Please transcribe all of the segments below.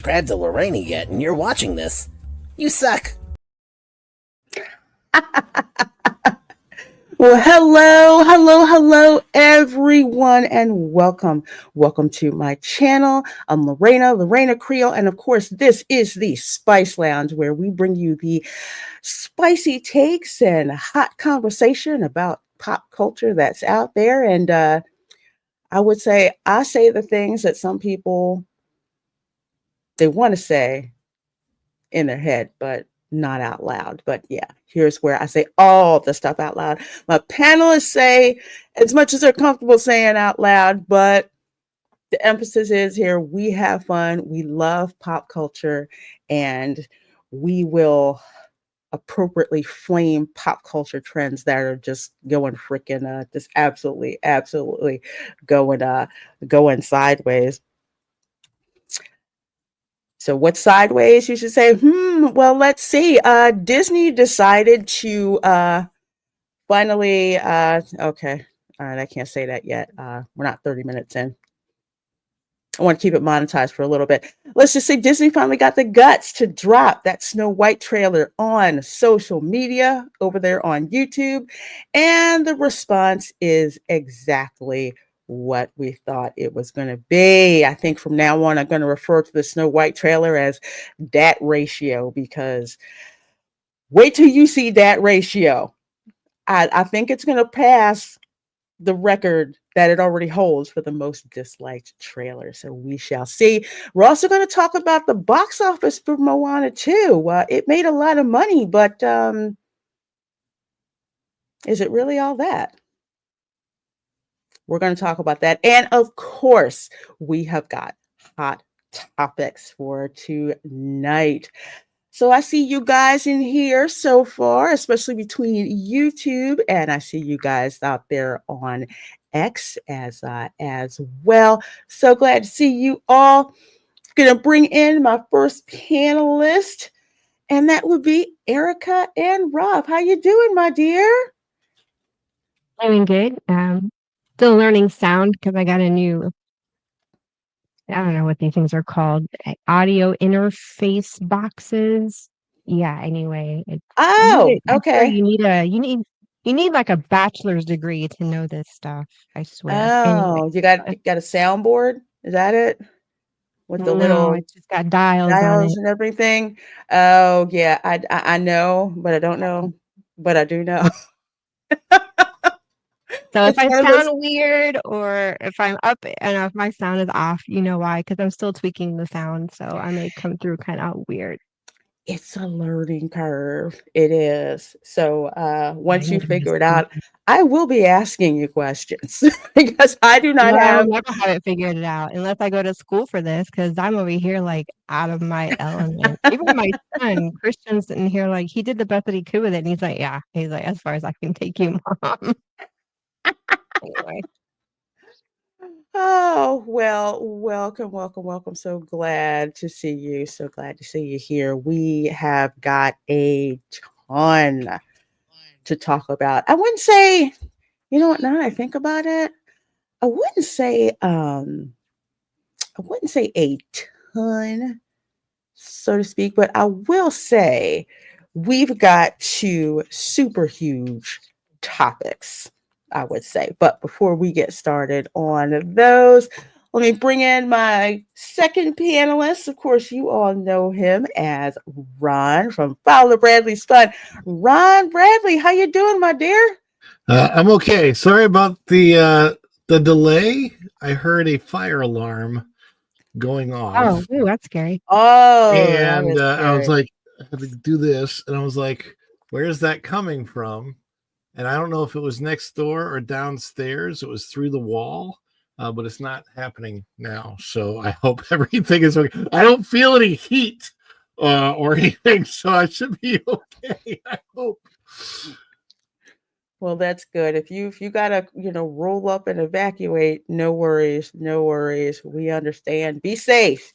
subscribed to Reina yet and you're watching this, you suck. Well, hello, everyone, and welcome to my channel. I'm Reina Creole, and of course, this is the Spice Lounge, where we bring you the spicy takes and hot conversation about pop culture that's out there. And I would say I say the things that some people they want to say in their head, but not out loud. But yeah, here's where I say all the stuff out loud. My panelists say as much as they're comfortable saying out loud, but the emphasis is here we have fun, we love pop culture, and we will appropriately flame pop culture trends that are just going freaking just absolutely going sideways. So what sideways you should say? Well, let's see. Disney decided to finally okay. All right, I can't say that yet. We're not 30 minutes in. I want to keep it monetized for a little bit. Let's just say Disney finally got the guts to drop that Snow White trailer on social media over there on YouTube. And the response is exactly what we thought it was going to be. I think from now on, I'm going to refer to the Snow White trailer as Dat Ratio, because wait till you see Dat Ratio. I think it's going to pass the record that it already holds for the most disliked trailer. So we shall see. We're also going to talk about the box office for Moana 2. It made a lot of money, but is it really all that? We're going to talk about that. And of course, we have got hot topics for tonight. So I see you guys in here so far, especially between YouTube, and I see you guys out there on X as well. So glad to see you all. Gonna bring in my first panelist, and that would be Erica and Rob. How you doing, my dear? Doing good. Still learning sound because I got a new, I don't know what these things are called, audio interface boxes. Yeah, anyway. Okay. You need like a bachelor's degree to know this stuff, I swear. Anyway, You got a soundboard? Is that it? With the little it's just got dials on it and everything. Oh yeah, I know, but I don't know, but I do know. So if I sound weird or if I'm up and if my sound is off, you know why? Because I'm still tweaking the sound, so I may come through kind of weird. It's a learning curve. It is. So once you figure it out, I will be asking you questions because I do not I'll never have it figured out unless I go to school for this, because I'm over here like out of my element. Even my son, Christian's sitting here like he did the best that he could with it. And he's like, yeah, he's like, as far as I can take you, Mom. Anyway. Oh, well, welcome. So glad to see you. So glad to see you here. We have got a ton to talk about. I wouldn't say, you know what, now that I think about it, I wouldn't say a ton, so to speak, but I will say we've got two super huge topics, I would say. But before we get started on those, let me bring in my second panelist. Of course, you all know him as Ron from Fowler Bradley's Fun. Ron Bradley, how you doing, my dear? I'm okay. Sorry about the delay. I heard a fire alarm going off. Oh, that's scary. Oh, and I was like, I had to do this, and I was like, where's that coming from? And I don't know if it was next door or downstairs. It was through the wall, but it's not happening now. So I hope everything is okay. I don't feel any heat or anything, so I should be okay. I hope. Well, that's good. If you gotta, roll up and evacuate, no worries. We understand. Be safe,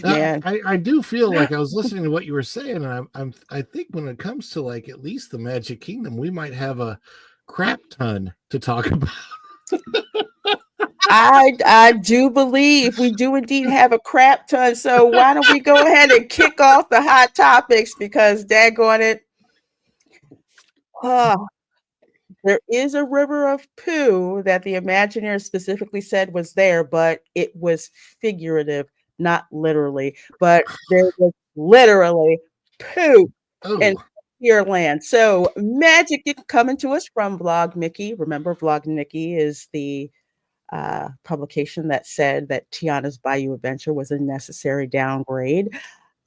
man. I do feel like I was listening to what you were saying, and I think when it comes to like at least the Magic Kingdom, we might have a crap ton to talk about. I do believe we do indeed have a crap ton. So why don't we go ahead and kick off the hot topics, because daggone it. There is a river of poo that the Imagineers specifically said was there, but it was figurative, not literally. But there was literally poo in Oh, your land. So magic coming to us from Vlog Mickey. Remember, Vlog Mickey is the publication that said that Tiana's Bayou Adventure was a necessary downgrade.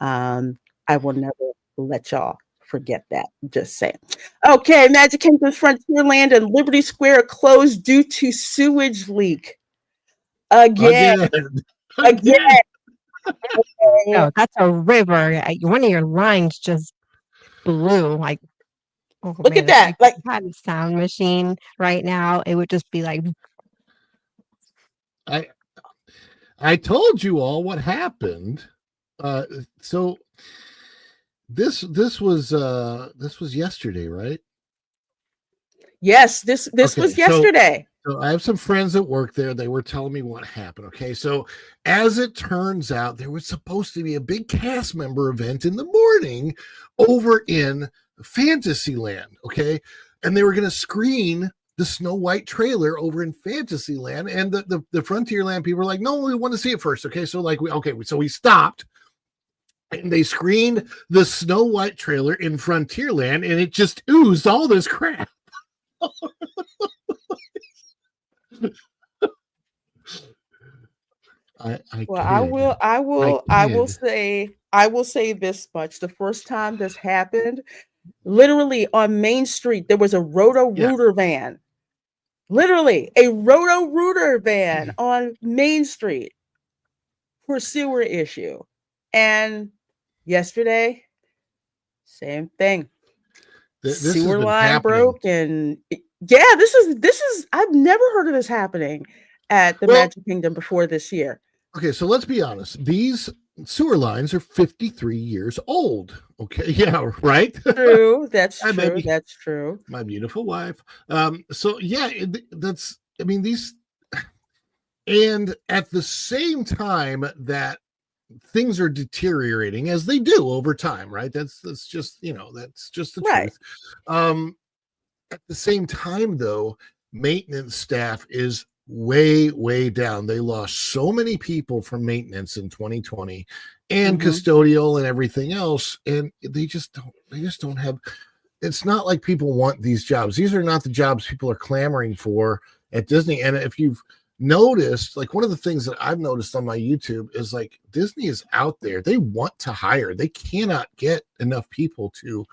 I will never let y'all forget that. Just saying. Okay, Magic Kingdom's Frontierland and Liberty Square closed due to sewage leak. Again. again. No, that's a river. One of your lines just blew. Like, oh Look man, at that. if Like, you had a sound machine right now, it would just be like. I told you all what happened. So this was yesterday, right? yes, this Okay, was yesterday. So I have some friends that work there. They were telling me what happened. Okay, so as it turns out, there was supposed to be a big cast member event in the morning over in Fantasyland. Okay, and they were going to screen the Snow White trailer over in Fantasyland, and the Frontierland people were like, "No, we want to see it first." Okay, so so we stopped. And they screened the Snow White trailer in Frontierland, and it just oozed all this crap. I will say this much. The first time this happened, literally on Main Street, there was a Roto-Rooter van. Literally a Roto-Rooter van on Main Street for sewer issue. And yesterday, same thing. This sewer line broke, and this is I've never heard of this happening at the Magic Kingdom before this year. Okay, so let's be honest. These sewer lines are 53 years old. Okay, yeah, right. True, that's true. Baby. That's true. My beautiful wife. So yeah, that's. I mean, these, and at the same time that things are deteriorating as they do over time, right? That's just that's just the truth. At the same time, though, maintenance staff is way down. They lost so many people from maintenance in 2020 and custodial and everything else, and they just don't have. It's not like people want these jobs. These are not the jobs people are clamoring for at Disney. And if you've noticed, like, one of the things that I've noticed on my YouTube is, like, Disney is out there. They want to hire. They cannot get enough people to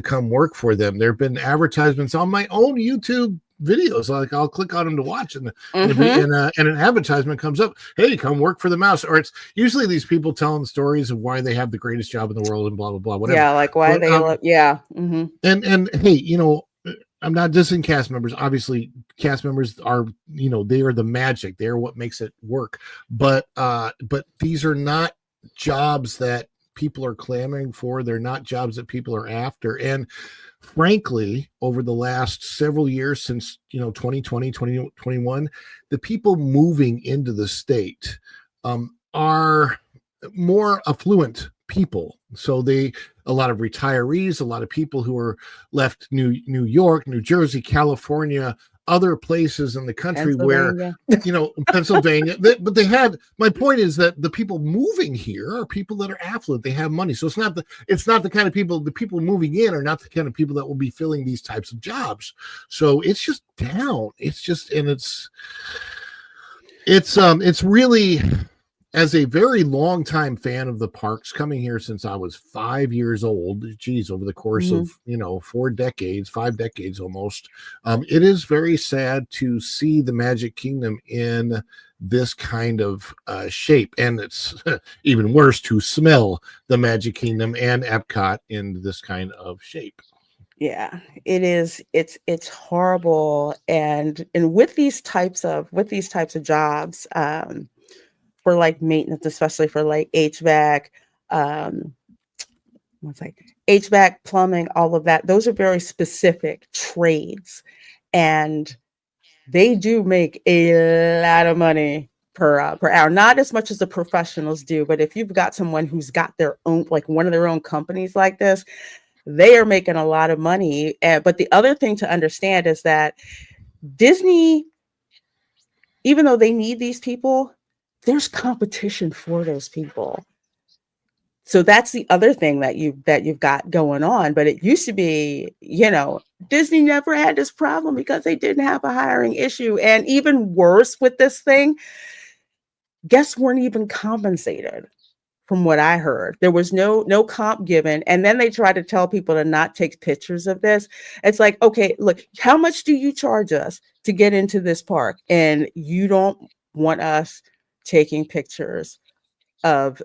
come work for them. There have been advertisements on my own YouTube videos. Like, I'll click on them to watch, and an advertisement comes up. Hey, come work for the mouse. Or it's usually these people telling stories of why they have the greatest job in the world and blah blah blah. Whatever. Yeah, like why they love. Yeah. And hey, I'm not dissing cast members. Obviously, cast members are, they are the magic. They're what makes it work. But these are not jobs that people are clamoring for. They're not jobs that people are after. And frankly, over the last several years, since 2020, 2021, the people moving into the state are more affluent people. So a lot of retirees, a lot of people who are left New York, New Jersey, California, other places in the country where, Pennsylvania, but my point is that the people moving here are people that are affluent. They have money. So it's not the kind of people, the people moving in are not the kind of people that will be filling these types of jobs. So it's just down. It's just, and it's really, as a very long time fan of the parks, coming here since I was 5 years old, over the course of 5 decades almost, it is very sad to see the Magic Kingdom in this kind of shape, and it's even worse to smell the Magic Kingdom and Epcot in this kind of shape. Yeah, it is. It's horrible, and with these types of jobs. For like maintenance, especially for like HVAC, HVAC, plumbing, all of that. Those are very specific trades. And they do make a lot of money per hour. Not as much as the professionals do, but if you've got someone who's got their own, like one of their own companies like this, they are making a lot of money. But the other thing to understand is that Disney, even though they need these people, there's competition for those people. So that's the other thing that you've got going on. But it used to be, Disney never had this problem because they didn't have a hiring issue. And even worse with this thing, guests weren't even compensated. From what I heard, there was no comp given. And then they try to tell people to not take pictures of this. It's like, okay, look, how much do you charge us to get into this park? And you don't want us taking pictures of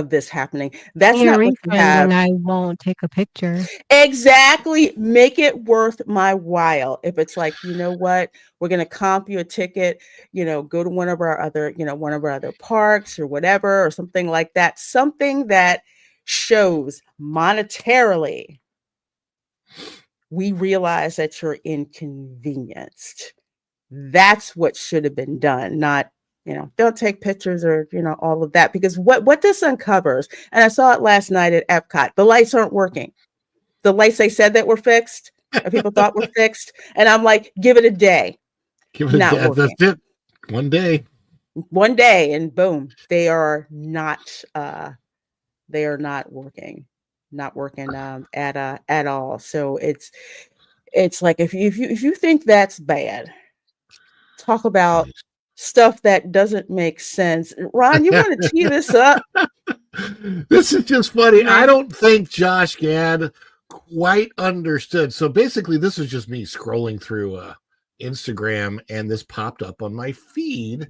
this happening. That's Give me a not what you refund have. and I won't take a picture. Exactly. Make it worth my while. If it's like, you know what, we're going to comp you a ticket, go to one of our other parks or whatever, or something like that. Something that shows monetarily, we realize that you're inconvenienced. That's what should have been done, not, don't take pictures or, all of that. Because what this uncovers, and I saw it last night at Epcot, the lights aren't working. The lights they said that were fixed, or people thought were fixed. And I'm like, give it a day. Give it a Not day. working. That's it. One day, and boom, they are not working. Not working at all. So it's like if you think that's bad, talk about stuff that doesn't make sense. Ron, you want to tee this up? This is just funny. Yeah. I don't think Josh Gad quite understood. So basically, this was just me scrolling through Instagram, and this popped up on my feed,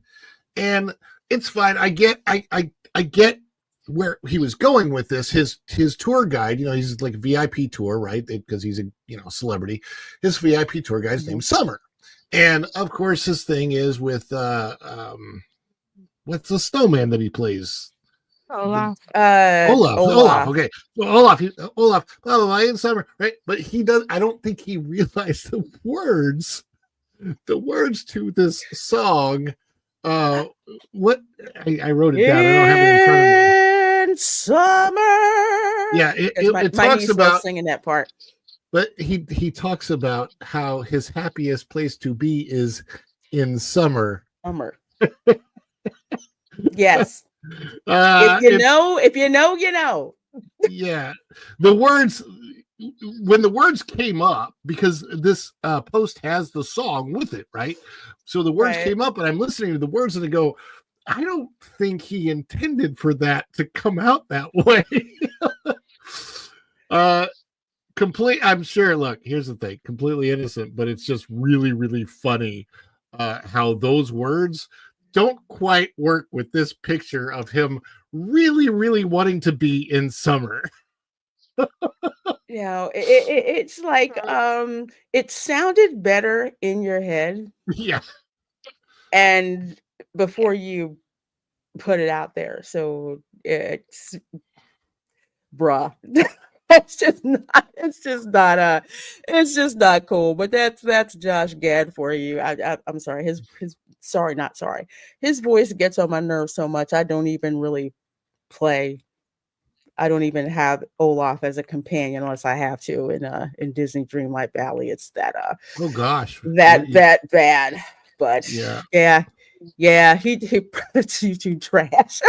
and it's fine. I get where he was going with this. His tour guide, he's like a VIP tour, right? Because he's a celebrity. His VIP tour guide is named Summer, and of course, his thing is with what's the snowman that he plays? Olaf. Olaf. Okay. So Olaf, blah, blah, blah, in Summer, right? But I don't think he realized the words to this song. What I wrote it down. I don't have it in front of me. In summer. Yeah, it talks about singing that part. But he talks about how his happiest place to be is in summer. Yes. If you know, you know. Yeah. The words, when the words came up, because this post has the song with it, right? So the words came up, and I'm listening to the words, and I go, I don't think he intended for that to come out that way. I'm sure, look, here's the thing, completely innocent, but it's just really, really funny how those words don't quite work with this picture of him really, really wanting to be in summer. It's like it sounded better in your head. Yeah. And before you put it out there. So it's bruh. It's just not cool. But that's Josh Gad for you. I'm sorry. Not sorry. His voice gets on my nerves so much. I don't even really play. I don't even have Olaf as a companion unless I have to in Disney Dreamlight Valley. It's that oh gosh, that bad. But yeah, he puts you to trash.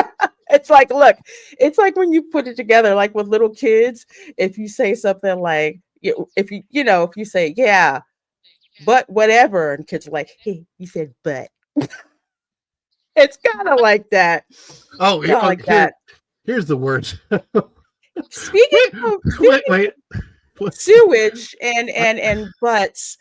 It's like, look, it's like when you put it together, like with little kids, if you say something like, if you say, yeah, but whatever, and kids are like, hey, you said but. It's kind of like that. Oh, like that. Here's the words. Speaking of sewage and butts,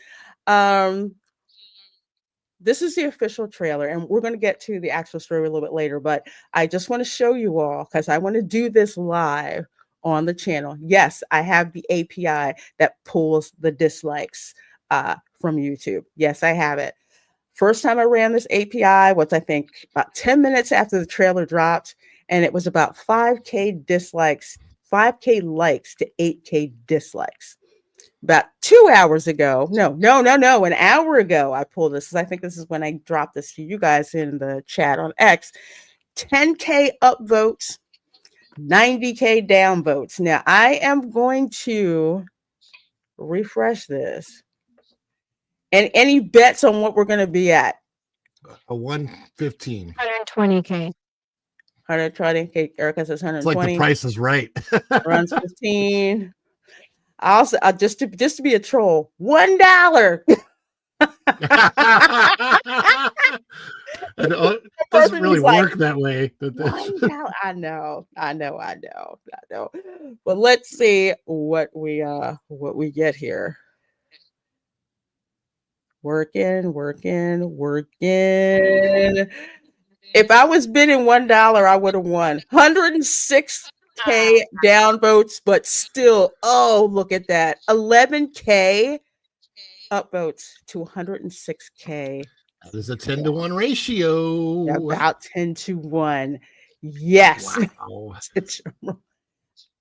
this is the official trailer, and we're going to get to the actual story a little bit later, but I just want to show you all, because I want to do this live on the channel. Yes, I have the API that pulls the dislikes from YouTube. Yes, I have it. First time I ran this API was, I think, about 10 minutes after the trailer dropped, and it was about 5K dislikes, 5K likes to 8K dislikes. about 2 hours ago. No, an hour ago, I pulled this. I think this is when I dropped this to you guys in the chat on X. 10K upvotes, 90K downvotes. Now I am going to refresh this. And any bets on what we're going to be at? A 115. 120K. 120K. Erica says 120. It's like the Price is Right. Runs 15. Also, just to be a troll, $1. It doesn't really work that way. I know. But let's see what we get here. Working. If I was bidding $1, I would have won. 106K downvotes, but still, oh, look at that. 11K upvotes to 106K. That is a 10-to-1 ratio. About 10-to-1. Yes. Wow.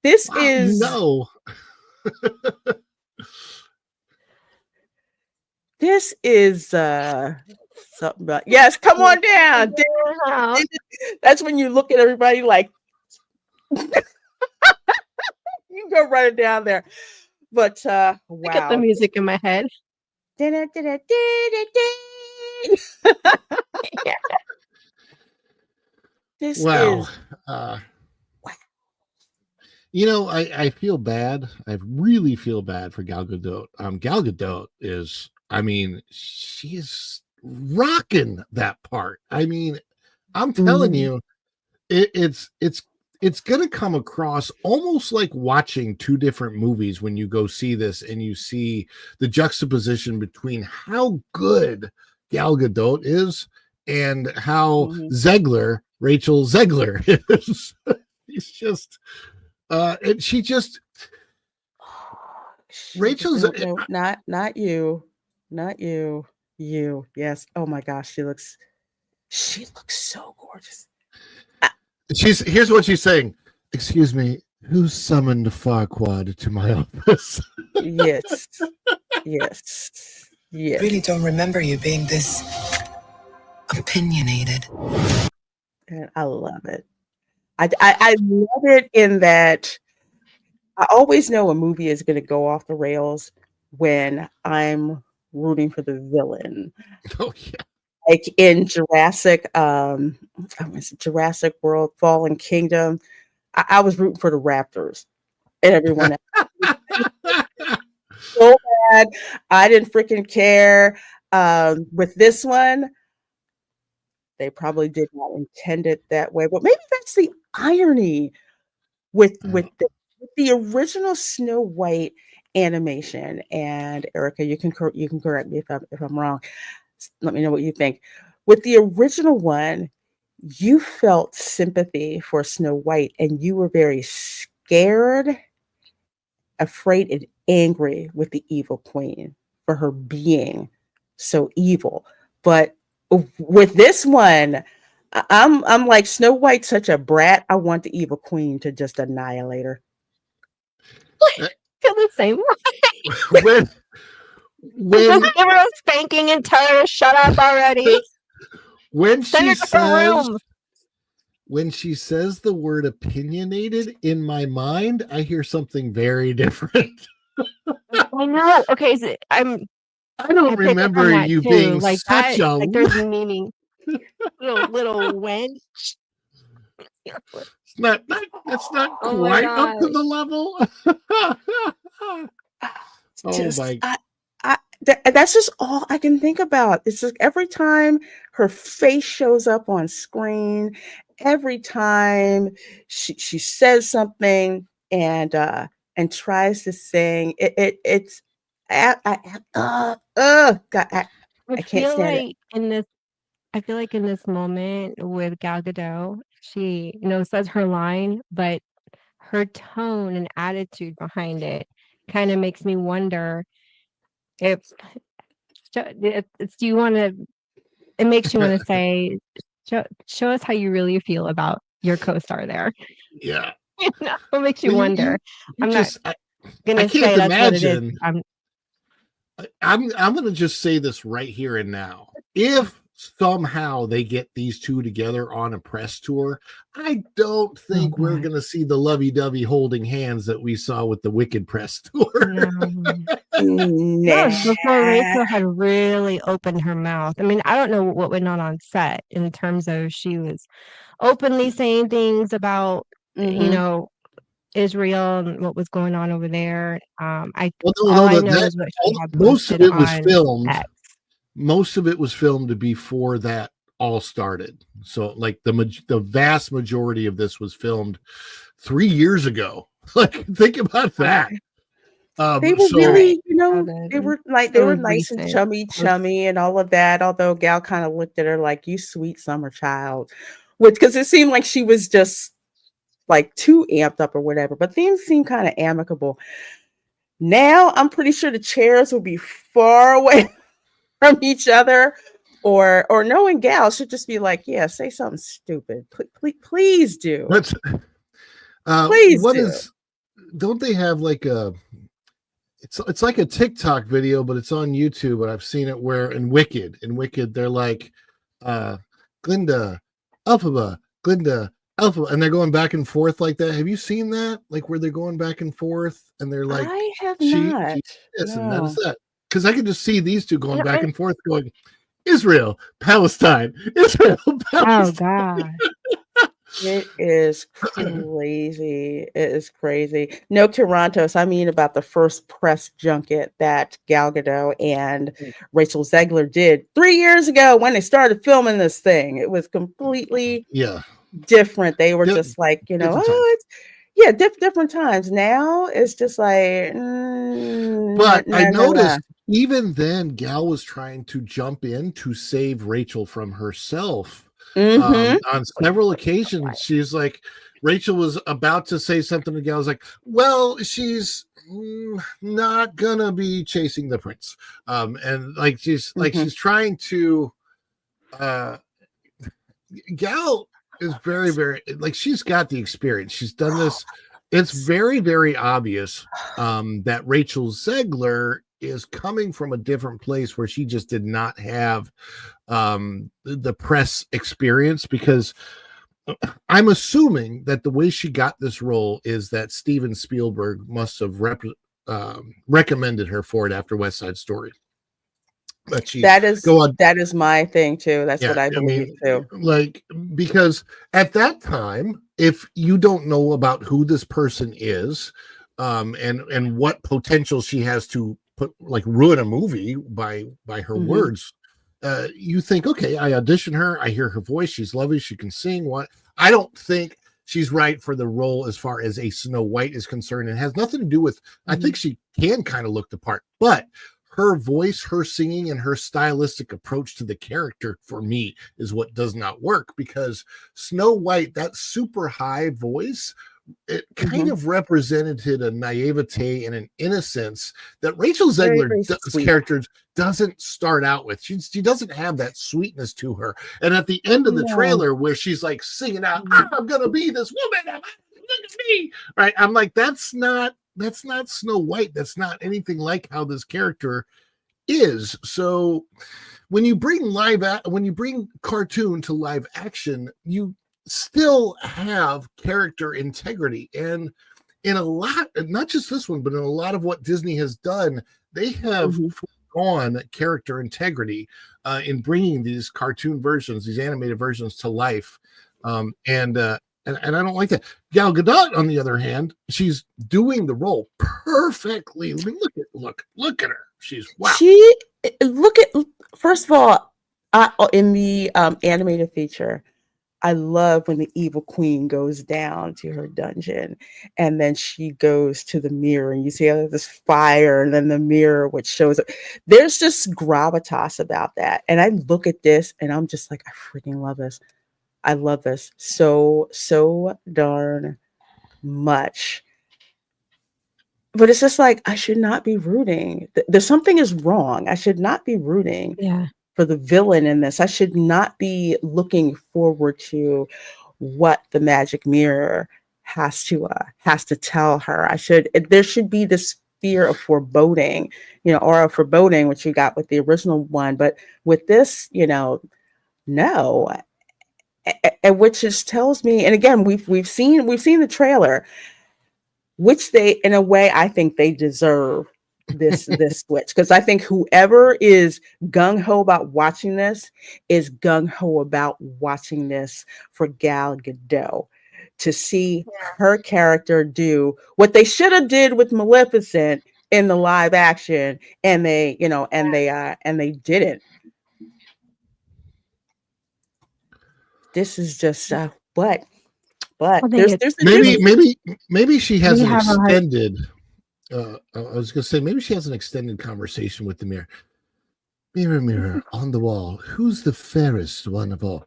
This is no. This is something about, yes, come on down. That's when you look at everybody like you go right down there. But wow. Look at the music in my head. This wow. is you know, I feel bad. I really feel bad for Gal Gadot. Gal Gadot is, I mean, she is rocking that part. I mean, I'm telling you, it's gonna come across almost like watching two different movies when you go see this and you see the juxtaposition between how good Gal Gadot is and how Rachel Zegler is. He's just and she just Rachel's not you. Yes. Oh my gosh, she looks so gorgeous. Here's what she's saying. Excuse me, who summoned Farquaad to my office? Yes. I really don't remember you being this opinionated. And I love it. I love it in that I always know a movie is going to go off the rails when I'm rooting for the villain. Oh yeah. Like in Jurassic World, Fallen Kingdom, I was rooting for the Raptors and everyone else. So bad. I didn't freaking care. With this one, they probably did not intend it that way. But maybe that's the irony with the original Snow White animation. And Erica, you can correct me if I'm wrong. Let me know what you think. With the original one, you felt sympathy for Snow White, and you were very scared, afraid, and angry with the evil queen for her being so evil. But with this one, I'm like, Snow White's such a brat. I want the evil queen to just annihilate her. Feel the same way. Just give her a spanking and tell her to shut up already. When she says the word opinionated, in my mind, I hear something very different. I know. Okay, so I don't remember you being like such a like there's meaning. little wench. It's not quite up to the level. That's just all I can think about. It's just every time her face shows up on screen, every time she says something and tries to sing, it's God, I can't stand it. I feel like in this moment with Gal Gadot, she says her line, but her tone and attitude behind it kind of makes me wonder if do you want to, it makes you want to say, show us how you really feel about your co-star there. Yeah. What makes you wonder? I'm not going to say that's what it is. I'm going to just say this right here and now. If somehow they get these two together on a press tour, I don't think we're going to see the lovey-dovey holding hands that we saw with the Wicked press tour. That was before Rachel had really opened her mouth. I mean, I don't know what went on set in terms of she was openly saying things about, you know, Israel and what was going on over there. All I know is what she had most of posted it was on filmed. X. Most of it was filmed before that all started. So, like the vast majority of this was filmed 3 years ago. Like, think about that. They were really, you know, they were was nice and recent. chummy and all of that. Although Gal kind of looked at her like, "You sweet summer child," which because it seemed like she was just like too amped up or whatever. But things seemed kind of amicable. Now I'm pretty sure the chairs will be far away from each other, or knowing Gal should just be like, "Yeah, say something stupid, please do." Please do. Don't they have like a? It's like a TikTok video, but it's on YouTube, and I've seen it where in Wicked, they're like, Glinda, Elphaba, Glinda, Elphaba, and they're going back and forth like that. Have you seen that? Like where they're going back and forth, and they're like, I have not. This and that is that. Because I can just see these two going back and forth, going, Israel, Palestine, Israel, Palestine. Oh God. It is crazy. It is crazy. No Torontos. I mean, about the first press junket that Gal Gadot and Rachel Zegler did 3 years ago when they started filming this thing. It was completely different. They were just like, you know, different times. Now it's just like, but I noticed even then, Gal was trying to jump in to save Rachel from herself. On several occasions, she's like, Rachel was about to say something to Gal. Was like, well, she's not gonna be chasing the prince, and like she's she's trying to. Gal is very, very like she's got the experience. She's done this. It's very, very obvious that Rachel Zegler is coming from a different place where she just did not have the press experience, because I'm assuming that the way she got this role is that Steven Spielberg must have recommended her for it after West Side Story. But that is my thing too. That's what I believe too. Like, because at that time, if you don't know about who this person is, and what potential she has to ruin a movie by her words, you think, okay, I audition her, I hear her voice, she's lovely, she can sing. What I don't think she's right for the role as far as a Snow White is concerned. It has nothing to do with. I think she can kind of look the part, but her voice, her singing, and her stylistic approach to the character for me is what does not work, because Snow White, that super high voice, it kind of represented a naivete and an innocence that Rachel Zegler's character doesn't start out with. She doesn't have that sweetness to her. And at the end of the trailer, where she's like singing out, I'm gonna be this woman, look at me, right? I'm like, that's not Snow White. That's not anything like how this character is. So when you bring cartoon to live action, you still have character integrity. And in a lot, not just this one, but in a lot of what Disney has done, they have on character integrity in bringing these cartoon versions, these animated versions to life. And I don't like that. Gal Gadot, on the other hand, she's doing the role perfectly. I mean, look at her. She's wow. First of all, in the animated feature, I love when the evil queen goes down to her dungeon, and then she goes to the mirror, and you see this fire, and then the mirror, which shows up. There's just gravitas about that. And I look at this, and I'm just like, I freaking love this. I love this so darn much. But it's just like, I should not be rooting. There's something is wrong. I should not be rooting for the villain in this. I should not be looking forward to what the magic mirror has to tell her. There should be this fear of foreboding, or a foreboding, which you got with the original one. But with this, no. And which just tells me, and again, we've seen the trailer, which they, in a way, I think they deserve this switch, because I think whoever is gung ho about watching this is gung ho about watching this for Gal Gadot, to see her character do what they should have did with Maleficent in the live action, and they didn't. This is just but I think there's it's a difference. Maybe she has We an have a hard- extended. I was going to say maybe she has an extended conversation with the mirror. Mirror, mirror on the wall, who's the fairest one of all?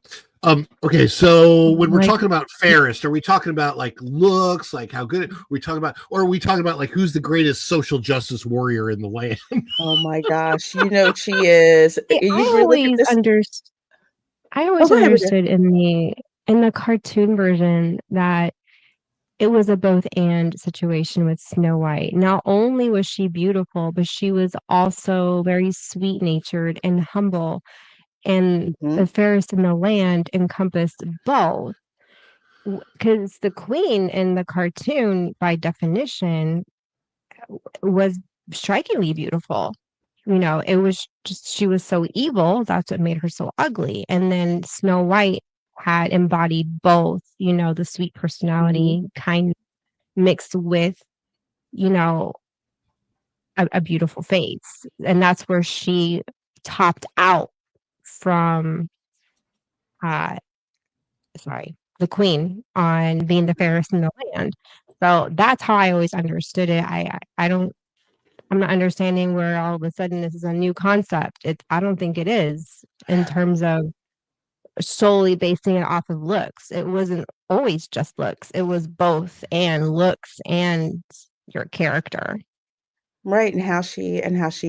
Okay, so when we're talking about fairest, are we talking about like looks, like how good are we talking about, or are we talking about like who's the greatest social justice warrior in the land? Oh my gosh, she is. See, You really look at this. I always Go ahead, Rita. understood in the cartoon version that it was a both and situation with Snow White. Not only was she beautiful, but she was also very sweet natured and humble. And the fairest in the land encompassed both. Because the queen in the cartoon, by definition, was strikingly beautiful. It was just, she was so evil. That's what made her so ugly. And then Snow White had embodied both, the sweet personality kind mixed with, a beautiful face. And that's where she topped out from, the queen on being the fairest in the land. So that's how I always understood it. I'm not understanding where all of a sudden this is a new concept. I don't think it is, in terms of solely basing it off of looks. It wasn't always just looks. It was both, and looks and your character. Right, and how she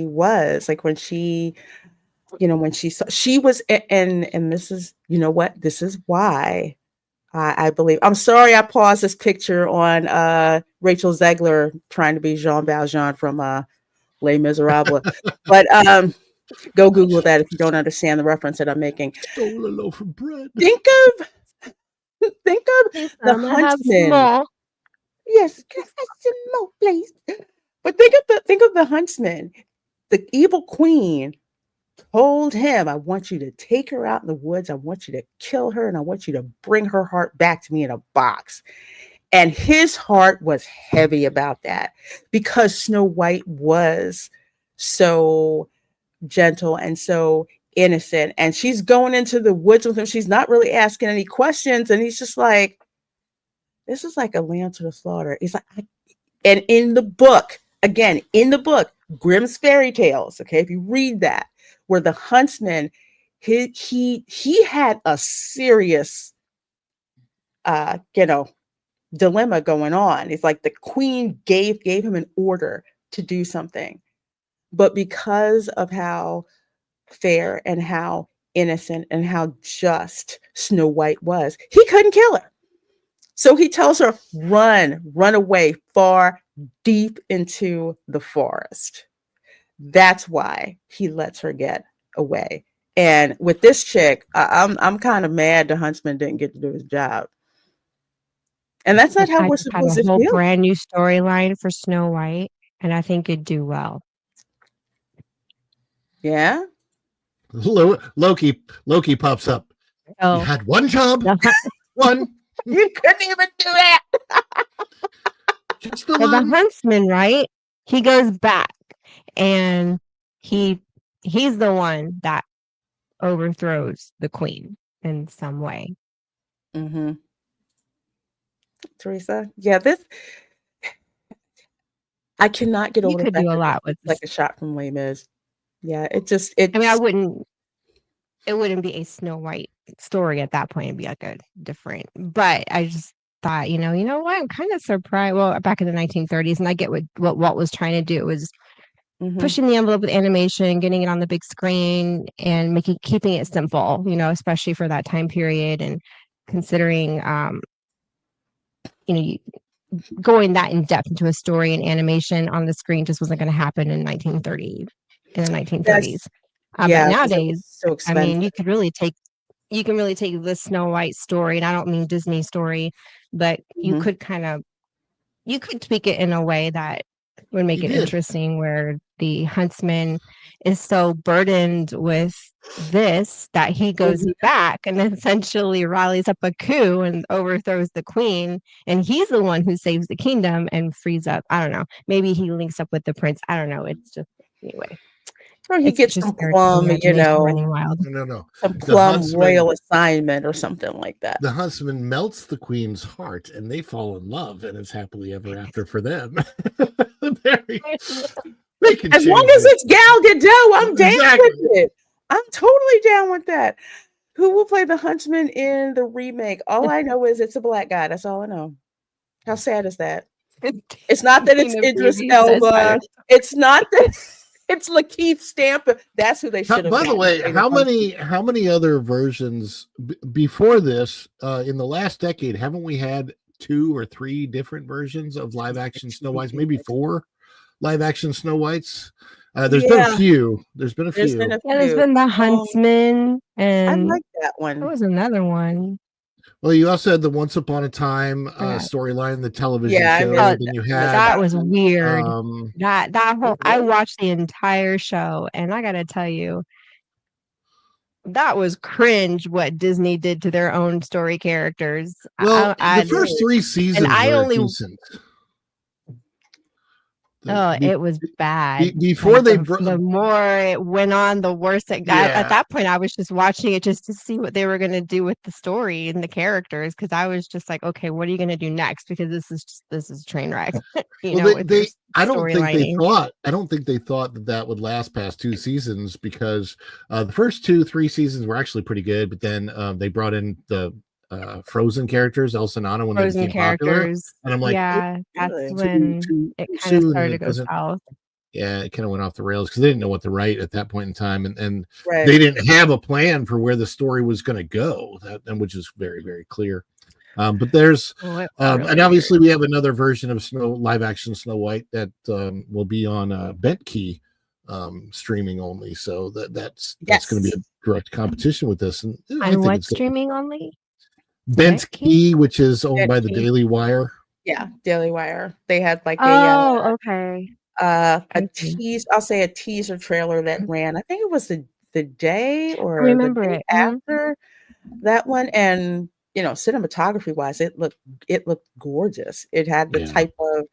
was, like when she, when she was, and this is, what, this is why I believe, I'm sorry I paused this picture on Rachel Zegler trying to be Jean Valjean from Les Miserables, but go Google that if you don't understand the reference that I'm making. Stole a loaf of bread. Think of the huntsman. Yes, can I have some more, please? But think of the huntsman. The evil queen told him, I want you to take her out in the woods. I want you to kill her, and I want you to bring her heart back to me in a box. And his heart was heavy about that, because Snow White was so gentle and so innocent. And she's going into the woods with him. She's not really asking any questions. And he's just like, this is like a lamb to the slaughter. He's like, and in the book, Grimm's Fairy Tales, okay, if you read that, where the huntsman, he had a serious dilemma going on. It's like the queen gave him an order to do something, but because of how fair and how innocent and how just Snow White was, he couldn't kill her. So he tells her, run away far, deep into the forest. That's why he lets her get away. And with this chick, I'm kind of mad the huntsman didn't get to do his job. And that's not how we're supposed to feel. A whole brand new storyline for Snow White, and I think it'd do well. Yeah. Loki pops up. Oh. You had one job. One. You couldn't even do that. Just the The one. huntsman, right? He goes back, and he's the one that overthrows the queen in some way. Mm-hmm. Teresa, yeah, this, I cannot get over the fact do a lot with like a shot from Les Mis. Yeah, it wouldn't be a Snow White story at that point. It'd be like a different, but I just thought, you know what? I'm kind of surprised. Well, back in the 1930s, and I get what Walt was trying to do, was pushing the envelope with animation, getting it on the big screen, and keeping it simple, especially for that time period, and considering, going that in depth into a story and animation on the screen just wasn't going to happen in 1930 in the 1930s. But Yeah, 'cause it nowadays, was so I mean, expensive. you can really take the Snow White story, and I don't mean Disney story, but you Mhm. could you could tweak it in a way that would make You it did. interesting, where the huntsman is so burdened with this that he goes Mhm. back and essentially rallies up a coup and overthrows the queen, and he's the one who saves the kingdom and frees up, I don't know, maybe he links up with the prince, I don't know, it's just, anyway, Or he it's gets just some your plum, imagination running wild. No. some The plum huntsman, royal assignment or something like that. the huntsman melts the queen's heart, and they fall in love, and it's happily ever after for them. Very, they can As long change as it. it's Gal Gadot, I'm down Exactly. with it. I'm totally down with that. Who will play the huntsman in the remake? All I know is it's a black guy. That's all I know. How sad is that? It's not that it's Tina Idris Brady says Elba. It's not that it's Lakeith Stampa. That's who they should have By the gotten to way, play the huntsman. how many other versions before this in the last decade haven't we had 2 or 3 different versions of live action Snow Whites? Maybe 4 live action Snow Whites. There's been a Yeah, few. There's been a there's been few. a Yeah, there's few. been the huntsman, I and like that there one. was another one. Well, you also had the Once Upon a Time Yeah. storyline, the television Yeah, I show. missed Then you I missed had That was weird. um, That whole I Really? watched the entire show, and I gotta tell you, that was cringe what Disney did to their own story characters. well, the Really? first 3 And seasons I were only decent. Oh, Be- it was bad. before Like they the more it went on, the worse it got. At yeah. that point, I was just watching it just to see what they were going to do with the story and the characters, because I was just like, okay, what are you going to do next? Because this is a train wreck, Well, with their I don't think they storylining. thought that would last past 2 seasons, because the first 3 seasons were actually pretty good, but then they brought in the Frozen characters, Elsa and Anna, when they Frozen became popular, characters. and I'm like, Yeah, that's Really? when too it kind of soon, and started to it go doesn't. south. Yeah, it kind of went off the rails because they didn't know what to write at that point in time, and Right. they didn't have a plan for where the story was going to go, and which is very, very clear. But there's Oh, it and really obviously we have another version of live action Snow White that will be on Bentkey streaming only, so that's going to be Yes. a direct competition with this, and I on think what it's good. streaming only? Bentkey, which is owned by the Bentkey. Daily Wire. Yeah, Daily Wire. They had like Oh, okay. a I see. I'll say a teaser trailer that ran. I think it was the day I or the remember day it. Mhm. after that one, and cinematography wise, it looked gorgeous. It had the Yeah. type of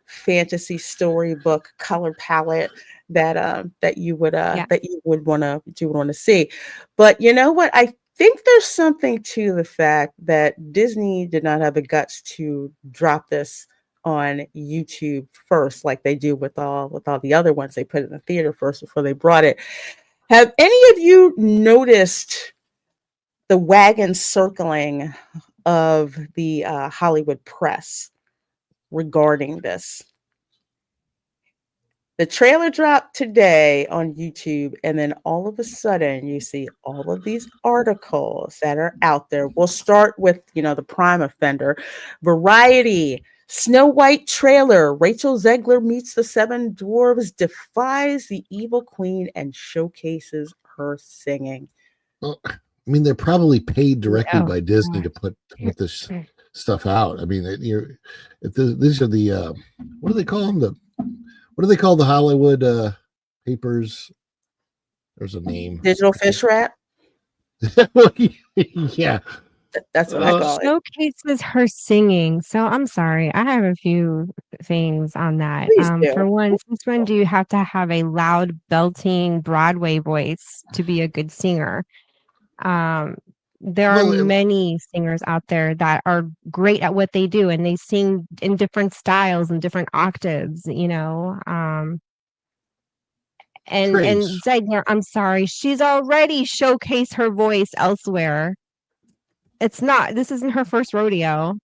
fantasy storybook color palette that you would Yeah. want to see. But you know what? I think there's something to the fact that Disney did not have the guts to drop this on YouTube first, like they do with all the other ones. They put it in the theater first before they brought it. Have any of you noticed the wagon circling of the Hollywood press regarding this? The trailer dropped today on YouTube, and then all of a sudden you see all of these articles that are out there. We'll start with, the prime offender. Variety, Snow White trailer. Rachel Zegler meets the seven dwarves, defies the evil queen, and showcases her singing. Well, I mean, they're probably paid directly Oh, by Disney to put this stuff out. I mean, these are the what do they call them? What do they call the Hollywood papers? There's a name. Digital fish rat. Yeah, That's what I call it. Showcases her singing. So I'm sorry, I have a few things on that. Please do. For one, since when do you have to have a loud, belting Broadway voice to be a good singer? There are many singers out there that are great at what they do, and they sing in different styles and different octaves, and Zegler, I'm sorry, she's already showcased her voice elsewhere. This isn't her first rodeo.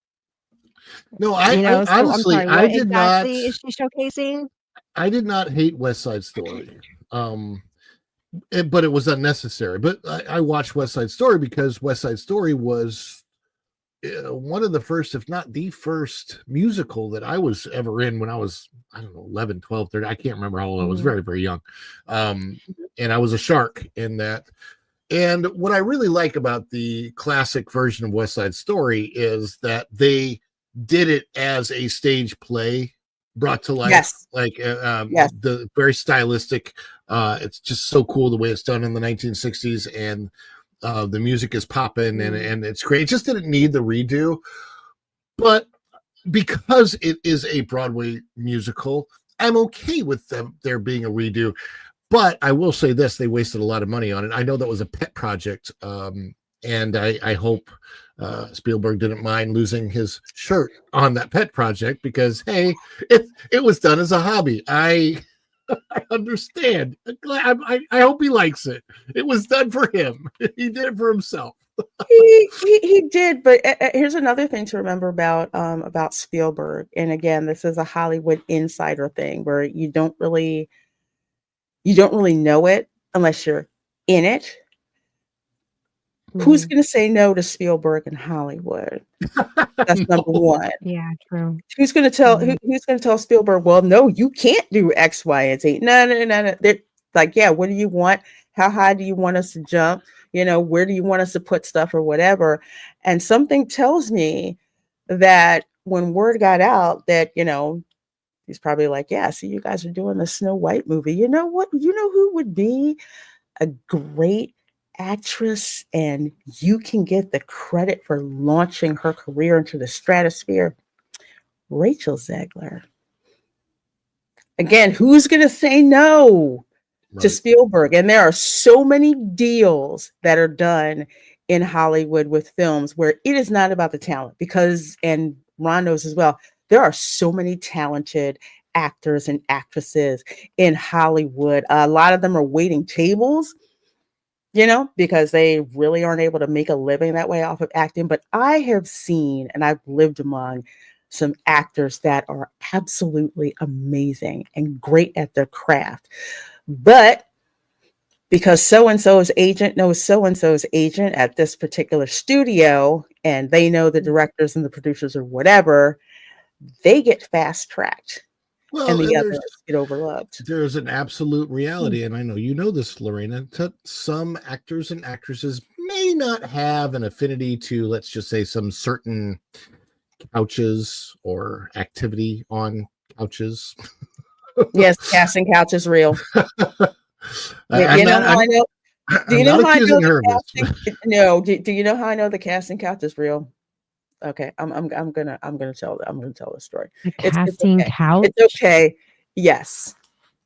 No, So honestly, I'm sorry, what exactly is she showcasing? I did not hate West Side Story. But it was unnecessary. But I watched West Side Story because West Side Story was one of the first, if not the first musical that I was ever in when I was, I don't know, 11, 12, 13. I can't remember how old I was, very, very young. And I was a shark in that. And what I really like about the classic version of West Side Story is that they did it as a stage play brought to life. Yes. Like Yes. the very stylistic. It's just so cool the way it's done in the 1960s, and the music is popping and it's great. It just didn't need the redo, but because it is a Broadway musical, I'm okay with there being a redo. But I will say this, they wasted a lot of money on it. I know that was a pet project, and I hope Spielberg didn't mind losing his shirt on that pet project, because, hey, it was done as a hobby. I understand. I hope he likes it. It was done for him. He did it for himself. He did, but here's another thing to remember about Spielberg. And again, this is a Hollywood insider thing where you don't really know it unless you're in it. Who's going to say no to Spielberg in Hollywood? That's number one. Yeah, true. Who's going to tell who's going to tell Spielberg, well, no, you can't do X, Y, and Z. No. They're like, yeah, what do you want? How high do you want us to jump? Where do you want us to put stuff or whatever? And something tells me that when word got out that, he's probably like, yeah, see, you guys are doing the Snow White movie. You know what? You know who would be a great actress and you can get the credit for launching her career into the stratosphere? Rachel Zegler. Again, who's going to say no to Spielberg? And there are so many deals that are done in Hollywood with films where it is not about the talent, because, and Ron knows as well, there are so many talented actors and actresses in Hollywood. A lot of them are waiting tables, because they really aren't able to make a living that way off of acting. But I have seen, and I've lived among some actors that are absolutely amazing and great at their craft. But because so-and-so's agent knows so-and-so's agent at this particular studio, and they know the directors and the producers or whatever, they get fast-tracked. Well, and the others get overlooked. There's an absolute reality, and I know you know this, Lorena. Some actors and actresses may not have an affinity to, let's just say, some certain couches or activity on couches. Yes, casting couch is real. Do you know how I know the casting couch is real? Okay, I'm gonna tell the story. The casting couch. It's okay. Yes.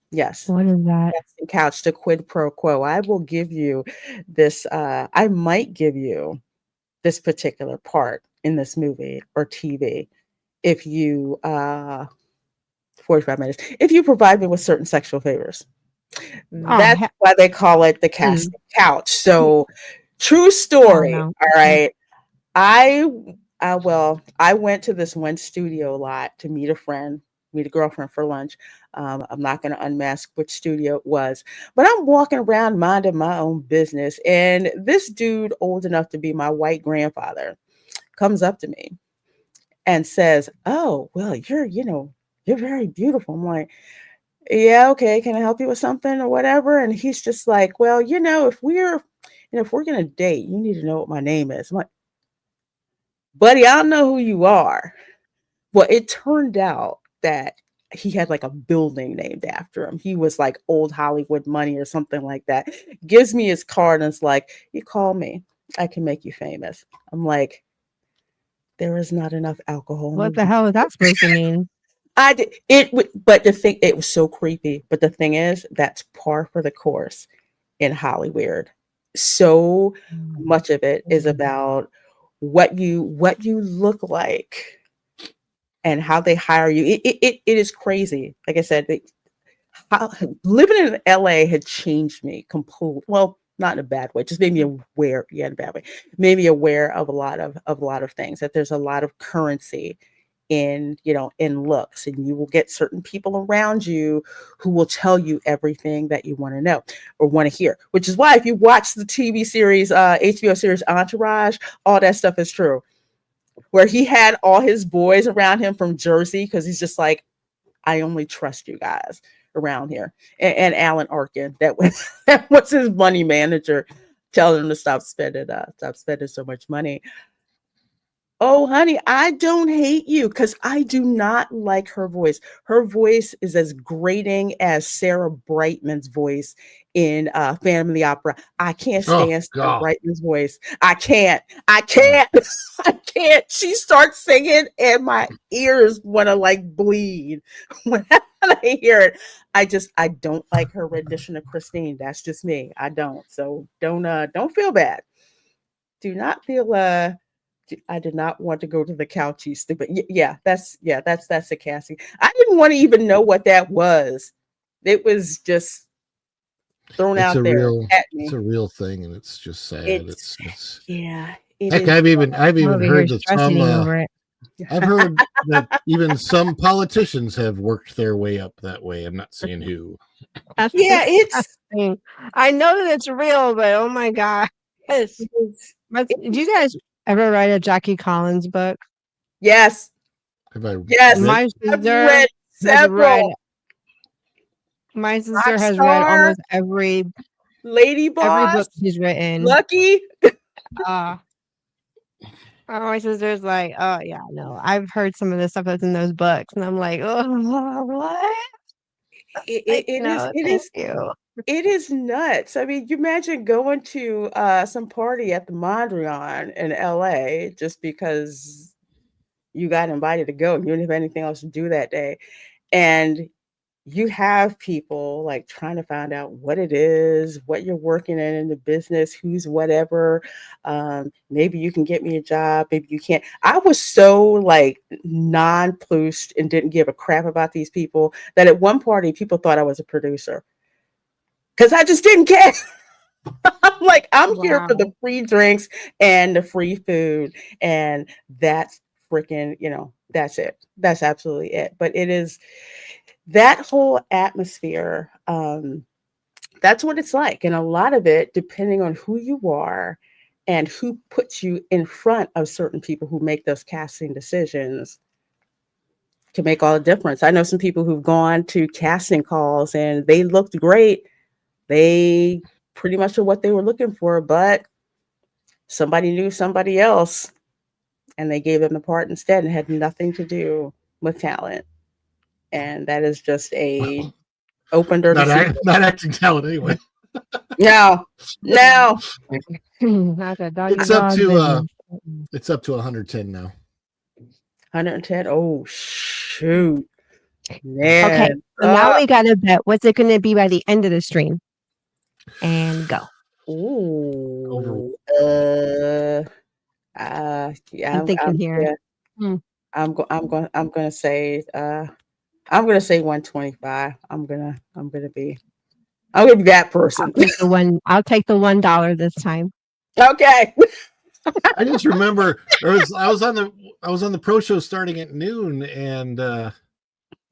What is that? Casting couch, the quid pro quo. I will give you this. I might give you this particular part in this movie or TV if you 45 minutes. If you provide me with certain sexual favors. That's why they call it the casting couch. So, true story. All right. I went to this one studio lot to meet a girlfriend for lunch. I'm not going to unmask which studio it was, but I'm walking around minding my own business. And this dude, old enough to be my white grandfather, comes up to me and says, "Oh, well, you're very beautiful." I'm like, "Yeah, okay. Can I help you with something or whatever?" And he's just like, "Well, if we're going to date, you need to know what my name is." I'm like, "Buddy, I don't know who you are." Well, it turned out that he had like a building named after him. He was like old Hollywood money or something like that. Gives me his card and it's like, "You call me, I can make you famous." I'm like, there is not enough alcohol. What the hell is that supposed to mean? But it was so creepy. But the thing is, that's par for the course in Hollywood. So much of it is about what you look like and how they hire you. It is crazy. Like I said, living in LA had changed me completely. Well, not in a bad way, just made me aware. Yeah, in a bad way. Made me aware of a lot of things, that there's a lot of currency in looks, and you will get certain people around you who will tell you everything that you want to know or want to hear, which is why if you watch the TV series, HBO series Entourage, all that stuff is true. where he had all his boys around him from Jersey because he's just like, I only trust you guys around here. And Alan Arkin, that was his money manager, telling him to stop spending so much money. Oh, honey, I don't hate you because I do not like her voice. Her voice is as grating as Sarah Brightman's voice in Phantom of the Opera. I can't stand Sarah Brightman's voice. I can't. I can't. She starts singing and my ears want to like bleed when I hear it. I don't like her rendition of Christine. That's just me. I don't. So don't feel bad. Do not feel I did not want to go to the couch, you stupid. That's the casting. I didn't want to even know what that was. It was just thrown out there at me. It's a real thing, and it's just sad. It's Heck, I've even heard that some. I've heard that even some politicians have worked their way up that way. I'm not saying who. It's. I know that it's real, but oh my god, did you guys ever write a Jackie Collins book? Yes. Yes. My sister read several. My sister has read almost every Lady Boss, every book she's written. Lucky. My sister's like, oh yeah, no, I've heard some of the stuff that's in those books, and I'm like, oh, what? It is nuts. I mean, you imagine going to some party at the Mondrian in LA just because you got invited to go and you didn't have anything else to do that day. And you have people like trying to find out what it is, what you're working in the business, who's whatever. Maybe you can get me a job, maybe you can't. I was so like nonplussed and didn't give a crap about these people that at one party people thought I was a producer because I just didn't care. I'm like, I'm here for the free drinks and the free food, and that's freaking, that's it. That's absolutely it. But it is that whole atmosphere. That's what it's like. And a lot of it, depending on who you are and who puts you in front of certain people who make those casting decisions, can make all the difference. I know some people who've gone to casting calls and they looked great. They pretty much are what they were looking for, but somebody knew somebody else and they gave them the part instead and had nothing to do with talent. And that is just a open door. Not acting talent anyway. No. It's up to 110 now. 110. Oh shoot. Man. Okay. So now we gotta bet what's it gonna be by the end of the stream. And go. Ooh. I'm thinking here. Yeah. I'm gonna say 125. I'm gonna be that person. I'll take the $1 this time. Okay. I just remember I was on the pro show starting at noon, and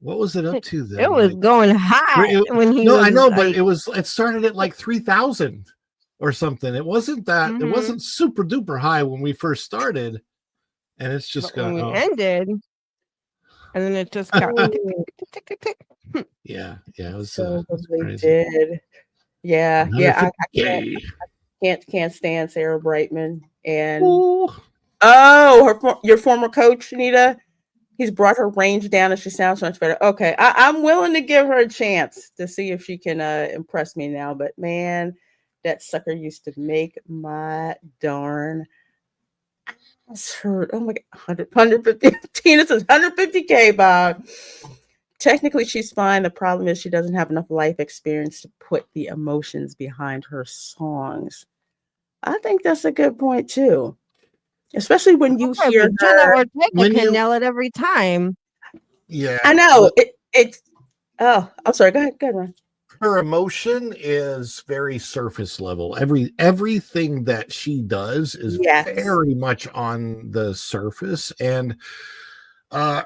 what was it up to then? It was going high when he. No, I know, but it started at like 3,000 or something. It wasn't that. Mm-hmm. It wasn't super duper high when we first started, and it's just when we ended, and then it just got tick, tick, tick. Yeah, it was so crazy. Did. Yeah. I can't stand Sarah Brightman and your former coach, Nita. He's brought her range down and she sounds much better. Okay, I'm willing to give her a chance to see if she can impress me now. But man, that sucker used to make my darn ass hurt. Oh my God, 150. Tina says 150K, Bob. Technically, she's fine. The problem is she doesn't have enough life experience to put the emotions behind her songs. I think that's a good point too. Especially when you hear Jenna Ortega can nail it every time. Yeah, I know. I'm sorry. Go ahead, Ron. Her emotion is very surface level. Everything that she does is very much on the surface, and Uh,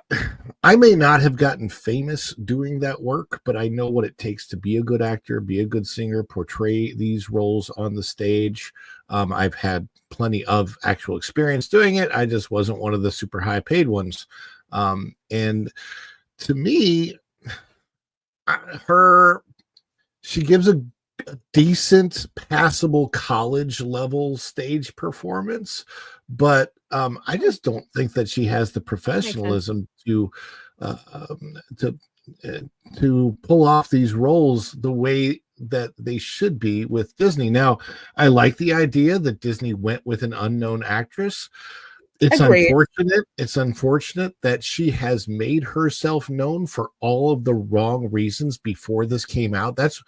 I may not have gotten famous doing that work, but I know what it takes to be a good actor, be a good singer, portray these roles on the stage. I've had plenty of actual experience doing it. I just wasn't one of the super high paid ones. And to me, she gives a decent, passable college level stage performance, but I just don't think that she has the professionalism uh, um, to to pull off these roles the way that they should be with Disney. Now, I like the idea that Disney went with an unknown actress. Agreed. It's unfortunate that she has made herself known for all of the wrong reasons before this came out. It's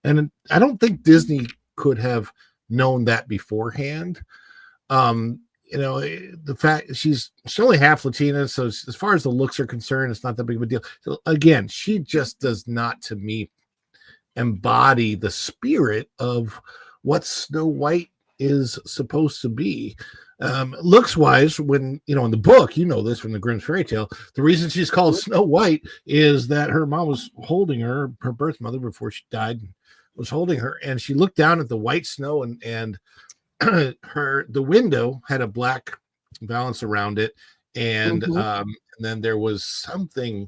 and I don't think Disney could have known that beforehand. The fact she's only half Latina, so as far as the looks are concerned, it's not that big of a deal. So again, she just does not, to me, embody the spirit of what Snow White is supposed to be. Looks wise, when in the book, this from the Grimm's fairy tale, the reason she's called Snow White is that her mom was holding her birth mother before she died, was holding her, and she looked down at the white snow, and the window had a black valance around it, and then there was something.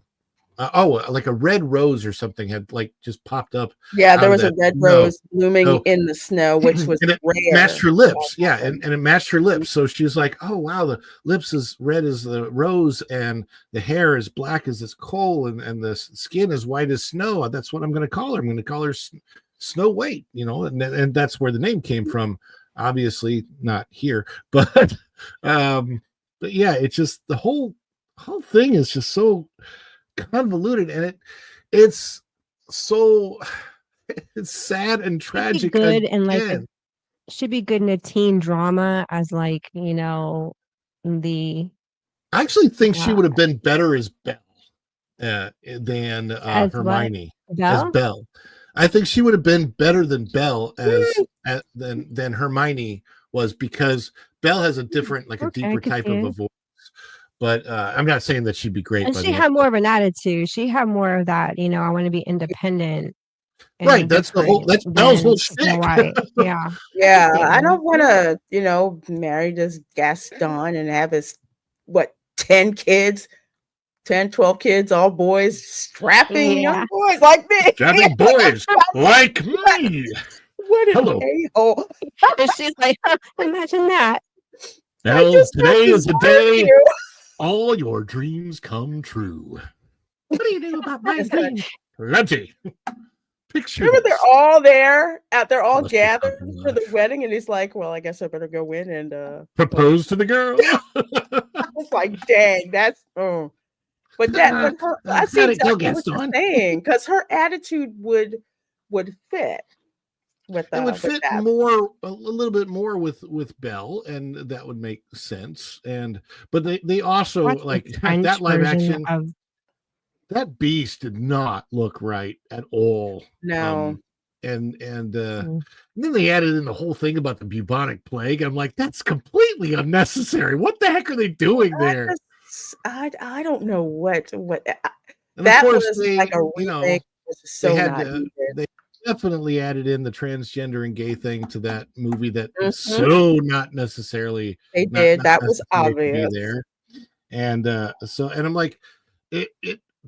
Like a red rose or something had like just popped up. Yeah, there was a red rose blooming in the snow, which was rare. Matched her lips. Yeah, and it matched her lips. So she's like, "Oh wow, the lips is red as the rose, and the hair is black as this coal, and the skin is white as snow. That's what I'm going to call her. I'm going to call her Snow White." And that's where the name came from. Obviously, not here, but yeah, it's just the whole thing is just so convoluted, and it's so it's sad and tragic. Good and should be good in a teen drama as the. I actually think she would have been better as Belle than Hermione. As Belle, I think she would have been better than Belle than Hermione was, because Belle has a different, like a deeper type of a voice. But I'm not saying that she'd be great. And she had more of an attitude. She had more of that, I want to be independent. Right. That's Belle's whole shtick. Yeah. Yeah. I don't want to, marry this Gaston and have his, 10 kids, 10, 12 kids, all boys, strapping young boys like me. Strapping boys like me. What an a-hole. And she's like, imagine that. Well, today is the day all your dreams come true. What do you know about my dreams? Plenty. Picture. Remember, they're all there. They're all gathered for the wedding, and he's like, "Well, I guess I better go in and propose to the girl." I was like, "Dang, that's." But I see exactly what you're saying, because her attitude would fit. It would fit more, a little bit more with Belle, and that would make sense. But they also like that live action. That beast did not look right at all. No. And then they added in the whole thing about the bubonic plague. I'm like, that's completely unnecessary. What the heck are they doing there? I don't know what and that of course was like a remake. They definitely added in the transgender and gay thing to that movie that was so not necessarily they did. That was obvious there. And I'm like, it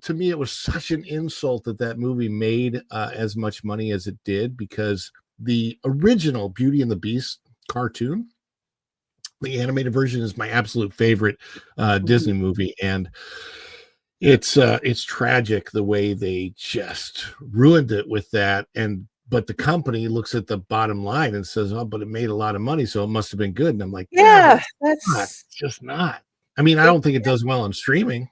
to me, it was such an insult that movie made as much money as it did, because the original Beauty and the Beast cartoon, the animated version, is my absolute favorite Disney movie, and it's tragic the way they just ruined it with that. But the company looks at the bottom line and says, "Oh, but it made a lot of money, so it must have been good." And I'm like, "Yeah, that's just not." I mean, I don't think it does well on streaming.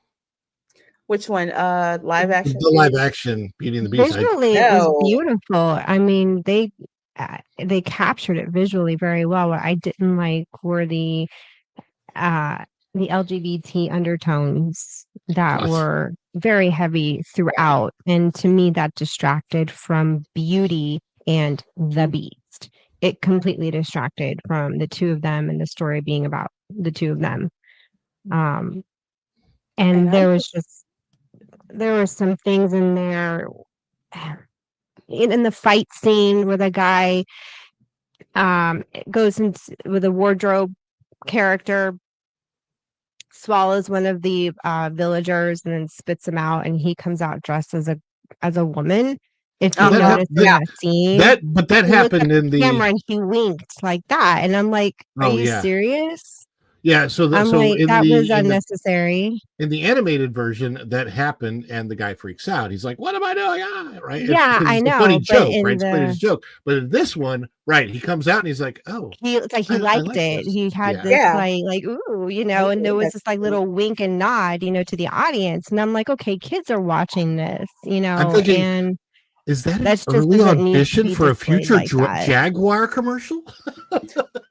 Which one? Live action? The live action Beauty and the Beast. Visually, it was beautiful. I mean, they captured it visually very well. What I didn't like were the LGBT undertones that were very heavy throughout, and to me, that distracted from Beauty and the Beast. It completely distracted from the two of them and the story being about the two of them. And And I'm there were some things in there in the fight scene where the guy goes in with a wardrobe character swallows one of the villagers and then spits him out, and he comes out dressed as a woman. If you uh-huh. notice in Yeah. that scene, that he looked at happened in the the. camera and he winked like that, and I'm like, "Are Oh you yeah, serious?" yeah. So I'm so like, "That was unnecessary." in the animated version that happened, and the guy freaks out. He's like, "What am I doing?" Ah, right? It's Yeah, because I it's a funny know, but joke, right? in It's played as the a joke. But in this one, right, he comes out and he's like, "Oh, it's like he I liked like it. this." He had Yeah, this Yeah. like, "Ooh," and there Oh, was that's this like cute. little wink and nod, to the audience, and I'm like, "Okay, kids are watching this," I'm thinking, and is that an that's just early doesn't need to audition be for a displayed future like that. Jaguar commercial?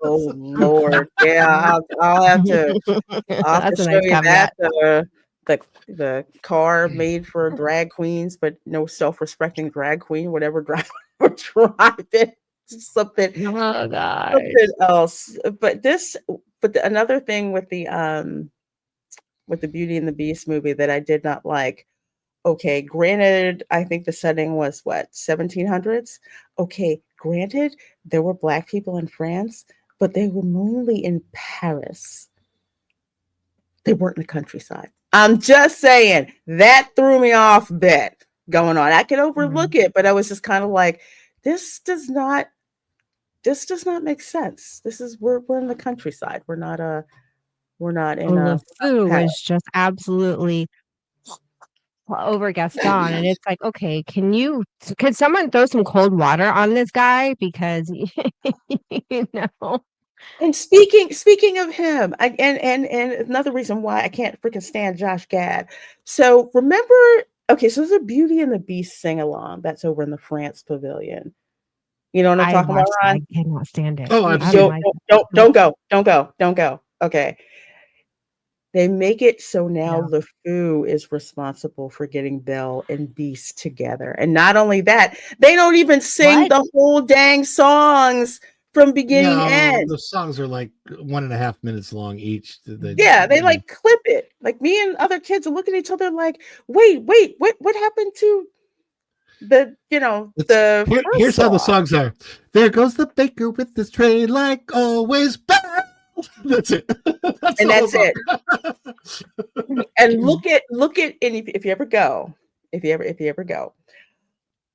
Oh Lord. Yeah, I'll have to That's a show nice you that caveat. the car made for drag queens, but no self-respecting drag queen would ever drive or drive it. Something Oh gosh. something else. Another thing with the Beauty and the Beast movie that I did not like. Okay, granted, I think the setting was what, 1700s? Okay, granted, there were black people in France, but they were mainly in Paris. They weren't in the countryside. I'm just saying that threw me off a bit going on. I could overlook it, but I was just kind of like, this does not make sense. We're in the countryside. We're not in And LeFou Paris. was just absolutely over Gaston, and it's like, okay, can someone throw some cold water on this guy because you know. And speaking of him, and another reason why I can't freaking stand Josh Gad. So remember, okay, so there's a Beauty and the Beast sing along that's over in the France Pavilion. You know what I'm I talking about, watched it. Ron? I cannot stand it. Oh, I've I'm seen. Don't like, don't go. Okay. They make it so now no. LeFou is responsible for getting Belle and Beast together. And not only that, they don't even sing What? the whole dang songs from beginning to No, end. the songs are like 1.5 minutes long each. Yeah, they like clip it. Like me and other kids are looking at each other like, wait, what happened to the first Here's how the song? songs are. There goes the baker with his tray, like always. That's it. That's And the whole that's song. it. And look at and if you ever go, if you ever go,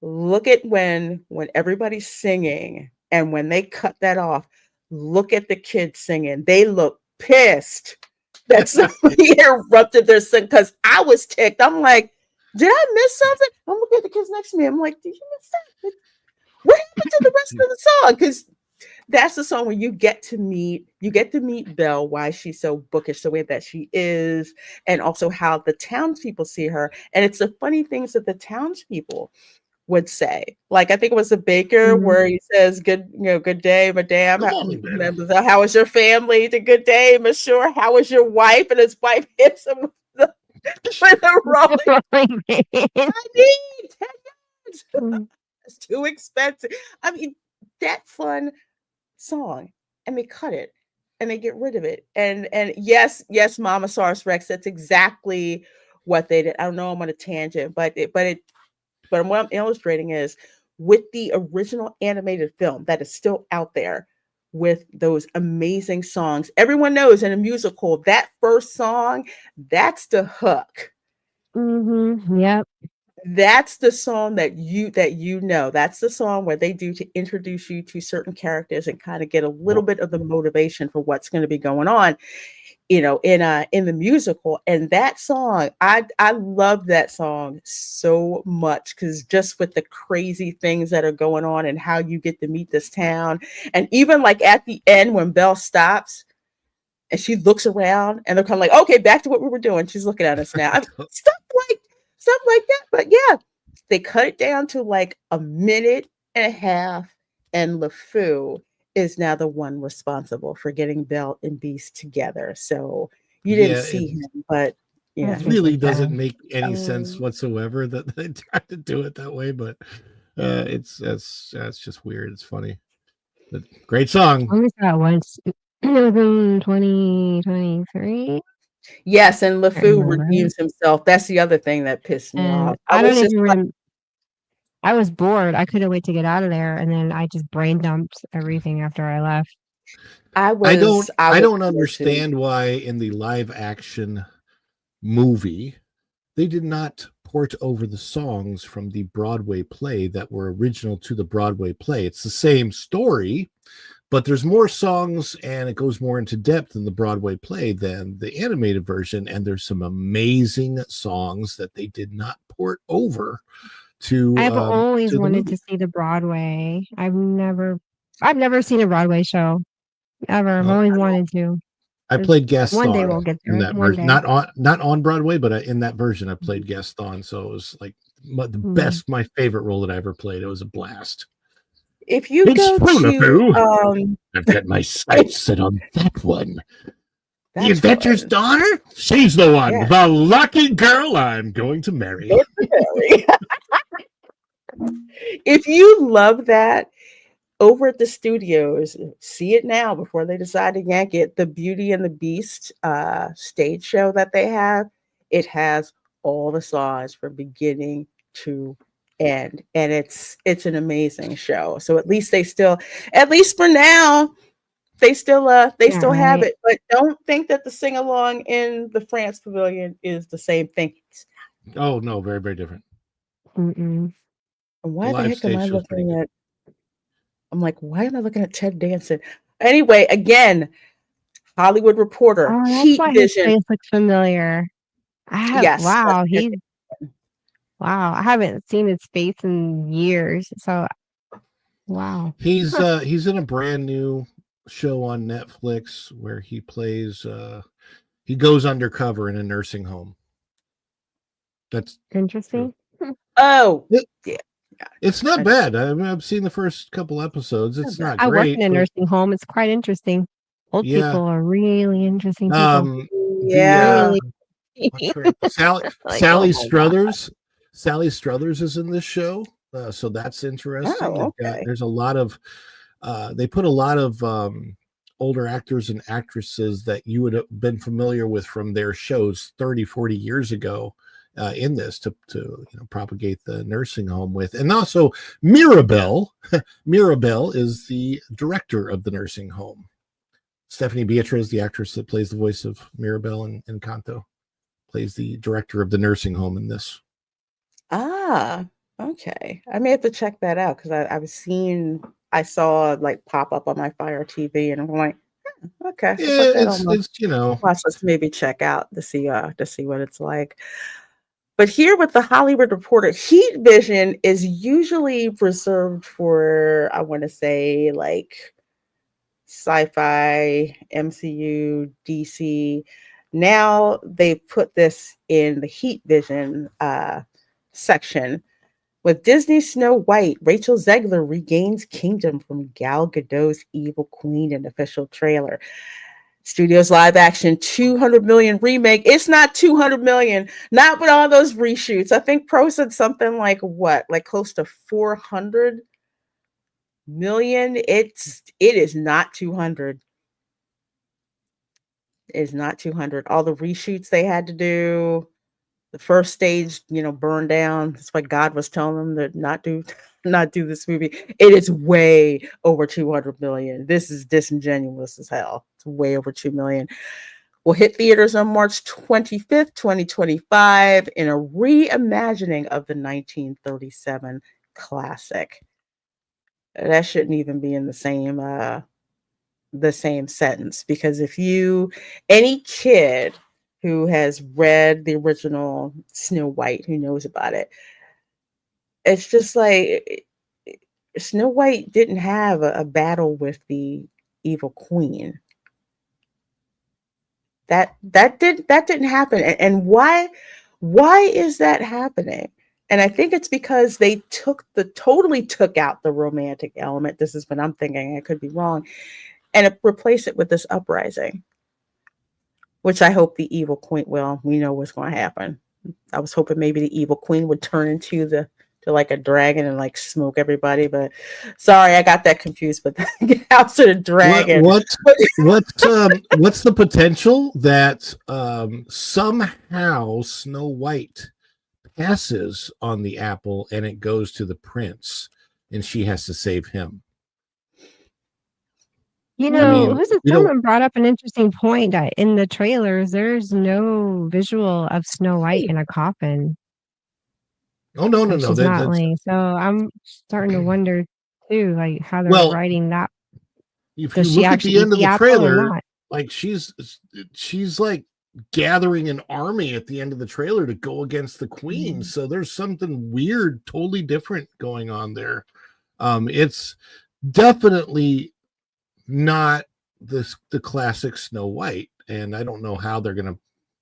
look at when everybody's singing and when they cut that off, look at the kids singing. They look pissed that somebody interrupted their sing because I was ticked. I'm like, did I miss something? I'm looking at the kids next to me. I'm like, did you miss that? What happened to the rest of the song? Because that's the song where you get to meet Belle, why she's so bookish the way that she is, and also how the townspeople see her. And it's the funny things that the townspeople would say. Like I think it was the baker Mhm. where he says, good day, madame. Good morning, madam. How was your family? The good day, monsieur. How was your wife? And his wife hits him with the rolling. Rolling pin. I need 10 yards. Mm. It's too expensive. I mean, that fun song, and they cut it and they get rid of it. And yes, Mama Saurus Rex, that's exactly what they did. I don't know, I'm on a tangent, but what I'm illustrating is with the original animated film that is still out there with those amazing songs. Everyone knows in a musical, that first song, that's the hook. Mhm. Yep. That's the song that know. That's the song where they do to introduce you to certain characters and kind of get a little bit of the motivation for what's going to be going on, in the musical. And that song, I love that song so much because just with the crazy things that are going on and how you get to meet this town, and even like at the end when Belle stops and she looks around and they're kind of like, okay, back to what we were doing. She's looking at us now. Stuff like that. But yeah, they cut it down to like a minute and a half, and LeFou is now the one responsible for getting Belle and Beast together. So you didn't Yeah, see him, but yeah, That's it really doesn't ridiculous. make any sense um, whatsoever that they tried to do it that way, but it's just weird. It's funny. But great I song. only saw it once. It was in 2023. Yes, and I LeFou remember. redeems himself. That's the other thing that pissed me And off. I I don't was just even like, remember. I was bored. I couldn't wait to get out of there, and then I just brain dumped everything after I left. I I was don't bored too. understand why in the live action movie they did not port over the songs from the Broadway play that were original to the Broadway play. It's the same story, but there's more songs and it goes more into depth in the Broadway play than the animated version. And there's some amazing songs that they did not port over I've always to the wanted movie. to see the Broadway. I've never seen a Broadway show ever. I've Uh, always wanted to. I There's played one day Gaston we'll get in there. that One version, day. not on Broadway, but in that version, I Mhm. played Gaston. So it was like the Mm. best, my favorite role that I ever played. It was a blast. If you It's go to Foolaboo. I've got my sights set on that one. The that inventor's one. daughter? She's the one. Yeah. The lucky girl I'm going to marry. If you love that, over at the studios, see it now before they decide to yank it. The Beauty and the Beast stage show that they have, it has all the songs from beginning to end, and it's an amazing show. So at least at least for now, they Yeah, still have right. it. But don't think that the sing along in the France Pavilion is the same thing. Oh, no, very, very different. Mm-mm. The Why the live heck am stage I show is pretty looking good. at? I'm like, why am I looking at Ted Danson? Anyway, again, Hollywood Reporter, Oh, that's Heat why his Vision. face looks familiar. Yes, that's Wow, Ted. wow. I haven't seen his face in years. So, wow. Huh. He's in a brand new show on Netflix where he plays he goes undercover in a nursing home. That's true. Interesting. Hmm. Oh, It, yeah. it's not I just bad. I mean, I've seen the first couple episodes. said It's that. not I work in great, a but nursing home. It's quite interesting. Old yeah. people are really interesting people. Um, the Yeah. Really. what's her Like, oh my God. Sally Struthers is in this show, so that's interesting. Oh, okay. There's a lot of they put a lot of older actors and actresses that you would have been familiar with from their shows 30, 40 years ago in this to propagate the nursing home with. And also Mirabelle. Mirabelle is the director of the nursing home. Stephanie Beatriz, the actress that plays the voice of Mirabelle in Encanto, plays the director of the nursing home in this. Ah, okay. I may have to check that out because I saw it like pop up on my Fire TV, and I'm like, okay, I'll Yeah, put that on my it's watch list to maybe check out to see what it's like. But here with the Hollywood Reporter, Heat Vision is usually reserved for, I want to say, like sci-fi, MCU, DC. Now they put this in the Heat Vision section. With Disney's Snow White, Rachel Zegler regains kingdom from Gal Gadot's evil queen in official trailer. Studios live action 200 million remake. It's not 200 million. Not with all those reshoots. I think Pro said something like what? Like close to 400 million. It is not 200. It is not 200. All the reshoots they had to do, the first stage, burned down. That's why God was telling them to not do not do this movie. It is way over 200 million. This is disingenuous as hell. It's way over 2 million. Will hit theaters on March 25th, 2025 in a reimagining of the 1937 classic. That shouldn't even be in the same sentence, because if you any kid who has read the original Snow White, who knows about it, it's just like Snow White didn't have a battle with the evil queen. That didn't happen. And why is that happening? And I think it's because they totally took out the romantic element. This is what I'm thinking. I could be wrong, and replace it with this uprising, which I hope the evil queen. Well, we know what's going to happen. I was hoping maybe the evil queen would turn into the to like a dragon and like smoke everybody. But sorry, I got that confused. But the House of the Dragon. What's the potential that somehow Snow White passes on the apple and it goes to the prince and she has to save him? You I know, mean, someone brought up an interesting point that in the trailers, there's no visual of Snow White in a coffin. Oh no. She's not laying. So I'm starting to wonder too, like how they're writing that. If Does you she look at actually the eat end of the the apple or trailer, not? like she's like gathering an army at the end of the trailer to go against the queen. So there's something weird, totally different going on there. It's definitely not the classic Snow White, and I don't know how they're going to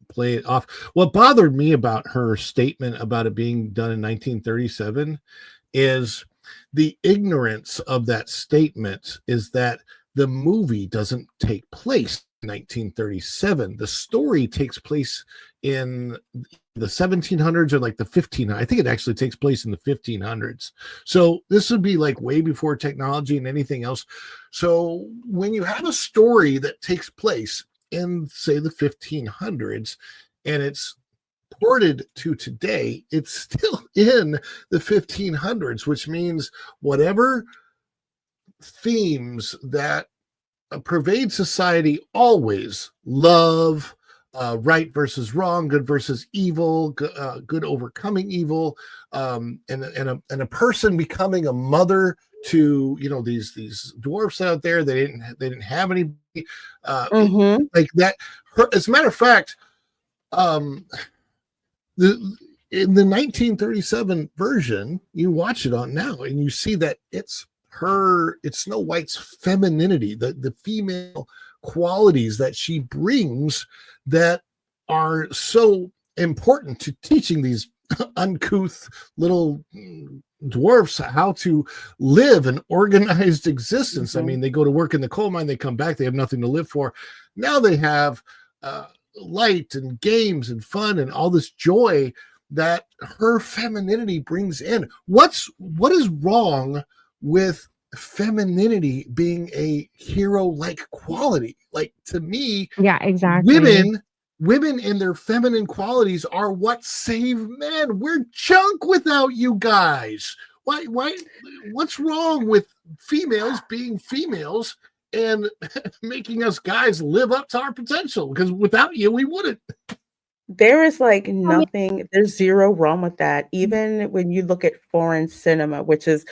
play it off. What bothered me about her statement about it being done in 1937 is the ignorance of that statement is that the movie doesn't take place in 1937. The story takes place in the 1700s or like the 1500s. I think it actually takes place in the 1500s. So this would be like way before technology and anything else. So when you have a story that takes place in, say, the 1500s and it's ported to today, it's still in the 1500s, which means whatever themes that pervade society always, love, right versus wrong, good versus evil, good overcoming evil, and a person becoming a mother to these dwarfs out there. They didn't have any like that. As a matter of fact, in the 1937 version, you watch it on now and you see that it's Snow White's femininity, the female qualities that she brings that are so important to teaching these uncouth little dwarfs how to live an organized existence. I mean, they go to work in the coal mine, they come back, they have nothing to live for. Now they have light and games and fun and all this joy that her femininity brings in. What is wrong with femininity being a hero-like quality? Like, to me, yeah, exactly. Women in their feminine qualities are what save men. We're junk without you guys. Why what's wrong with females being females and making us guys live up to our potential? Because without you, we wouldn't. There is like nothing, there's zero wrong with that. Even when you look at foreign cinema, which is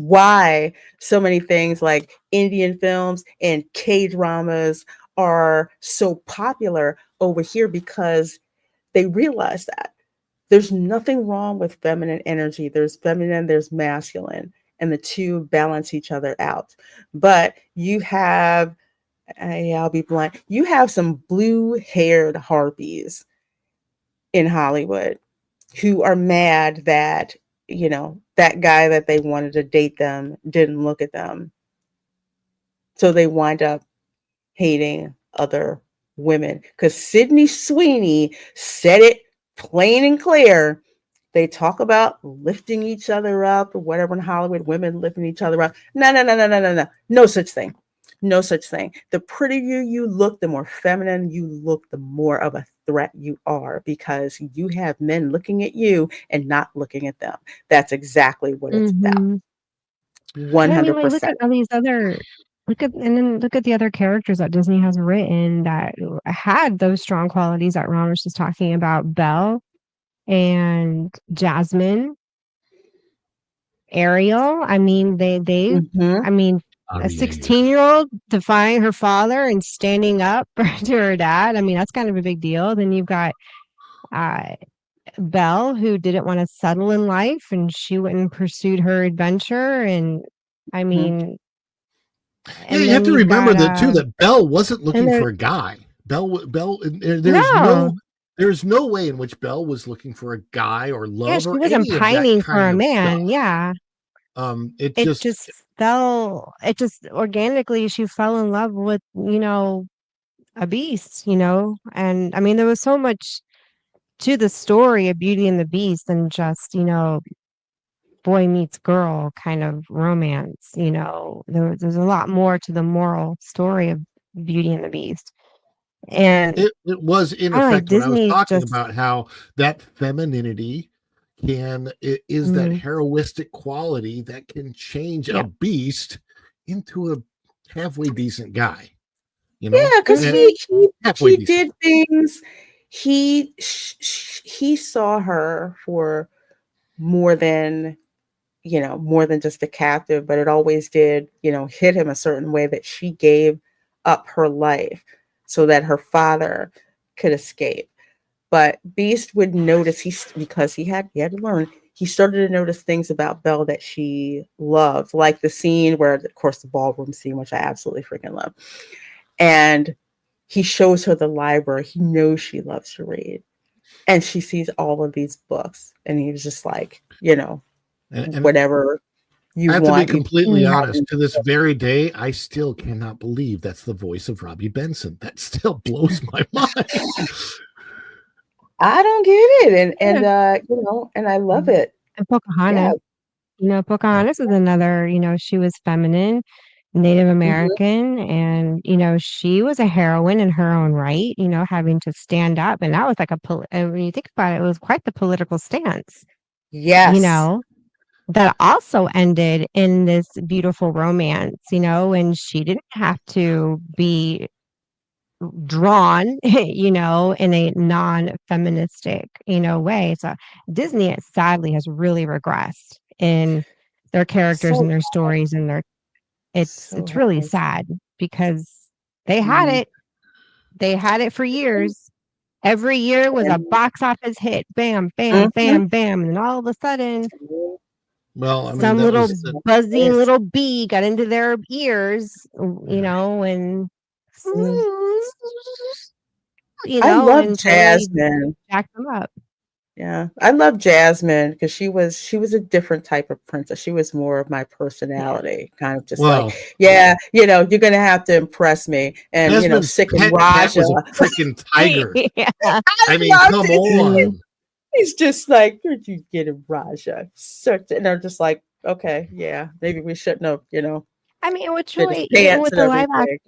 why so many things like Indian films and K-dramas are so popular over here, because they realize that there's nothing wrong with feminine energy. There's feminine, there's masculine, and the two balance each other out. But you have, I'll be blunt, you have some blue-haired harpies in Hollywood who are mad that, that guy that they wanted to date them didn't look at them. So they wind up hating other women, because Sydney Sweeney said it plain and clear. They talk about lifting each other up or whatever in Hollywood, women lifting each other up. No. No such thing. No such thing. The prettier you look, the more feminine you look, the more of a threat you are, because you have men looking at you and not looking at them. That's exactly what it's about. 100%. I mean, like, look at all these other look at the other characters that Disney has written that had those strong qualities that Ron was just talking about. Belle and Jasmine, Ariel. I mean, I mean, a 16-year-old defying her father and standing up to her dad. I mean, that's kind of a big deal. Then you've got Belle, who didn't want to settle in life, and she went and pursued her adventure. And I mean, yeah, you have to remember that too, that Belle wasn't looking for a guy. There's no way in which Belle was looking for a guy or love. Yeah, she wasn't pining for a man. Stuff. Yeah. It just organically, she fell in love with, a beast, and I mean, there was so much to the story of Beauty and the Beast than just, boy meets girl kind of romance. There's a lot more to the moral story of Beauty and the Beast. And It was in I don't know, like effect what I was Disney's talking just about, how that femininity is that heroistic quality that can change a yeah. beast into a halfway decent guy, Yeah, because and halfway he decent. did things. He saw her for more than more than just a captive, but it always did hit him a certain way that she gave up her life so that her father could escape. But Beast would notice because he had to learn. He started to notice things about Belle that she loved, like the scene where, of course, the ballroom scene, which I absolutely freaking love. And he shows her the library. He knows she loves to read. And she sees all of these books. And he was just like, And whatever you I have to be want. completely honest. To this very day, I still cannot believe that's the voice of Robbie Benson. That still blows my mind. I don't get it. And Yeah. and I love it. And Yeah. Pocahontas. Pocahontas is another, she was feminine, Native Mhm. American, and, she was a heroine in her own right, having to stand up. And that was like and when you think about it, it was quite the political stance, Yes. that also ended in this beautiful romance, and she didn't have to be drawn, in a non-feministic, way. So Disney sadly has really regressed in their characters So and their stories and so it's really has. sad because they had Mhm. it. They had it for years. Every year was a box office hit. Bam, bam, Mhm. bam, bam. And then all of a sudden, Well, I mean, some that little was buzzing Yes. little bee got into their ears, and Mm. I love and totally Jasmine. jacked them up. Yeah, I love Jasmine because she was a different type of princess. She was more of my Yeah. personality, kind of just like, well. yeah, you're gonna have to impress me, and Desmond's sick and pet cat Raja. was a freaking tiger. Yeah. I I mean, loved come it. Mm. on. He's just like, where'd you get a Raja? Such, and they're just like, okay, yeah, maybe we shouldn't have, I mean, with did his Troy, even pants and everything.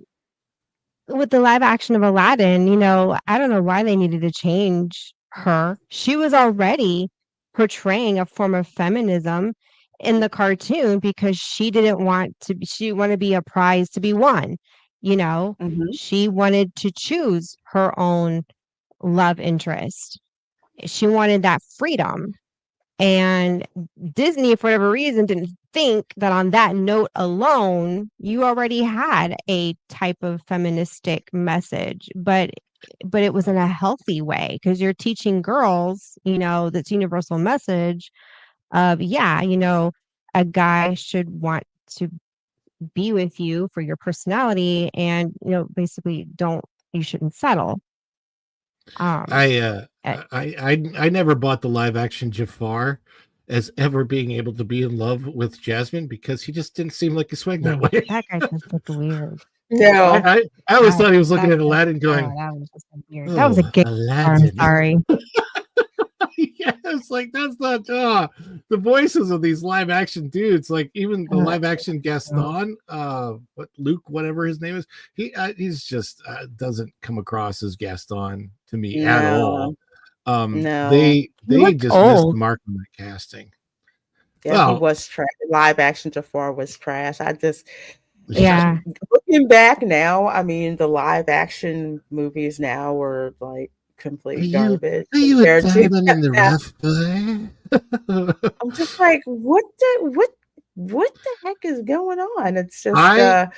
with the live action of Aladdin, I don't know why they needed to change her. She was already portraying a form of feminism in the cartoon because she wanted to be a prize to be won. Hmm. She wanted to choose her own love interest. She wanted that freedom. And Disney, for whatever reason, didn't think that on that note alone, you already had a type of feministic message, but it was in a healthy way because you're teaching girls, this universal message of, yeah, a guy should want to be with you for your personality and, basically you shouldn't settle. Um, eh, I never bought the live action Jafar as ever being able to be in love with Jasmine because he just didn't seem like he swang that yeah, way. that guy just looked weird. No, I always That thought he was looking that at that Aladdin oh, going, that was just so weird. That was a "Oh, gay star, I'm Aladdin." sorry. Yeah, it's like that's not the voices of these live action dudes, like even the live action No. Gaston, what Luke, whatever his name is, he's just doesn't come across as Gaston to me at all. no, no. He They looked just missed the old. mark on that casting. Yeah, he Well, was trash. Live action Jafar was trash. Yeah. Looking back now, I mean, the live action movies now are like are complete you garbage are you a compared to diamond in the now. rough, boy? I'm just like, what the heck is going on? It's just I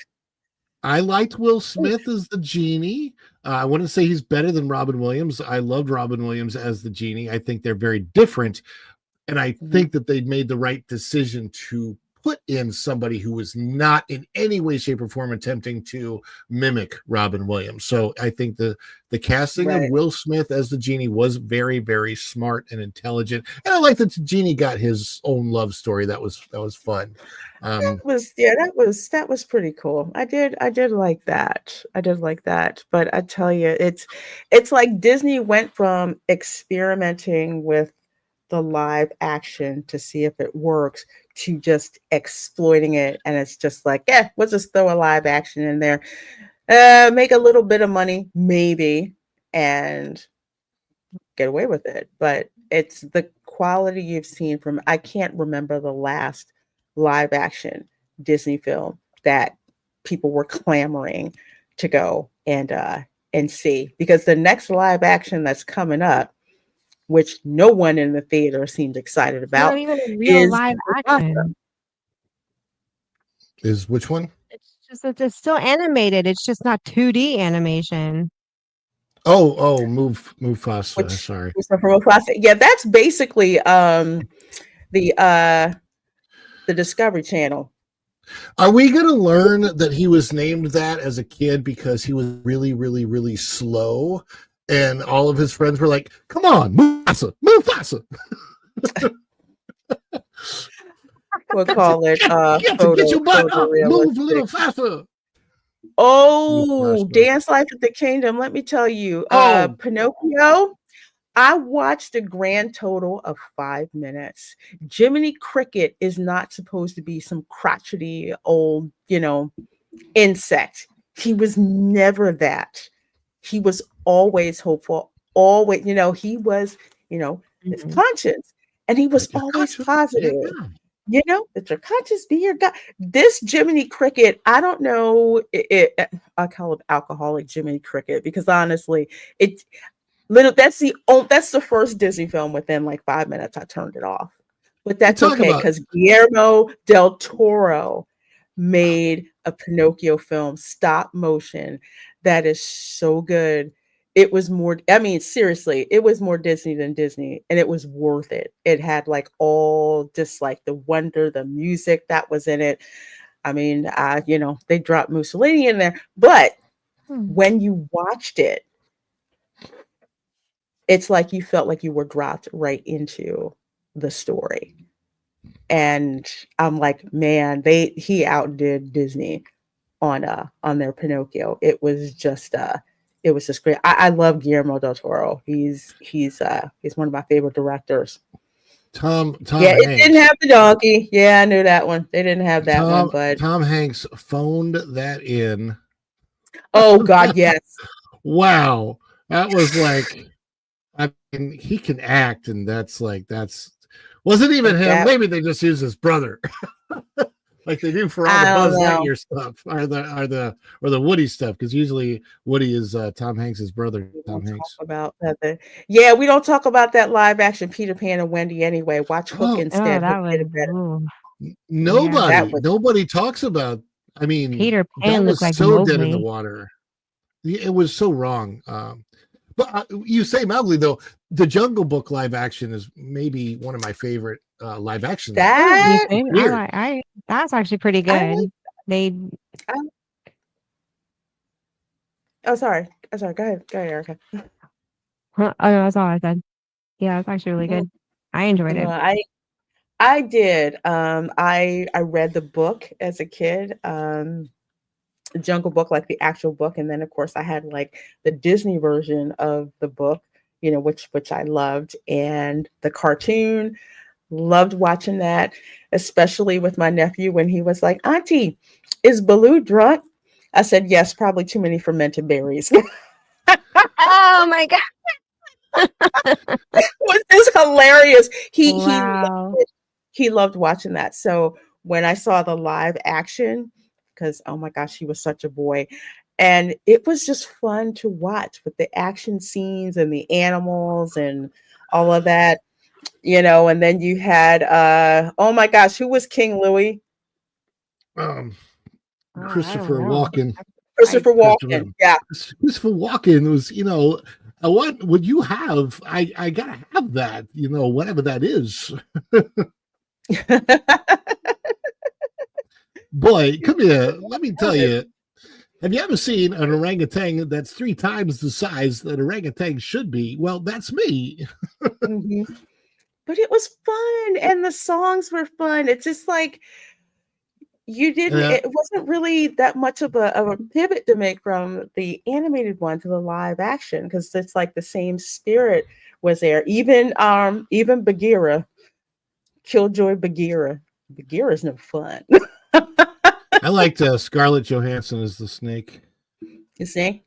I liked Will Smith as the genie. I wouldn't say he's better than Robin Williams. I loved Robin Williams as the genie. I think they're very different. And I Mhm. think that they made the right decision to put in somebody who was not in any way, shape, or form attempting to mimic Robin Williams. So I think the casting of Right. Will Smith as the genie was very, very smart and intelligent. And I like that the genie got his own love story. That was fun. That was pretty cool. I did like that. I did like that. But I tell you, it's like Disney went from experimenting with the live action to see if it works to just exploiting it. And it's just like, yeah, we'll just throw a live action in there, make a little bit of money, maybe, and get away with it. But it's the quality you've seen from, I can't remember the last live action Disney film that people were clamoring to go and see, because the next live action that's coming up, which no one in the theater seems excited It's not about, even a real is live Mufasa. action. Is which one? It's still animated. It's just not 2D animation. Mufasa. Which Sorry. was from Mufasa. Yeah, that's basically the Discovery Channel. Are we going to learn that he was named that as a kid because he was really, really, really slow? And all of his friends were like, come on, Mufasa, Mufasa. We'll call it Get your butt up, move a photorealistic. little faster. Oh, Mufasa. Dance Life at the Kingdom. Let me tell you, Oh. Pinocchio, I watched a grand total of 5 minutes. Jiminy Cricket is not supposed to be some crotchety old, insect. He was never that. He was always hopeful, always, he was, his Mhm. conscience, and he was Let your always conscience positive. be your guide. That your conscience be your God. This Jiminy Cricket, I don't know. I call it alcoholic Jiminy Cricket because honestly, that's the first Disney film within like 5 minutes I turned it off. But that's Talk okay about because Guillermo del Toro made a Pinocchio film, stop motion, that is so good. It was more, I mean, seriously, it was more Disney than Disney, and it was worth it. It had like all just like the wonder, the music that was in it. I mean, they dropped Mussolini in there, but Hmm. when you watched it, it's like you felt like you were dropped right into the story. And I'm like, man, he outdid Disney on their Pinocchio. It was just great. I love Guillermo del Toro. He's one of my favorite directors. Tom Yeah, it Hanks. didn't have the donkey. Yeah, I knew that one. They didn't have that one, but Tom Hanks phoned that in. oh God, yes. Wow. That was like, I mean, he can act, and that's wasn't even him. That, Maybe they just used his brother. Like they do for all I the don't Buzz know. Lightyear stuff, or the Woody stuff, because usually Woody is Tom Hanks' brother. We Tom don't talk Hanks. about that. Yeah, we don't talk about that live action Peter Pan and Wendy anyway. Watch Hook Oh, instead. that Hook was did it better. ooh, yeah. That was nobody talks about. I mean, Peter that Pan looked was like so dead in the Mowgli. water. It was so wrong. But you say Mowgli, though. The Jungle Book live action is maybe one of my favorite live actions. Oh, me that. too. Weird. That's actually pretty I like. good. They I, oh, sorry. Oh, sorry. Go ahead. Go ahead, Erica. oh no, that's all I said. Yeah, it's actually really No, good. I enjoyed no, it. I did. I read the book as a kid. Jungle Book, like the actual book, and then of course I had like the Disney version of the book, which I loved, and the cartoon. Loved watching that, especially with my nephew when he was like, "Auntie, is Baloo drunk?" I said, "Yes, probably too many fermented berries." Oh my god! Was this hilarious? He loved Wow. it. He loved watching that. So when I saw the live action, because oh my gosh, he was such a boy. And it was just fun to watch with the action scenes and the animals and all of that, and then you had oh my gosh, who was King Louis? Um, Oh, I don't Christopher know. Walken. I Christopher Christopher, Walken. Yeah. Christopher Walken was, what would you have? I gotta have that, whatever that is. Boy, come here. Let me tell you. Have you ever seen an orangutan that's 3 times the size that orangutan should be? Well, that's me. Mhm. But it was fun and the songs were fun. It's just like Uh, it wasn't really that much of a pivot to make from the animated one to the live action because it's like the same spirit was there. Even Bagheera, Killjoy Bagheera. Bagheera's no fun. I liked Scarlett Johansson as the snake. You see?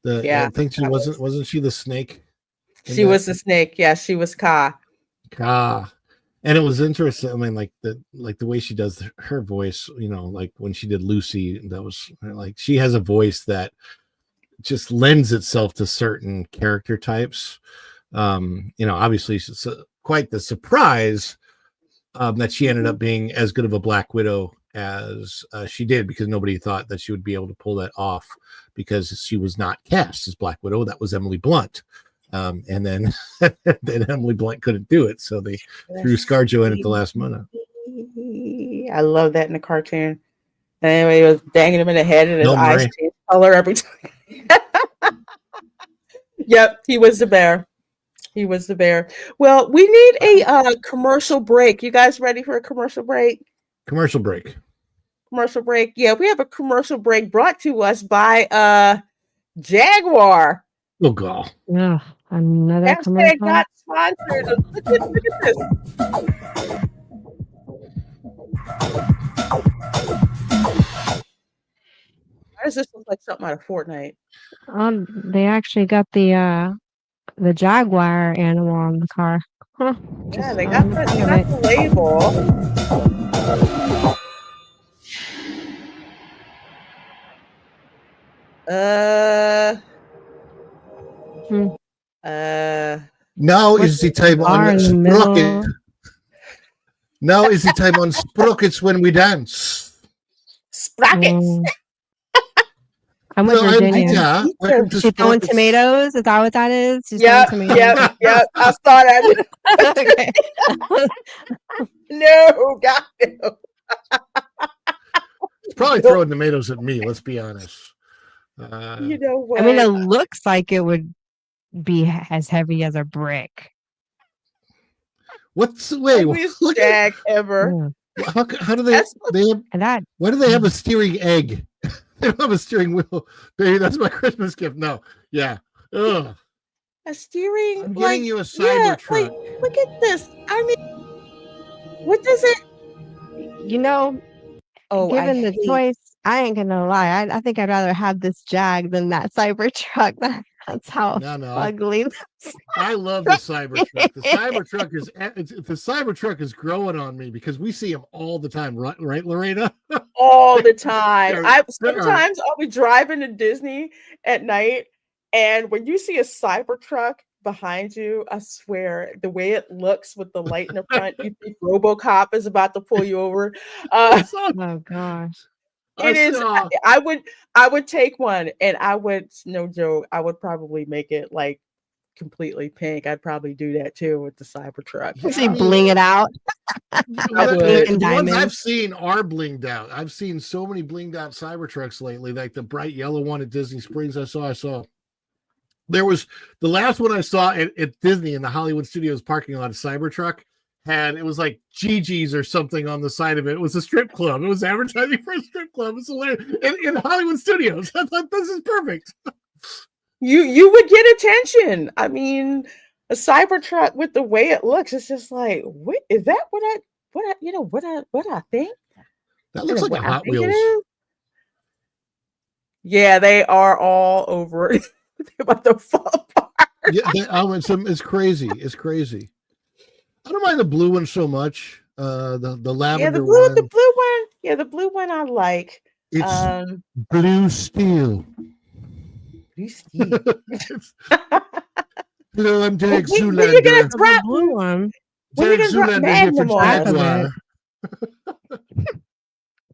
I think she wasn't she the snake? She was the snake. Yeah, she was Ka. And it was interesting. I mean, like the way she does her voice, like when she did Lucy, that was like she has a voice that just lends itself to certain character types. Obviously it's quite the surprise that she ended up being as good of a Black Widow as she did, because nobody thought that she would be able to pull that off, because she was not cast as Black Widow. That was Emily Blunt. And then Emily Blunt couldn't do it, so they threw ScarJo in at the last minute. I love that in the cartoon. And anyway, he was banging him in the head, and his eyes changed color every time. Yep, he was the bear. He was the bear. Well, we need a commercial break. You guys ready for a commercial break? Commercial break. Yeah, we have a commercial break brought to us by Jaguar. Oh God. Yeah, another commercial. Not sponsored. Look at this. Why does this look like something out of Fortnite? They actually got the Jaguar animal on the car. Huh. Yeah, they got the label. Now is the time on sprocket. Now is the time on sprockets when we dance. Sprockets. I'm with Virginia. She's throwing tomatoes. Is that what that is? Yep. I saw that. Okay. No, God, no. It's probably throwing tomatoes at me. Let's be honest. You know what? I mean, it looks like it would be as heavy as a brick. What's the way? Look Jag ever. How do they have, why do they have a steering egg? They don't have a steering wheel. Baby, that's my Christmas gift. No. Yeah. Ugh. A steering. I'm getting you a Cybertruck. Look at this. I mean, what does it? Given the choice, I ain't gonna lie. I think I'd rather have this Jag than that Cybertruck. That's how ugly. I love the Cybertruck. The Cybertruck is growing on me, because we see them all the time, right, Lorena? All the time. Sometimes I'll be driving to Disney at night, and when you see a Cybertruck behind you, I swear, the way it looks with the light in the front, you think RoboCop is about to pull you over. Oh gosh. It is. I would take one, and I would, no joke, I would probably make it like completely pink. I'd probably do that too with the Cybertruck. Bling it out. The ones I've seen are blinged out. I've seen so many blinged out Cybertrucks lately, like the bright yellow one at Disney Springs. I saw. There was the last one I saw at Disney in the Hollywood Studios parking lot. A Cybertruck it was like Gigi's or something on the side of it. It was a strip club. It was advertising for a strip club. It's hilarious. In Hollywood Studios. I thought, this is perfect. You would get attention. I mean, a Cybertruck with the way it looks, it's just like, what is that? What I think? That looks like a Hot Wheels. Yeah, they are all over it. They're about to fall apart. Yeah, it's crazy. It's crazy. I don't mind the blue one so much. The lavender one. The blue one. Yeah, the blue one I like. It's blue steel. Blue steel. Hello, I'm Derek Zoolander. When you gonna drop the blue one? Derek Zoolander here for Jaguar.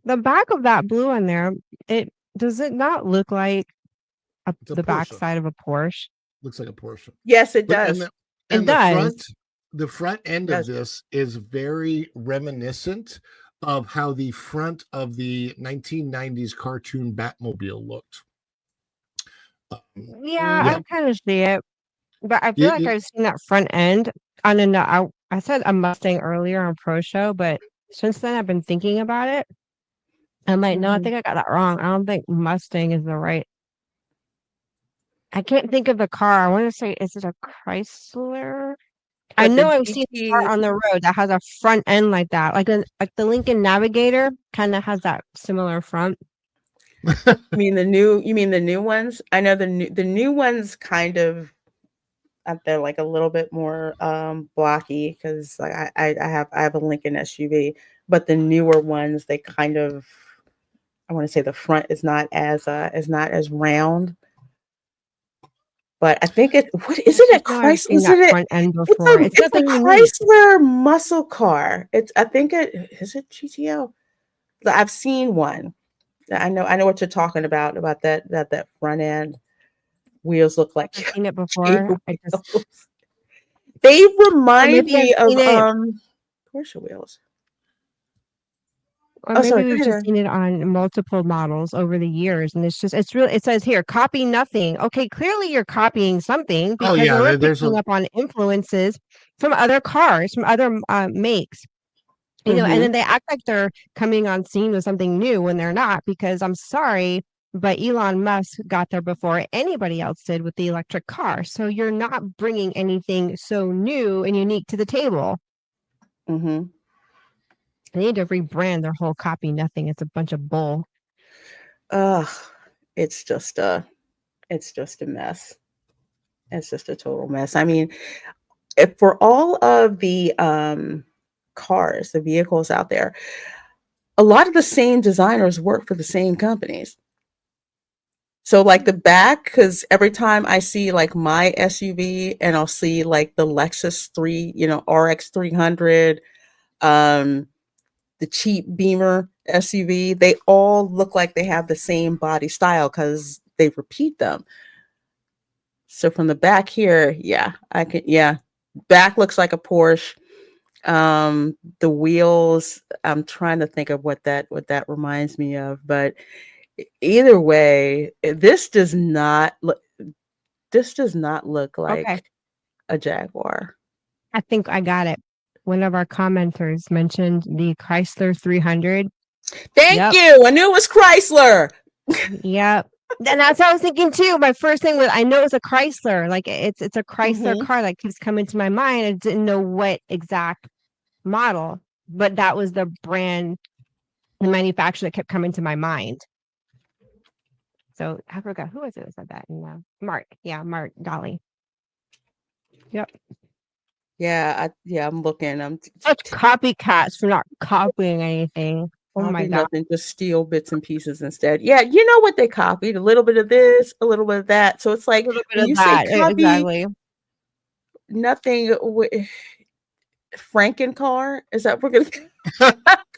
The back of that blue one there, does it not look like the backside of a Porsche? Looks like a Porsche. Yes, it does. It does. The front end of this is very reminiscent of how the front of the 1990s cartoon Batmobile looked. I kind of see it, but I feel like I've seen that front end. I don't know. I said a Mustang earlier on Pro Show, but since then I've been thinking about it. I'm like, no, I think I got that wrong. I don't think Mustang is the right. I can't think of the car. I want to say, is it a Chrysler? I But the know I've seen a GT, car on the road that has a front end like that, like the Lincoln Navigator kind of has that similar front. you mean the new ones? I know the new ones kind of they're like a little bit more blocky because like I have a Lincoln SUV, but the newer ones they kind of I want to say the front is not as round. But I think what is it a Just know I've Chrysler? seen that front end before. It's It's a nothing unique. Chrysler muscle car. I think is it GTO? I've seen one. I know what you're talking about that front end wheels look like I've seen it J before. I just, wheels. They or remind maybe I've me of seen it, Porsche wheels. or Oh, sorry, maybe go we've ahead, just Erin. seen it on multiple models over the years, and it's really. It says here, copy nothing. Okay, clearly you're copying something Oh because yeah, we're there's picking a up on influences from other cars, from other makes. And Mm-hmm. then they act like they're coming on scene with something new when they're not, because I'm sorry, but Elon Musk got there before anybody else did with the electric car. So you're not bringing anything so new and unique to the table. Mm-hmm. They need to rebrand their whole copy nothing. It's a bunch of bull. Ugh, it's just a mess. It's just a total mess. I mean, if for all of the cars, the vehicles out there, a lot of the same designers work for the same companies. So like the back, because every time I see like my SUV and I'll see like the Lexus 3, RX 300, um, the cheap Beamer SUV, they all look like they have the same body style because they repeat them. So from the back here, yeah, back looks like a Porsche. The wheels, I'm trying to think of what that reminds me of, but either way, this does not look Okay. like a Jaguar. I think I got it. One of our commenters mentioned the Chrysler 300. Thank Yep. you. I knew it was Chrysler. Yep. And that's what I was thinking too. My first thing was I know it's a Chrysler. Like it's a Chrysler Hmm. car that keeps coming to my mind. I didn't know what exact model, but that was the brand, the manufacturer that kept coming to my mind. So I forgot who was it that said that. Mark. Yeah, Mark Dolly. Yep. Yeah, I'm looking. I'm Such copycats for not copying anything. Oh my copy god. nothing, just steal bits and pieces instead. Yeah, you know what they copied? A little bit of this, a little bit of that. So it's A like little bit when of you say that. copy Exactly. nothing, Frankencar, is that what we're gonna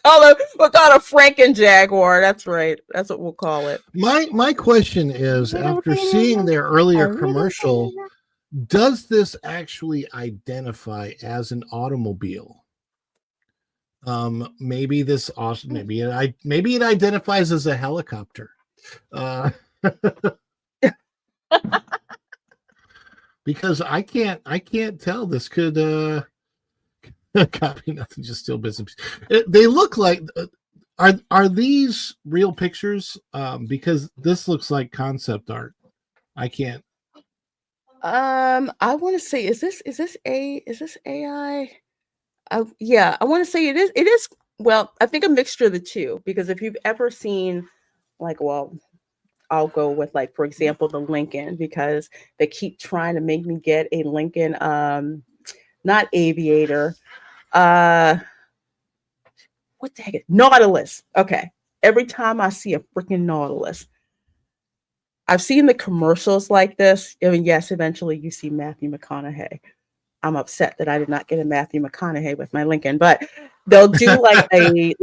call it? We'll call it a Franken Jaguar. That's right. That's what we'll call it. my question is, after seeing their earlier commercial, does this actually identify as an automobile? Maybe this awesome. Maybe it identifies as a helicopter. Uh, because I can't tell. This could copy nothing, just steal business. They look like. Are these real pictures? Because this looks like concept art. I can't. I want to say, is this AI? Yeah, I want to say it is. It is. Well, I think a mixture of the two. Because if you've ever seen, like, well, I'll go with like, for example, the Lincoln, because they keep trying to make me get a Lincoln, not Aviator, uh, what the heck? Nautilus. Okay, every time I see a freaking Nautilus, I've seen the commercials like this. I mean, yes, eventually you see Matthew McConaughey. I'm upset that I did not get a Matthew McConaughey with my Lincoln, but they'll do like a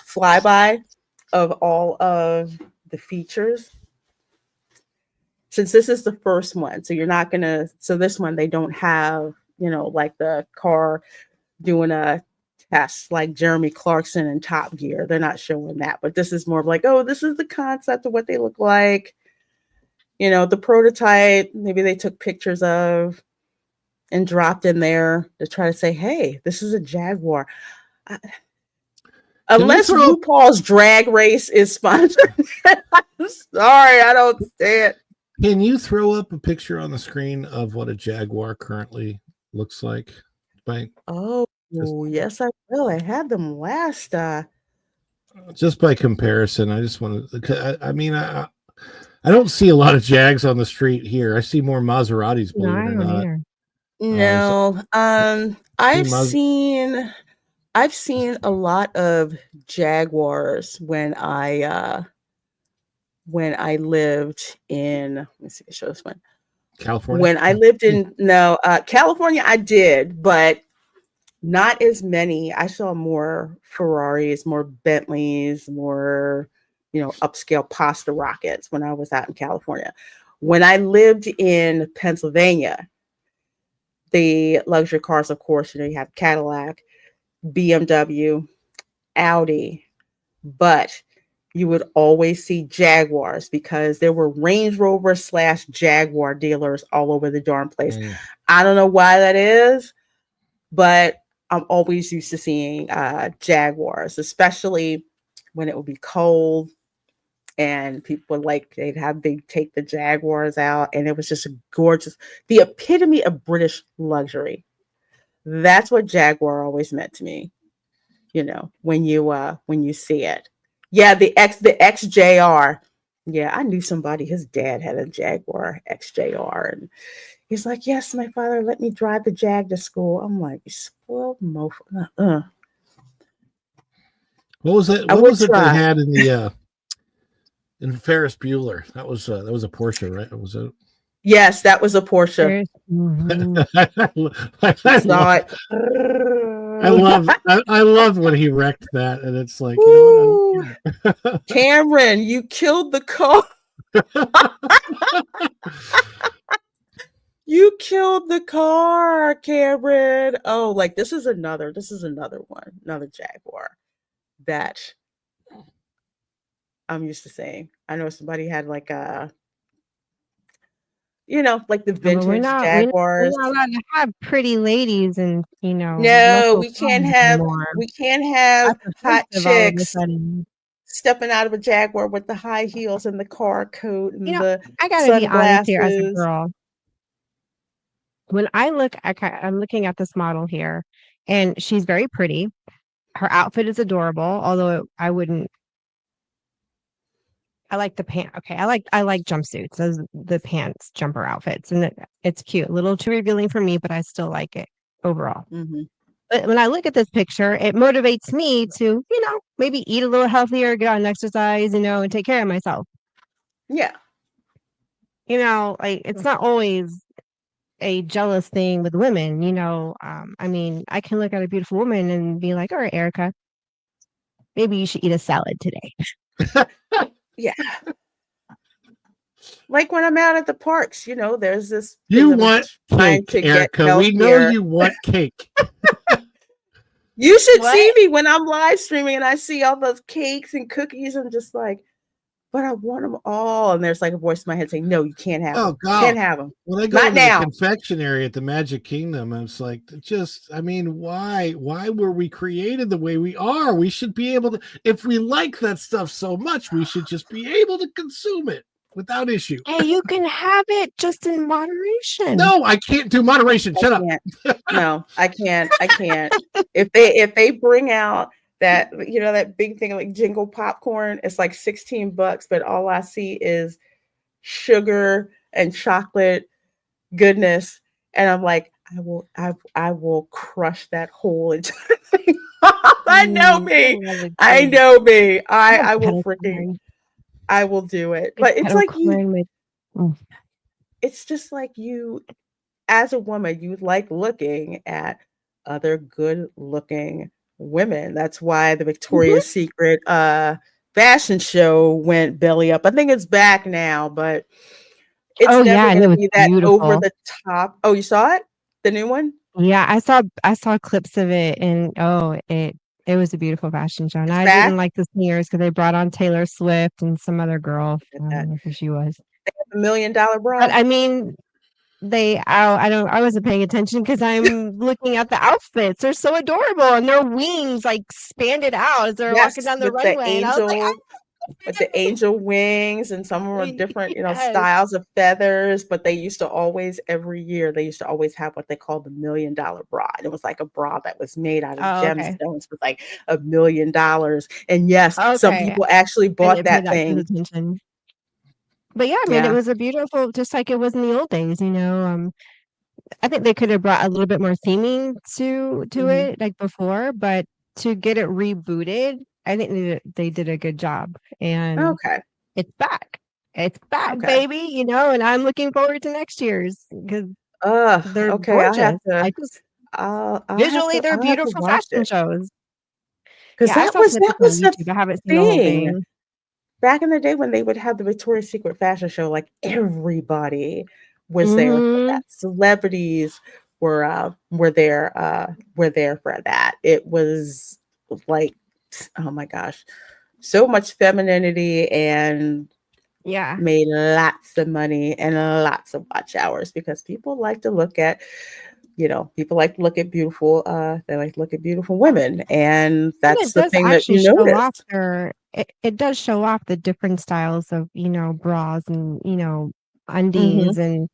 flyby of all of the features. Since this is the first one, so you're not gonna. So this one they don't have, like the car doing a test like Jeremy Clarkson and Top Gear. They're not showing that, but this is more of like, oh, this is the concept of what they look like. The prototype. Maybe they took pictures of and dropped in there to try to say, hey, this is a Jaguar. Unless RuPaul's Drag Race is sponsored. I'm sorry, I don't stand. Can you throw up a picture on the screen of what a Jaguar currently looks like? Oh, yes, I will. I had them last. Just by comparison, I just want to. I mean, I don't see a lot of Jags on the street here. I see more Maseratis, believe it or not. No, I've seen a lot of Jaguars when I lived in. Let me see. Show this one. California. When I lived in California, I did, but not as many. I saw more Ferraris, more Bentleys, more upscale pasta rockets when I was out in California. When I lived in Pennsylvania, the luxury cars, of course, you have Cadillac, BMW, Audi, but you would always see Jaguars because there were Range Rover / Jaguar dealers all over the darn place. I don't know why that is, but I'm always used to seeing Jaguars, especially when it would be cold and people would they'd take the Jaguars out, and it was just a gorgeous, the epitome of British luxury. That's what Jaguar always meant to me. When you see it. Yeah, the XJR. Yeah, I knew somebody, his dad had a Jaguar XJR, and he's like, yes, my father let me drive the Jag to school. I'm like, you spoiled mofo. What was it? What was it they had in the in Ferris Bueller? That was a Porsche, right? Was it? Yes, that was a Porsche. I love when he wrecked that, and it's like, Cameron, you killed the car. You killed the car, Cameron. Oh, this is another one, another Jaguar that I'm used to saying. I know somebody had the vintage Jaguars. We're not allowed to have pretty ladies and No, we can't have hot chicks stepping out of a Jaguar with the high heels and the car coat and the I gotta be honest here as a girl. When I'm looking at this model here, and she's very pretty. Her outfit is adorable, although I like the pant. Okay, I like jumpsuits, the pants jumper outfits, and it's cute. A little too revealing for me, but I still like it overall. Mm-hmm. But when I look at this picture, it motivates me to, maybe eat a little healthier, get on exercise, and take care of myself. Yeah. It's not always a jealous thing with women, I mean, I can look at a beautiful woman and be like, all right, Erica, maybe you should eat a salad today. Yeah. Like when I'm out at the parks, there's this. You want cake, Erica. We know you want cake. You should see me when I'm live streaming and I see all those cakes and cookies. I'm just like, but I want them all. And there's a voice in my head saying, no, you can't have them. Oh, God. Can't have them. When I go to the confectionery at the Magic Kingdom, I was like, why were we created the way we are? We should be able to, if we like that stuff so much, we should just be able to consume it without issue. Hey, you can have it just in moderation. No, I can't do moderation. Shut up. No, I can't. If they bring out that, that big thing like Jingle popcorn, it's like $16, but all I see is sugar and chocolate goodness. And I'm like, I will crush that whole entire thing. I know me. I will freaking, I will do it. But it's like it's just like you, as a woman, you like looking at other good looking women. That's why the Victoria's Secret fashion show went belly up. I think it's back now, but it's never going to be that beautiful. Over the top. Oh, you saw it? The new one? Yeah, I saw clips of it, and it was a beautiful fashion show. And I didn't like the singers because they brought on Taylor Swift and some other girl. I don't know who she was. They have $1 Million Bra. But I mean, I wasn't paying attention because I'm looking at the outfits. They're so adorable, and their wings like expanded out as they're walking Yes, down the runway, and I was like, with the angel wings, and some were different, yes. styles of feathers. But they used to always, every year, they used to always have what they called the $1 million bra. And it was like a bra that was made out of Oh, okay. gemstones with like $1 million. And yes, some Okay. people actually I bought didn't pay that that close thing. attention. But yeah, I mean, it Yeah. was a beautiful, just like it was in the old days, I think they could have brought a little bit more theming to Mhm. it like before, but to get it rebooted, I think they did a good job, and Okay. it's back. It's back, Okay. baby, and I'm looking forward to next year's because they're Okay. gorgeous. Visually, they're I'll have to beautiful watch fashion it, shows. because Yeah, I saw that snippets on was the YouTube. I haven't seen the whole thing. thing. Back in the day when they would have the Victoria's Secret fashion show, like everybody was there for Mhm. that. Celebrities were there for that. It was like, oh my gosh, so much femininity, and Yeah. made lots of money and lots of watch hours, because people like to look at, beautiful, they like to look at beautiful women, and And that's it the does thing that actually you show off notice. it does show off the different styles of, bras and, Mhm. undies and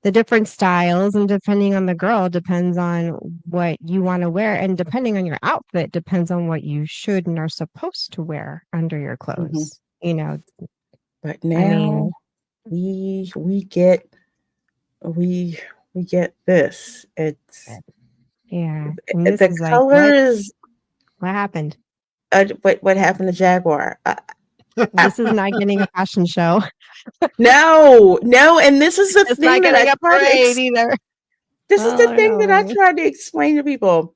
the different styles, and depending on the girl, depends on what you wanna wear, and depending on your outfit, depends on what you should and are supposed to wear under your Mhm. clothes, But I now mean we get we we get this. It's yeah, and this the is like, colors. what happened? What happened to Jaguar? This is not getting a fashion show. No, no, and this is the It's thing not that I getting a tried to parade either. this is the Oh, thing that I no. tried to explain to people.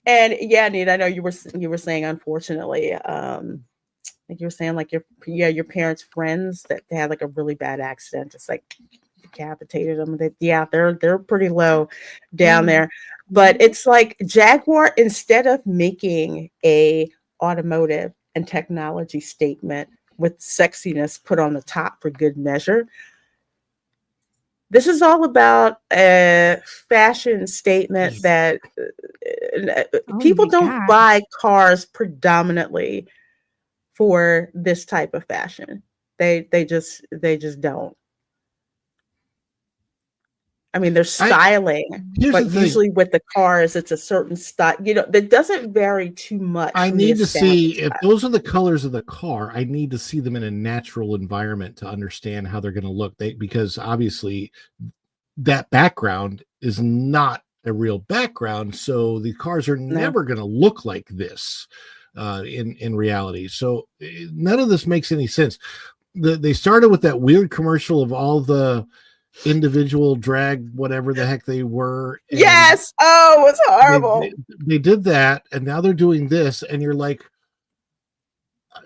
And yeah, Nita, I know you were saying, unfortunately, like you were saying, like your parents' friends, that they had like a really bad accident, just like decapitated them. That, yeah, they're pretty low down Mhm. there. But it's like Jaguar, instead of making a automotive and technology statement with sexiness put on the top for good measure, this is all about a fashion statement that Oh people my don't god. buy cars predominantly for this type of fashion. They just don't. I mean, there's I styling, Here's the but thing. usually with the cars, it's a certain style, that doesn't vary too much I from the need to see established if style. those are the colors of the car. I need to see them in a natural environment to understand how they're going to look. Because obviously that background is not a real background, so the cars are No. never going to look like this in reality. So none of this makes any sense. They started with that weird commercial of all the individual drag whatever the heck they were, and Yes. Oh, it was they, they horrible. they did that, and now they're doing this, and you're like,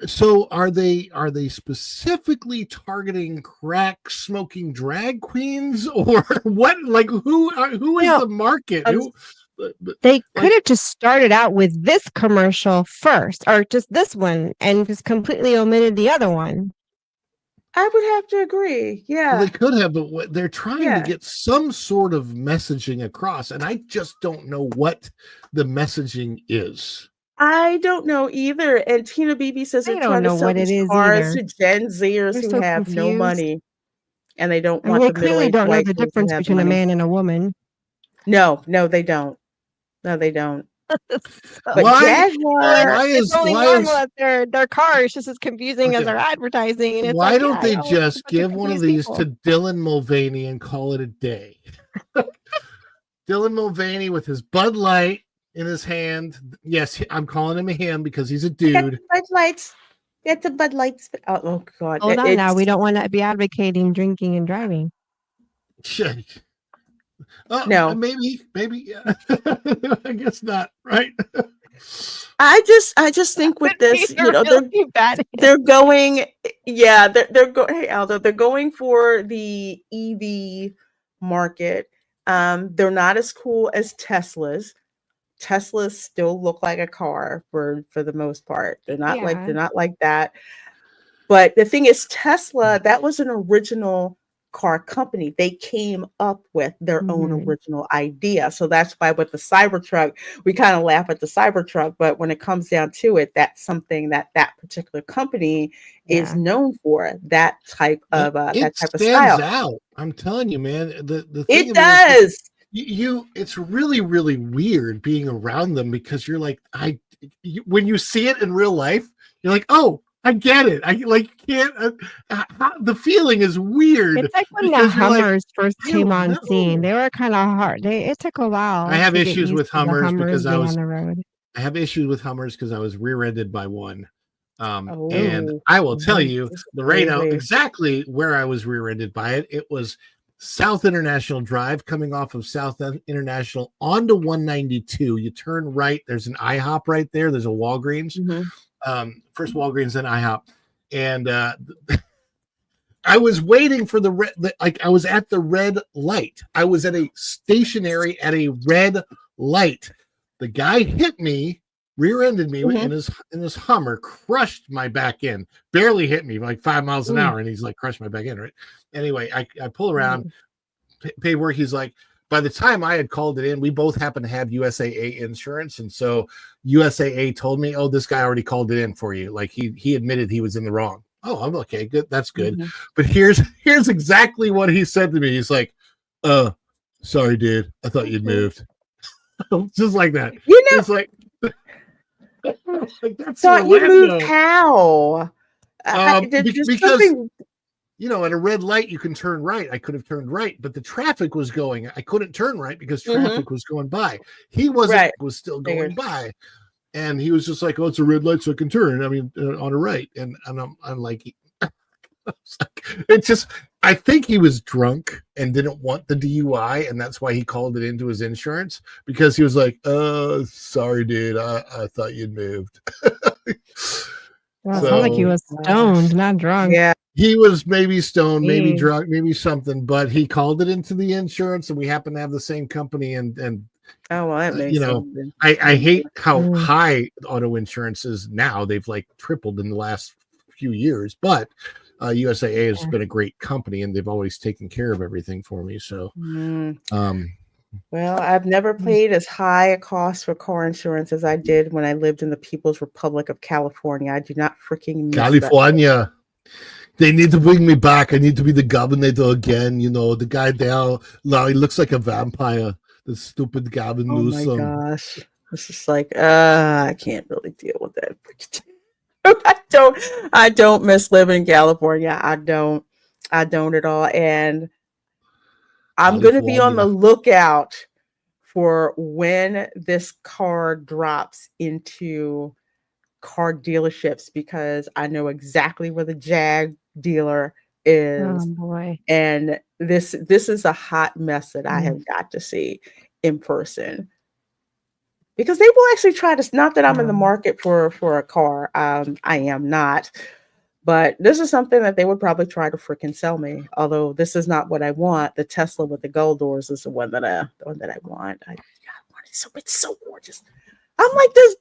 so are they specifically targeting crack smoking drag queens, or what? Like, who You is know, the market? Um, Who, they could like, have just started out with this commercial first, or just this one, and just completely omitted the other one. I would have to agree. well, they Yeah. could have, but they're trying to Yeah. get some sort of messaging across, and I just don't know what the messaging is. I don't know either. And Tina BB says they're I don't trying to know sell what it these is cars either. to Gen Zers They're who so have no confused. money, and they don't I mean, want they the clearly middle-aged don't know white the girls who difference have the between a money. man and a woman. No, no, they don't. No, they don't. So, But Why? Jaguar, it's only Why normal is that their car is just as confusing as okay? their advertising, and it's Why like, don't yeah, they it's a just bunch of give one of confused these people. to Dylan Mulvaney and call it a day? Dylan Mulvaney with his Bud Light in his hand. Yes, I'm calling him a him because he's a I got dude. the Bud Lights. Get the Bud Lights. Oh God, Hold on now, we it's don't want to be advocating drinking and driving. Oh, no. maybe, yeah. I guess not, right? I just think with this, These are really bad. they're going, yeah, they're going. Hey Aldo, they're going for the EV market. They're not as cool as Teslas. Teslas still look like a car for the most part. Yeah. They're not like that. But the thing is, Tesla, that was an original car company. They came up with their own Mhm. original idea. So that's why with the Cybertruck, we kind of laugh at the Cybertruck, but when it comes down to it, that's something that that particular company is Yeah. known for, that type of It stands style. out. I'm telling you, man. The thing It of it is, does. it's really really weird being around them because you're like when you see it in real life, you're like, oh, I get it. I like can't. The feeling is weird It's like when the because you're like, Hummers first I came don't on scene. know. They were kind of hard. It took a I while have to get issues used with to the Hummers Hummers because being on the road. I have issues with Hummers because I was rear-ended by one. And Oh, I will tell you, this is Lorena, crazy. exactly where I was rear-ended by it. It was South International Drive, coming off of South International onto 192. You turn right. There's an IHOP right there. There's a Walgreens. Mhm. First Walgreens, then IHOP. And I was waiting for the red, like I was at the red light. I was at a stationary at a red light. The guy hit me, rear-ended me Mhm. in his Hummer, crushed my back end, barely hit me like 5 miles an Mm. hour, and he's like crushed my back end, right? Anyway, I pull around, Mm. pay work. He's like, by the time I had called it in, we both happened to have USAA insurance, and so USAA told me, "Oh, this guy already called it in for you." Like he admitted he was in the wrong. Oh, I'm okay. Good. That's good. Mhm. But here's exactly what he said to me. He's like, sorry, dude. I thought you'd moved." Just like that. You know, It's like, like that's thought you moved Orlando. how? There's Because something. at a red light you can turn right. I could have turned right, but the traffic was going. I couldn't turn right because Mhm. traffic was going by. He wasn't Right. was still Figured. going by, and he was just like, "Oh, it's a red light, so I can turn." I mean, on a right, and I'm like, it's just. I think he was drunk and didn't want the DUI, and that's why he called it into his insurance because he was like, sorry, dude, I thought you'd moved." Well, it sounded like he So was Gosh. stoned, not drunk. Yeah. he was maybe stoned, maybe Jeez. drunk, maybe something, but he called it into the insurance, and we happen to have the same company. And Oh, well, that makes sense. I hate how Mm. high auto insurance is now. They've like tripled in the last few years, but USAA has Yeah. been a great company, and they've always taken care of everything for me. So, Mm. um, Well, I've never Mm. paid as high a cost for car insurance as I did when I lived in the People's Republic of California. I do not freaking miss that. California, they need to bring me back. I need to be the governor again. The guy there, now he looks like a vampire. The stupid Gavin Oh my Newsom. gosh. It's just like, I can't really deal with that. I don't miss living in California. I don't at all. And I'm going to be on the California. lookout for when this car drops into car dealerships because I know exactly where the Jag dealer is. Oh boy. And this is a hot mess that I Mm. have got to see in person. Because they will actually try to, not that I'm in the market for a car. I am not. But this is something that they would probably try to freaking sell me. Although this is not what I want. The Tesla with the gold doors is the one that I want. I want it it's so gorgeous. I'm like, this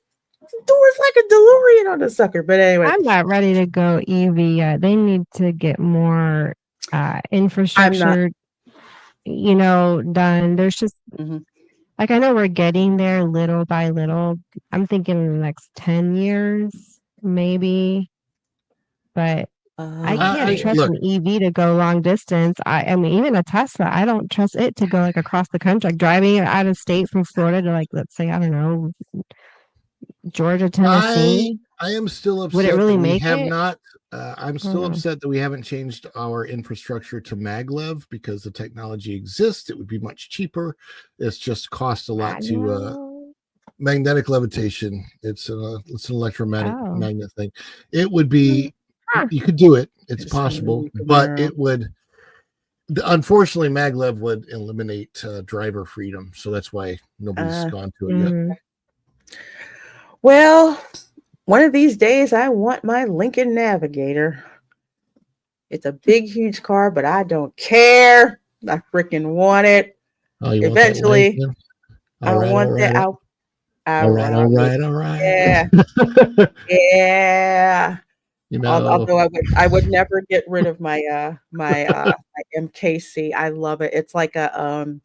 door is like a DeLorean on the sucker. But anyway, I'm not ready to go EV yet. They need to get more infrastructure, done. There's just Mhm. like I know we're getting there little by little. I'm thinking in the next 10 years, maybe. But I can't trust look, an EV to go long distance. I mean, even a Tesla, I don't trust it to go like across the country, like driving it out of state from Florida to like, let's say, I don't know, Georgia, Tennessee. I am still upset Would it really that we make have it? not. I'm still Mm. upset that we haven't changed our infrastructure to maglev because the technology exists. It would be much cheaper. It's just cost a lot I to know. magnetic levitation. It's an electromagnetic Oh. magnet thing. It would be. Huh. You could do it. It's Just possible, move but around. it would. Unfortunately, maglev would eliminate driver freedom, so that's why nobody's gone to it yet. Mhm. Well, one of these days I want my Lincoln Navigator. It's a big, huge car, but I don't care. I freaking want it. Oh, you Eventually, want that I want that. all right. Yeah. Yeah. Although I would never get rid of my MKC. I love it. It's like a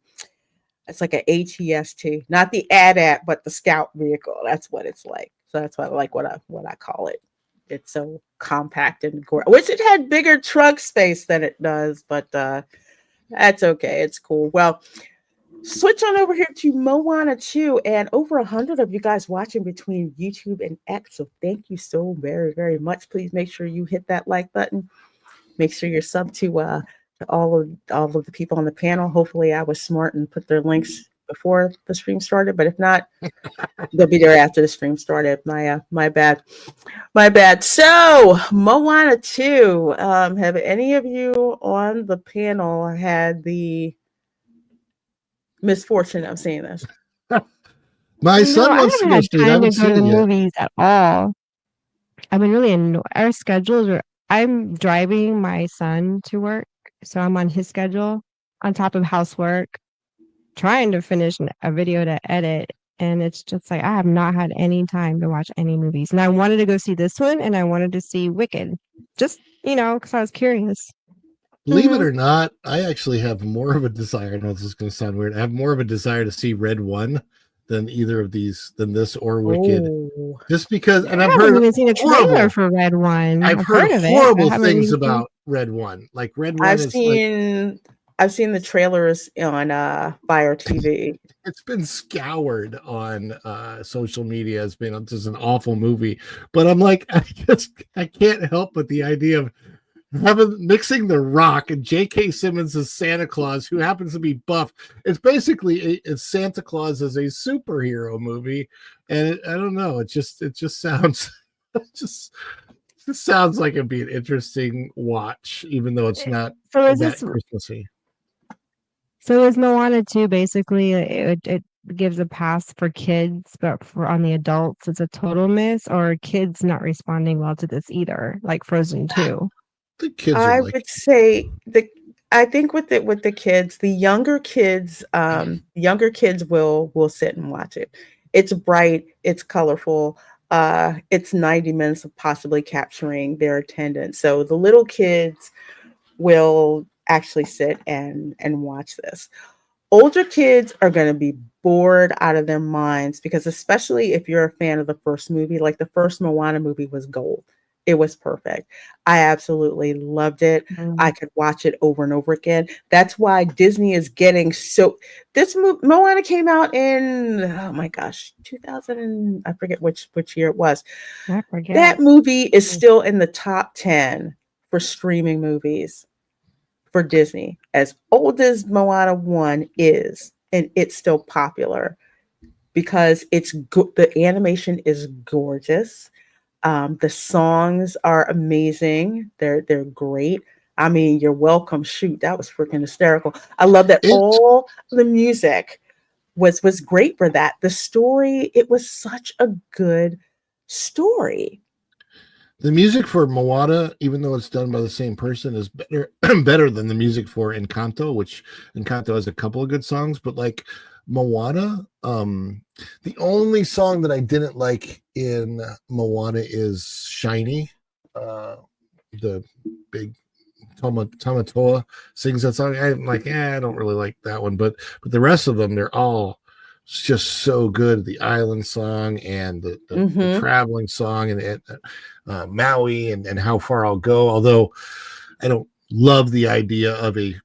ATST, not the AT-AT, but the Scout vehicle. That's what it's like. So that's what I like what I call it. It's so compact and gorgeous. Wish it had bigger trunk space than it does, but that's okay. It's cool. Well, switch on over here to Moana 2, and over 100 of you guys watching between YouTube and X. So thank you so very, very much. Please make sure you hit that like button. Make sure you're sub to all of the people on the panel. Hopefully I was smart and put their links before the stream started, but if not, they'll be there after the stream started. My bad. So Moana 2, have any of you on the panel had the misfortune of seeing this? My son wants to go see it. I haven't seen it yet. Movies at all. I've been really annoyed. Our schedules are. I'm driving my son to work, so I'm on his schedule on top of housework, trying to finish a video to edit, and it's just like I have not had any time to watch any movies. And I wanted to go see this one, and I wanted to see Wicked, just because I was curious. Believe it or not, I actually have more of a desire. I know this is going to sound weird. I have more of a desire to see Red One than either of these, than this or Wicked. Oh. Just because, and I've heard even seen a trailer for Red One. I've heard of horrible it. things about Red One. Like Red One, I've seen the trailers on Fire TV. It's been scoured on social media as being just an awful movie. But I'm like, I can't help but the idea of mixing The Rock and J.K. Simmons as Santa Claus, who happens to be buff. It's basically it's Santa Claus as a superhero movie, and I don't know. It just sounds just sounds like it'd be an interesting watch, even though it's not that Christmassy. So is Moana 2 basically it gives a pass for kids, but for on the adults it's a total miss, or are kids not responding well to this either, like Frozen 2? The kids would say I think with the kids, the younger kids will sit and watch it. It's bright, it's colorful, it's 90 minutes of possibly capturing their attendance. So the little kids will actually sit and watch this. Older kids are going to be bored out of their minds, because especially if you're a fan of the first movie, like the first Moana movie was gold. It was perfect. I absolutely loved it. I could watch it over and over again. That's why Disney is getting so. This Moana came out in 2000 and I forget which year it was. I forget. That movie is still in the top 10 for streaming movies for Disney. As old as Moana 1 is, and it's still popular because the animation is gorgeous. The songs are amazing. They're great. I mean, You're Welcome. Shoot, that was freaking hysterical. I love that all the music was great for that. The story, it was such a good story. The music for Moana, even though it's done by the same person, is better than the music for Encanto, which Encanto has a couple of good songs, but like Moana, the only song that I didn't like in Moana is Shiny. The big Tamatoa sings that song. I'm like, I don't really like that one, but the rest of them, they're all just so good. The island song and the traveling song, and Maui and How Far I'll Go. Although I don't love the idea of a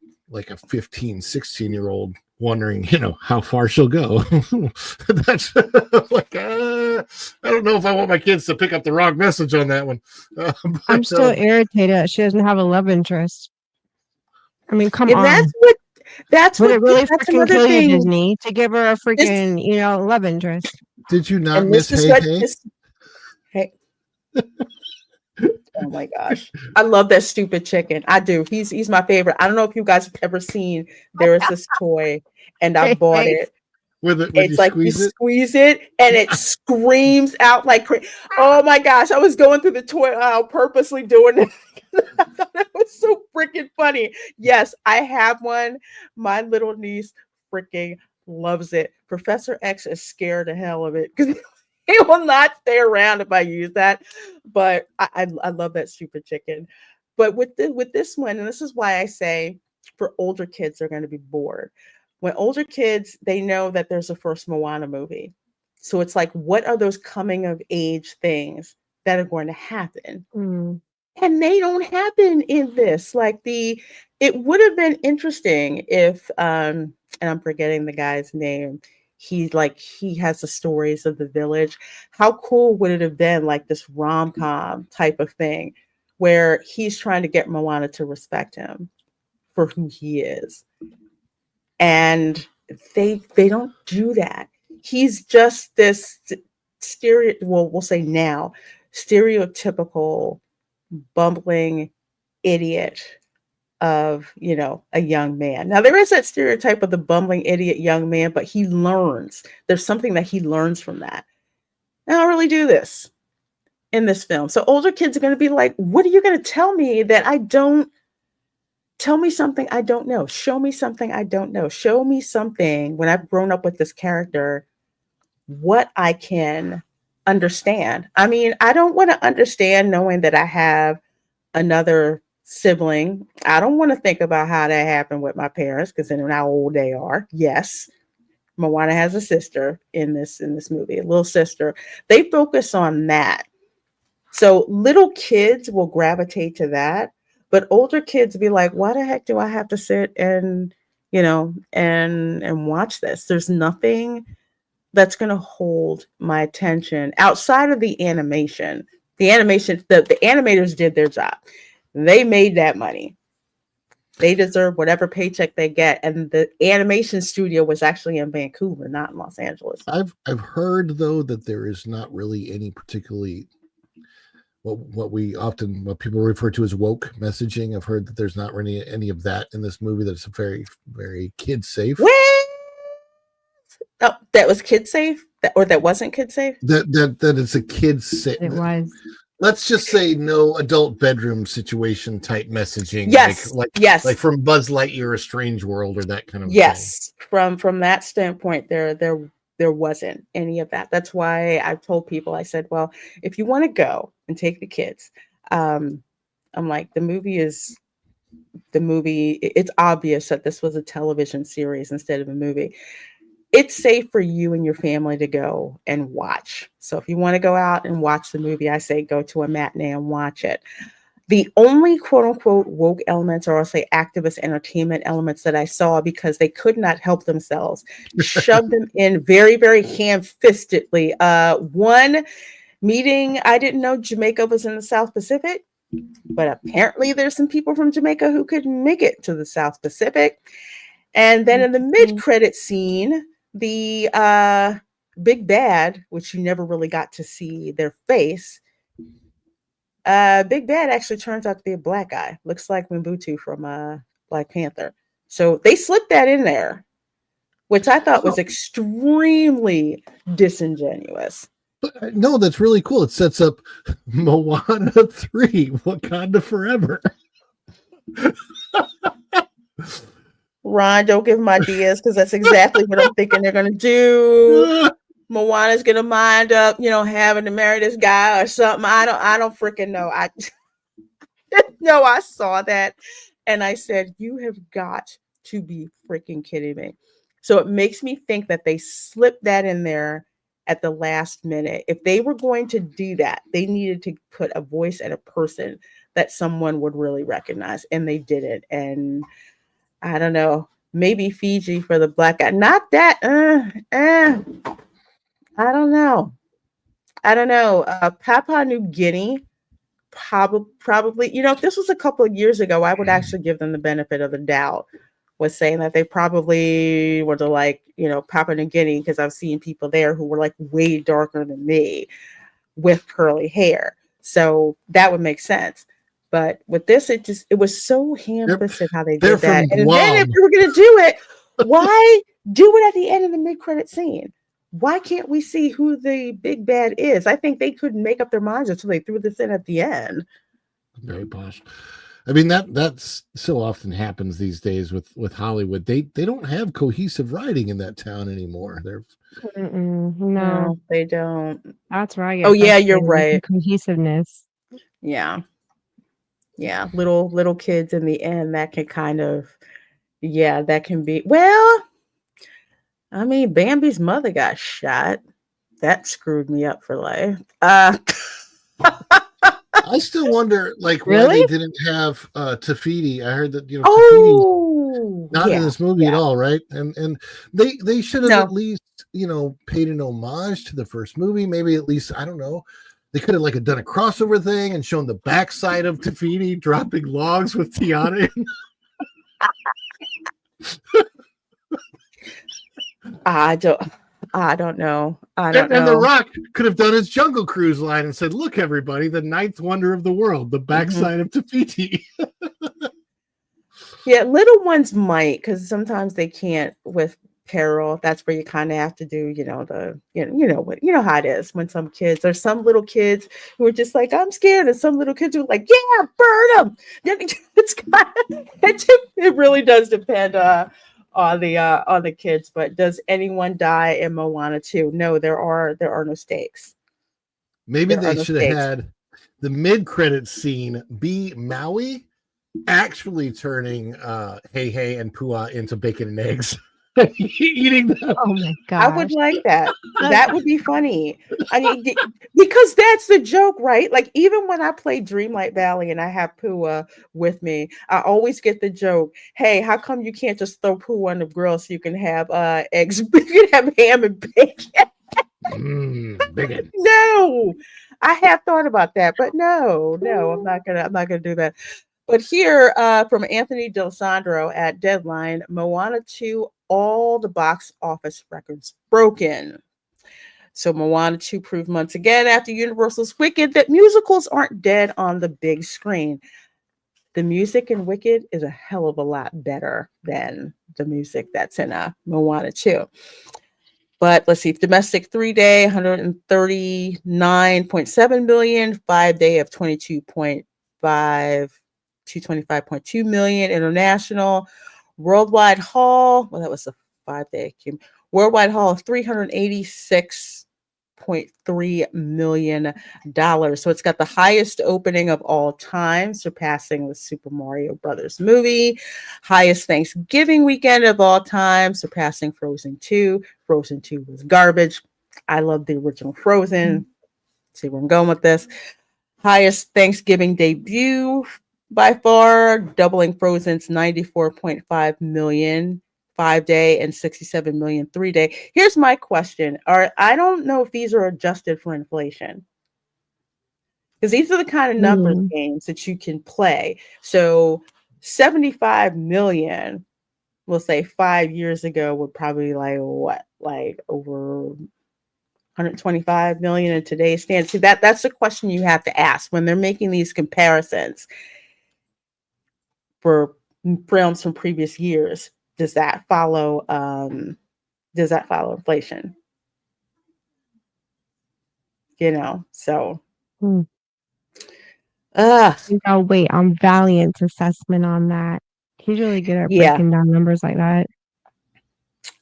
15, 16-year-old wondering, how far she'll go. That's like, I don't know if I want my kids to pick up the wrong message on that one. I'm still irritated. She doesn't have a love interest. I mean, come on. Would it really freaking kill you, Disney, to give her a freaking, love interest? Did you not miss Hey? Oh my gosh. I love that stupid chicken. I do. He's my favorite. I don't know if you guys have ever seen, there is this toy and I bought it. It's like you squeeze it and it screams out like crazy. Oh my gosh. I was going through the toy aisle purposely doing it. I thought it was so freaking funny. Yes, I have one. My little niece freaking loves it. Professor X is scared the hell of it because He will not stay around if I use that. But I love that stupid chicken. But with this one, and this is why I say for older kids, they're going to be bored. When older kids, they know that there's a first Moana movie. So it's like, what are those coming of age things that are going to happen? Mm. And they don't happen in this. Like it would have been interesting if and I'm forgetting the guy's name. He has the stories of the village. How cool would it have been, like this rom-com type of thing where he's trying to get Moana to respect him for who he is. And they don't do that. He's just this we'll say now, stereotypical bumbling idiot of, a young man. Now there is that stereotype of the bumbling idiot young man, but he learns. There's something that he learns from that. And I don't really do this in this film. So older kids are going to be like, what are you going to tell me that I don't? Tell me something I don't know. Show me something I don't know. Show me something when I've grown up with this character, what I can understand. I mean, I don't want to understand knowing that I have another sibling. I don't want to think about how that happened with my parents because then how old they are. Yes, Moana has a sister in this movie, a little sister. They focus on that. So little kids will gravitate to that, but older kids be like, why the heck do I have to sit and, and watch this? There's nothing that's going to hold my attention outside of the animation. The animators did their job. They made that money. They deserve whatever paycheck they get. And the animation studio was actually in Vancouver, not in Los Angeles. I've heard though that there is not really any particularly what people refer to as woke messaging. I've heard that there's not really any of that in this movie. That it's very, very kid safe. What? Oh, that was kid safe, that wasn't kid safe. That it's a kid safe. It was. Let's just say no adult bedroom situation type messaging. Yes, yes, like from Buzz Lightyear, A Strange World, or that kind of yes. Thing. From that standpoint, there wasn't any of that. That's why I told people, I said, well, if you want to go and take the kids, I'm like, the movie, it's obvious that this was a television series instead of a movie. It's safe for you and your family to go and watch. So if you want to go out and watch the movie, I say go to a matinee and watch it. The only quote unquote woke elements, or I'll say activist entertainment elements that I saw, because they could not help themselves, shoved them in very, very ham-fistedly. One meeting, I didn't know Jamaica was in the South Pacific, but apparently there's some people from Jamaica who could make it to the South Pacific. And then in the mid-credit scene, the big bad, which you never really got to see their face, Big Bad actually turns out to be a black guy. Looks like Mbutu from Black Panther. So they slipped that in there, which I thought was extremely disingenuous. No, that's really cool. It sets up Moana 3, Wakanda Forever. Ron, don't give them ideas, because that's exactly what I'm thinking they're going to do. Moana's going to wind up, having to marry this guy or something. I don't freaking know. I saw that and I said, you have got to be freaking kidding me. So it makes me think that they slipped that in there at the last minute. If they were going to do that, they needed to put a voice and a person that someone would really recognize, and they did it. And I don't know, maybe Fiji for the black guy. Not that. I don't know. Papua New Guinea, probably. If this was a couple of years ago, I would actually give them the benefit of the doubt. Was saying that they probably were Papua New Guinea, because I've seen people there who were like way darker than me with curly hair. So that would make sense. But with this, it was so ham-fisted how they did that. And then if you were going to do it, why do it at the end of the mid-credit scene? Why can't we see who the big bad is? I think they couldn't make up their minds until they threw this in at the end. Very posh. I mean that's so often happens these days with Hollywood. They don't have cohesive writing in that town anymore. They're No, No, they don't. that's where I Oh get yeah, you're frustrated with the right. cohesiveness. Yeah. Yeah. Little kids in the end, that can kind of, yeah, that can be, well, I mean, Bambi's mother got shot. That screwed me up for life. I still wonder like why Really? they didn't have Tafiti. I heard that Tafiti's Oh, not in yeah, this movie at yeah. all, right? And they should have No, at least paid an homage to the first movie. Maybe at least I don't know. They could have like done a crossover thing and shown the backside of Tafiti dropping logs with Tiana. I don't. I don't know. I don't And The know. Rock could have done his Jungle Cruise line and said, "Look, everybody, the ninth wonder of the world, the backside of Tafiti." Yeah, little ones might, because sometimes they can't with peril. That's where you kind of have to do, how it is when some kids, there's some little kids who are just like, I'm scared, and some little kids who are like, yeah, burn them. It's kind of, it really does depend on the kids. But does anyone die in Moana 2? No, there are no stakes. Maybe There are they no should have stakes. had the mid-credits scene be Maui actually turning Hey Hey and Pua into bacon and eggs, eating them. Oh my I would gosh. like that. That would be funny. I mean, because that's the joke, right? Like even when I play Dreamlight Valley and I have Pua with me, I always get the joke. Hey, how come you can't just throw Pua on the grill so you can have eggs? You can have ham and bacon. Bacon. No, I have thought about that, but no, I'm not gonna do that. But here, from Anthony D'Alessandro at Deadline, Moana 2, all the box office records broken. So Moana 2 proved once again after Universal's Wicked that musicals aren't dead on the big screen. The music in Wicked is a hell of a lot better than the music that's in Moana 2. But let's see, domestic 3-day, 139.7 million, 5-day of 225.2 million. International, worldwide haul, well, that was a 5-day. Worldwide haul of $386.3 million. So it's got the highest opening of all time, surpassing the Super Mario Brothers movie. Highest Thanksgiving weekend of all time, surpassing Frozen 2. Frozen 2 was garbage. I love the original Frozen. See where I'm going with this. Highest Thanksgiving debut by far, doubling Frozen's 94.5 million 5-day and 67 million 3-day. Here's my question. I don't know if these are adjusted for inflation. Because these are the kind of numbers games that you can play. So 75 million, we'll say 5 years ago, would probably like what? Like over 125 million in today's standards. See, that's the question you have to ask when they're making these comparisons for films from previous years. Does that follow inflation? So I think I'll wait on Valiant's assessment on that. He's really good at breaking down numbers like that.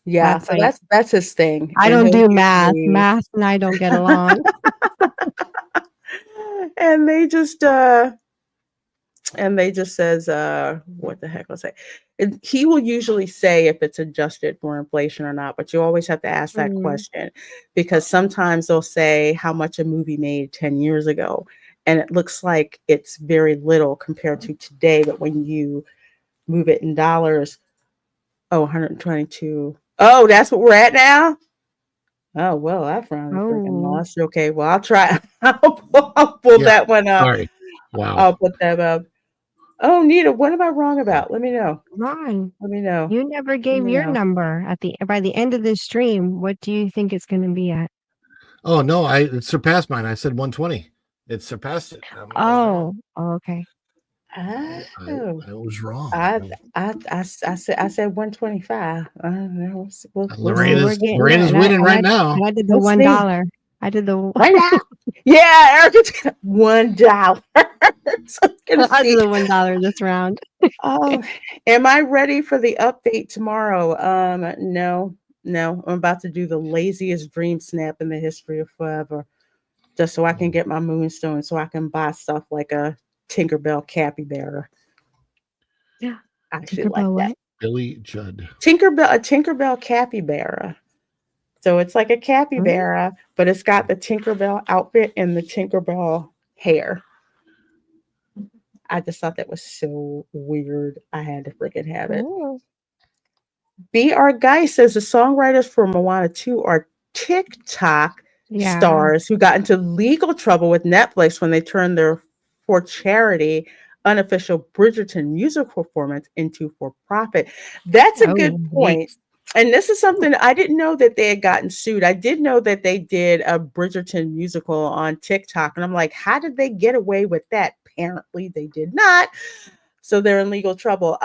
Yeah, so that's his thing. I don't do math. Math and I don't get along. And they just says, what the heck was I? He will usually say if it's adjusted for inflation or not, but you always have to ask that question, because sometimes they'll say how much a movie made 10 years ago, and it looks like it's very little compared to today. But when you move it in dollars, 122. Oh, that's what we're at now? Oh, well, I finally freaking lost. Okay, well, I'll try. I'll pull that one up. Sorry. Wow. I'll put that up. Oh, Nita, what am I wrong about? Let me know. Ron, let me know. You never gave your number by the end of this stream. What do you think it's going to be at? Oh no, it surpassed mine. I said 120. It surpassed it. Okay. I was wrong. I said 125. Lorena's winning right now. I did the $1. I did the $1. Yeah, Erica, $1. So I'm gonna I'll see. do the $1 this round. Oh, am I ready for the update tomorrow? No, no. I'm about to do the laziest dream snap in the history of forever, just so I can get my moonstone, so I can buy stuff like a Tinkerbell capybara. Yeah. I actually like Tinkerbell that. what? Billy Judd. A Tinkerbell capybara. So it's like a capybara, but it's got the Tinkerbell outfit and the Tinkerbell hair. I just thought that was so weird. I had to freaking have it. Oh. B.R. Guy says the songwriters for Moana 2 are TikTok Yeah. stars who got into legal trouble with Netflix when they turned their for charity unofficial Bridgerton music performance into for profit. That's a good Oh, point. yikes. And this is something I didn't know that they had gotten sued. I did know that they did a Bridgerton musical on TikTok. And I'm like, how did they get away with that? Apparently they did not. So they're in legal trouble.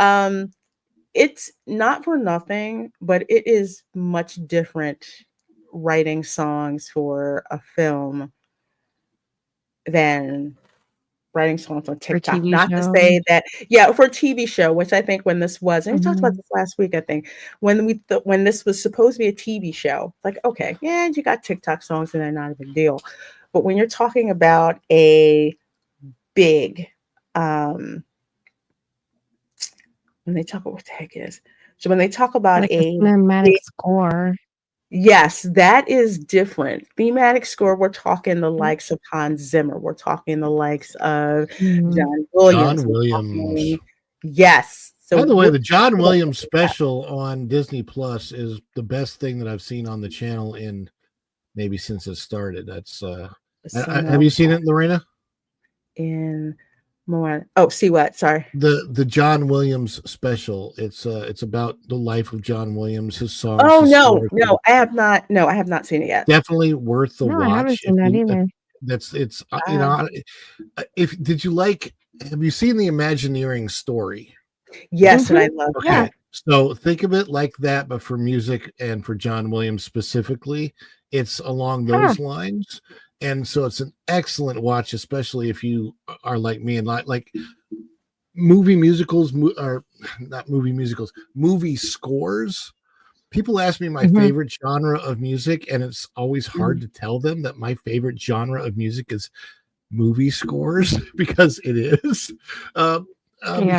It's not for nothing, but it is much different writing songs for a film than writing songs on For a TikTok. TV Not to show. say that, yeah, for a TV show, which I think when this was, and we talked about Mhm. this last week, I think, when this was supposed to be a TV show, like, okay, yeah, you got TikTok songs and they're not a big deal. But when you're talking about a big, when they talk about what the heck is, so when they talk about Like a a cinematic big, score. yes, that is different. Thematic score, we're talking the Mm. likes of Hans Zimmer. We're talking the likes of Mhm. John Williams. John We're Williams. talking, yes. So By the way, we're the John talking Williams about that. special on Disney Plus is the best thing that I've seen on the channel in maybe since it started. That's have you seen it, Lorena? In more. Oh, see what? Sorry. The John Williams special. It's about the life of John Williams, his songs, Oh his no, story. no, I have not. No, I have not seen it yet. Definitely worth the No, I haven't watch. seen that either. That's it's you Wow. know, if did you like? Have you seen the Imagineering story? Yes, and I Mhm. love Okay, Yeah. so think of it like that, but for music and for John Williams specifically, it's along Huh. those lines. And so it's an excellent watch, especially if you are like me and like movie musicals, or not movie musicals, movie scores. People ask me my Mhm. favorite genre of music, and it's always hard Mm. to tell them that my favorite genre of music is movie scores because it is. Yeah.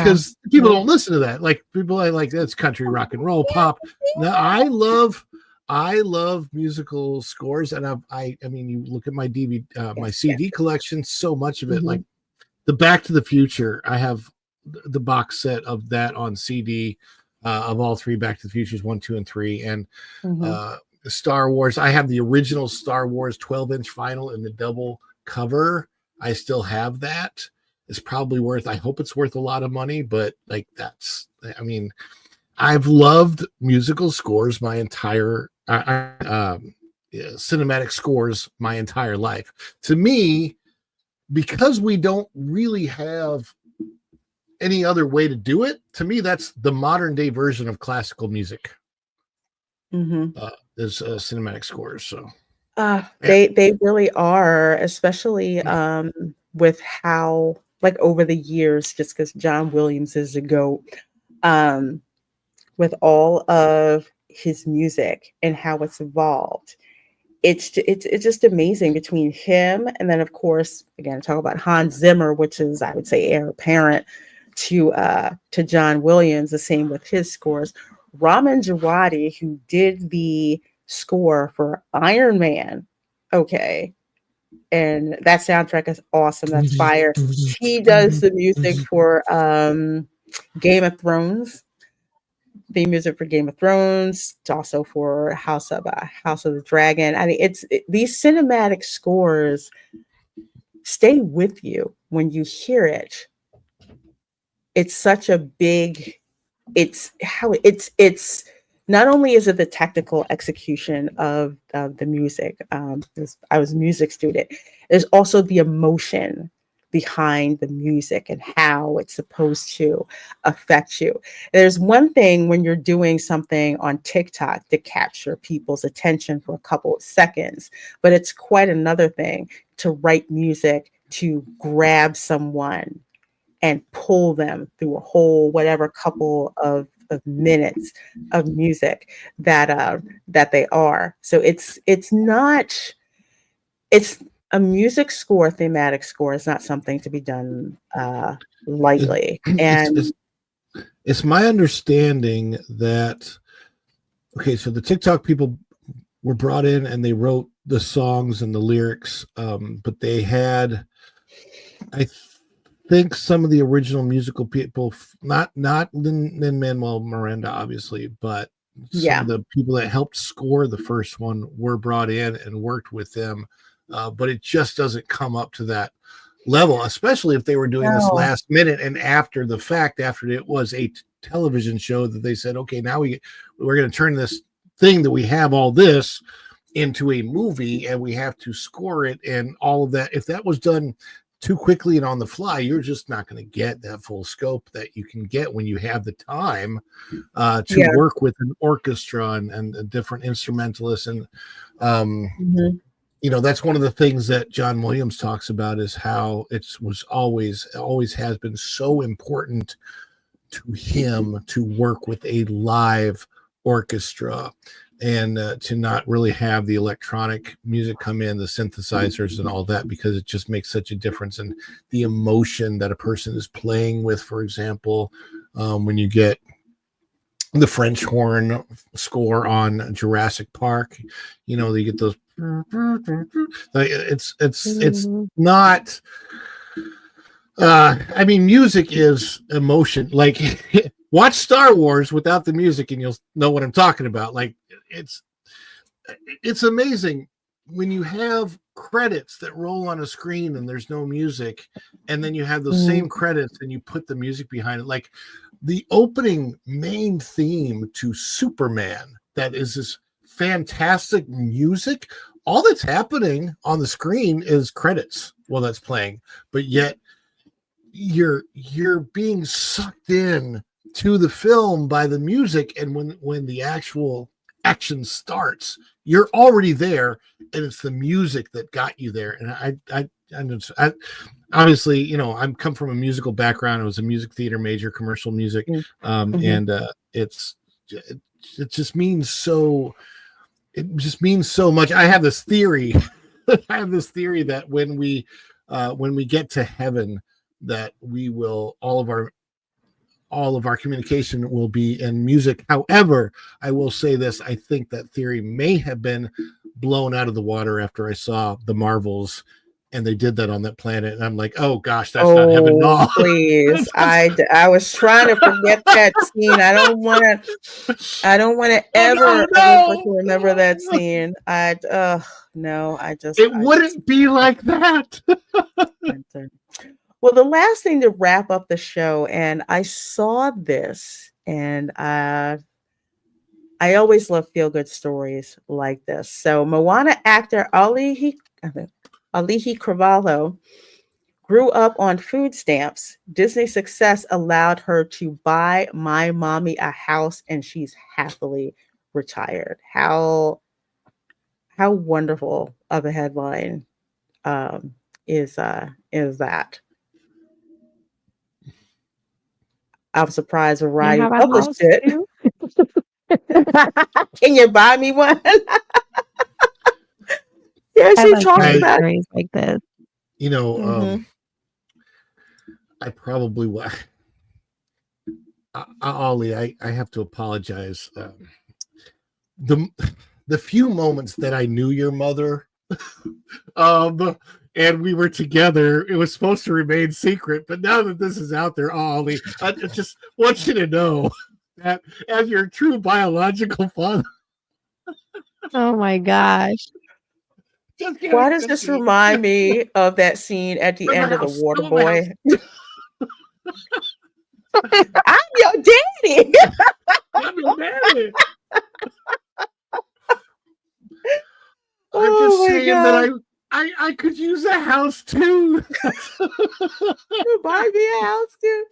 Because people Right. don't listen to that. Like people I like that's country, rock and roll, pop. Now I love musical scores, and I mean you look at my DVD, my Yes, CD yes. collection. So much of it, like Mhm. the Back to the Future. I have the box set of that on CD of all three Back to the Futures 1, 2, and 3, and Mhm. Star Wars. I have the original Star Wars 12-inch vinyl in the double cover. I still have that. It's probably worth, I hope it's worth a lot of money, but like I mean, I've loved musical scores my entire, cinematic scores my entire life. To me, because we don't really have any other way to do it, to me, that's the modern day version of classical music. Mhm. Is cinematic scores. So yeah. They really are, especially with how, like, over the years, just because John Williams is a goat, um, with all of his music and how it's evolved. It's just amazing between him and then, of course, again, talk about Hans Zimmer, which is, I would say, heir apparent to John Williams. The same with his scores. Ramin Djawadi, who did the score for Iron Man, okay, and that soundtrack is awesome. That's fire. He does the music for Game of Thrones, the music for Game of Thrones, also for House of the Dragon. I mean, these cinematic scores stay with you when you hear it. It's such a big. It's not only is it the technical execution of the music. I was a music student. There's also the emotion behind the music and how it's supposed to affect you. There's one thing when you're doing something on TikTok to capture people's attention for a couple of seconds, but it's quite another thing to write music to grab someone and pull them through a whole whatever couple of minutes of music that they are. So it's not it's a music score, thematic score is not something to be done lightly. And it's my understanding that okay, so the TikTok people were brought in and they wrote the songs and the lyrics, but they had, I think, some of the original musical people, not Lin-Manuel Miranda, obviously, but some of the people that helped score the first one were brought in and worked with them, but it just doesn't come up to that level, especially if they were doing this last minute and after the fact, after it was a television show that they said, okay, now we're going to turn this thing that we have all this into a movie and we have to score it and all of that. If that was done too quickly and on the fly, you're just not going to get that full scope that you can get when you have the time to work with an orchestra and different instrumentalists. And you know, that's one of the things that John Williams talks about, is how it was always has been so important to him to work with a live orchestra and to not really have the electronic music come in, the synthesizers and all that, because it just makes such a difference in the emotion that a person is playing with. For example, when you get the French horn score on Jurassic Park, you know, you get those, it's not, I mean, music is emotion. Like, watch Star Wars without the music and you'll know what I'm talking about. Like, it's amazing when you have credits that roll on a screen and there's no music, and then you have those same credits and you put the music behind it. Like the opening main theme to Superman, that is this fantastic music. All that's happening on the screen is credits while that's playing, but yet you're being sucked in to the film by the music, and when the actual action starts, you're already there, and it's the music that got you there. And I obviously, you know, I'm come from a musical background. I was a music theater major, commercial music, and it just means so. It just means so much. I have this theory. That when we get to heaven, that we will all of our communication will be in music. However, I will say this: I think that theory may have been blown out of the water after I saw the Marvels, and they did that on that planet. And I'm like, oh gosh, that's not heaven at all. Please, I was trying to forget that scene. I don't want to ever remember that scene. It wouldn't be like that. Well, the last thing to wrap up the show, and I saw this, and I always love feel-good stories like this. So Moana actor Alihi Cravalho grew up on food stamps. Disney's success allowed her to buy my mommy a house, and she's happily retired. How wonderful of a headline is that? I'm surprised Variety published it. Can you buy me one? Yeah, she talks about stories like this. You know, I probably will. Ollie, I have to apologize. The few moments that I knew your mother, and we were together, it was supposed to remain secret. But now that this is out there, Ollie, I just want you to know that as your true biological father. Oh my gosh. Why does this remind me of that scene at the end of The Water Boy? I'm your daddy. I'm your daddy. I'm just saying that I could use a house too. Buy me a house too.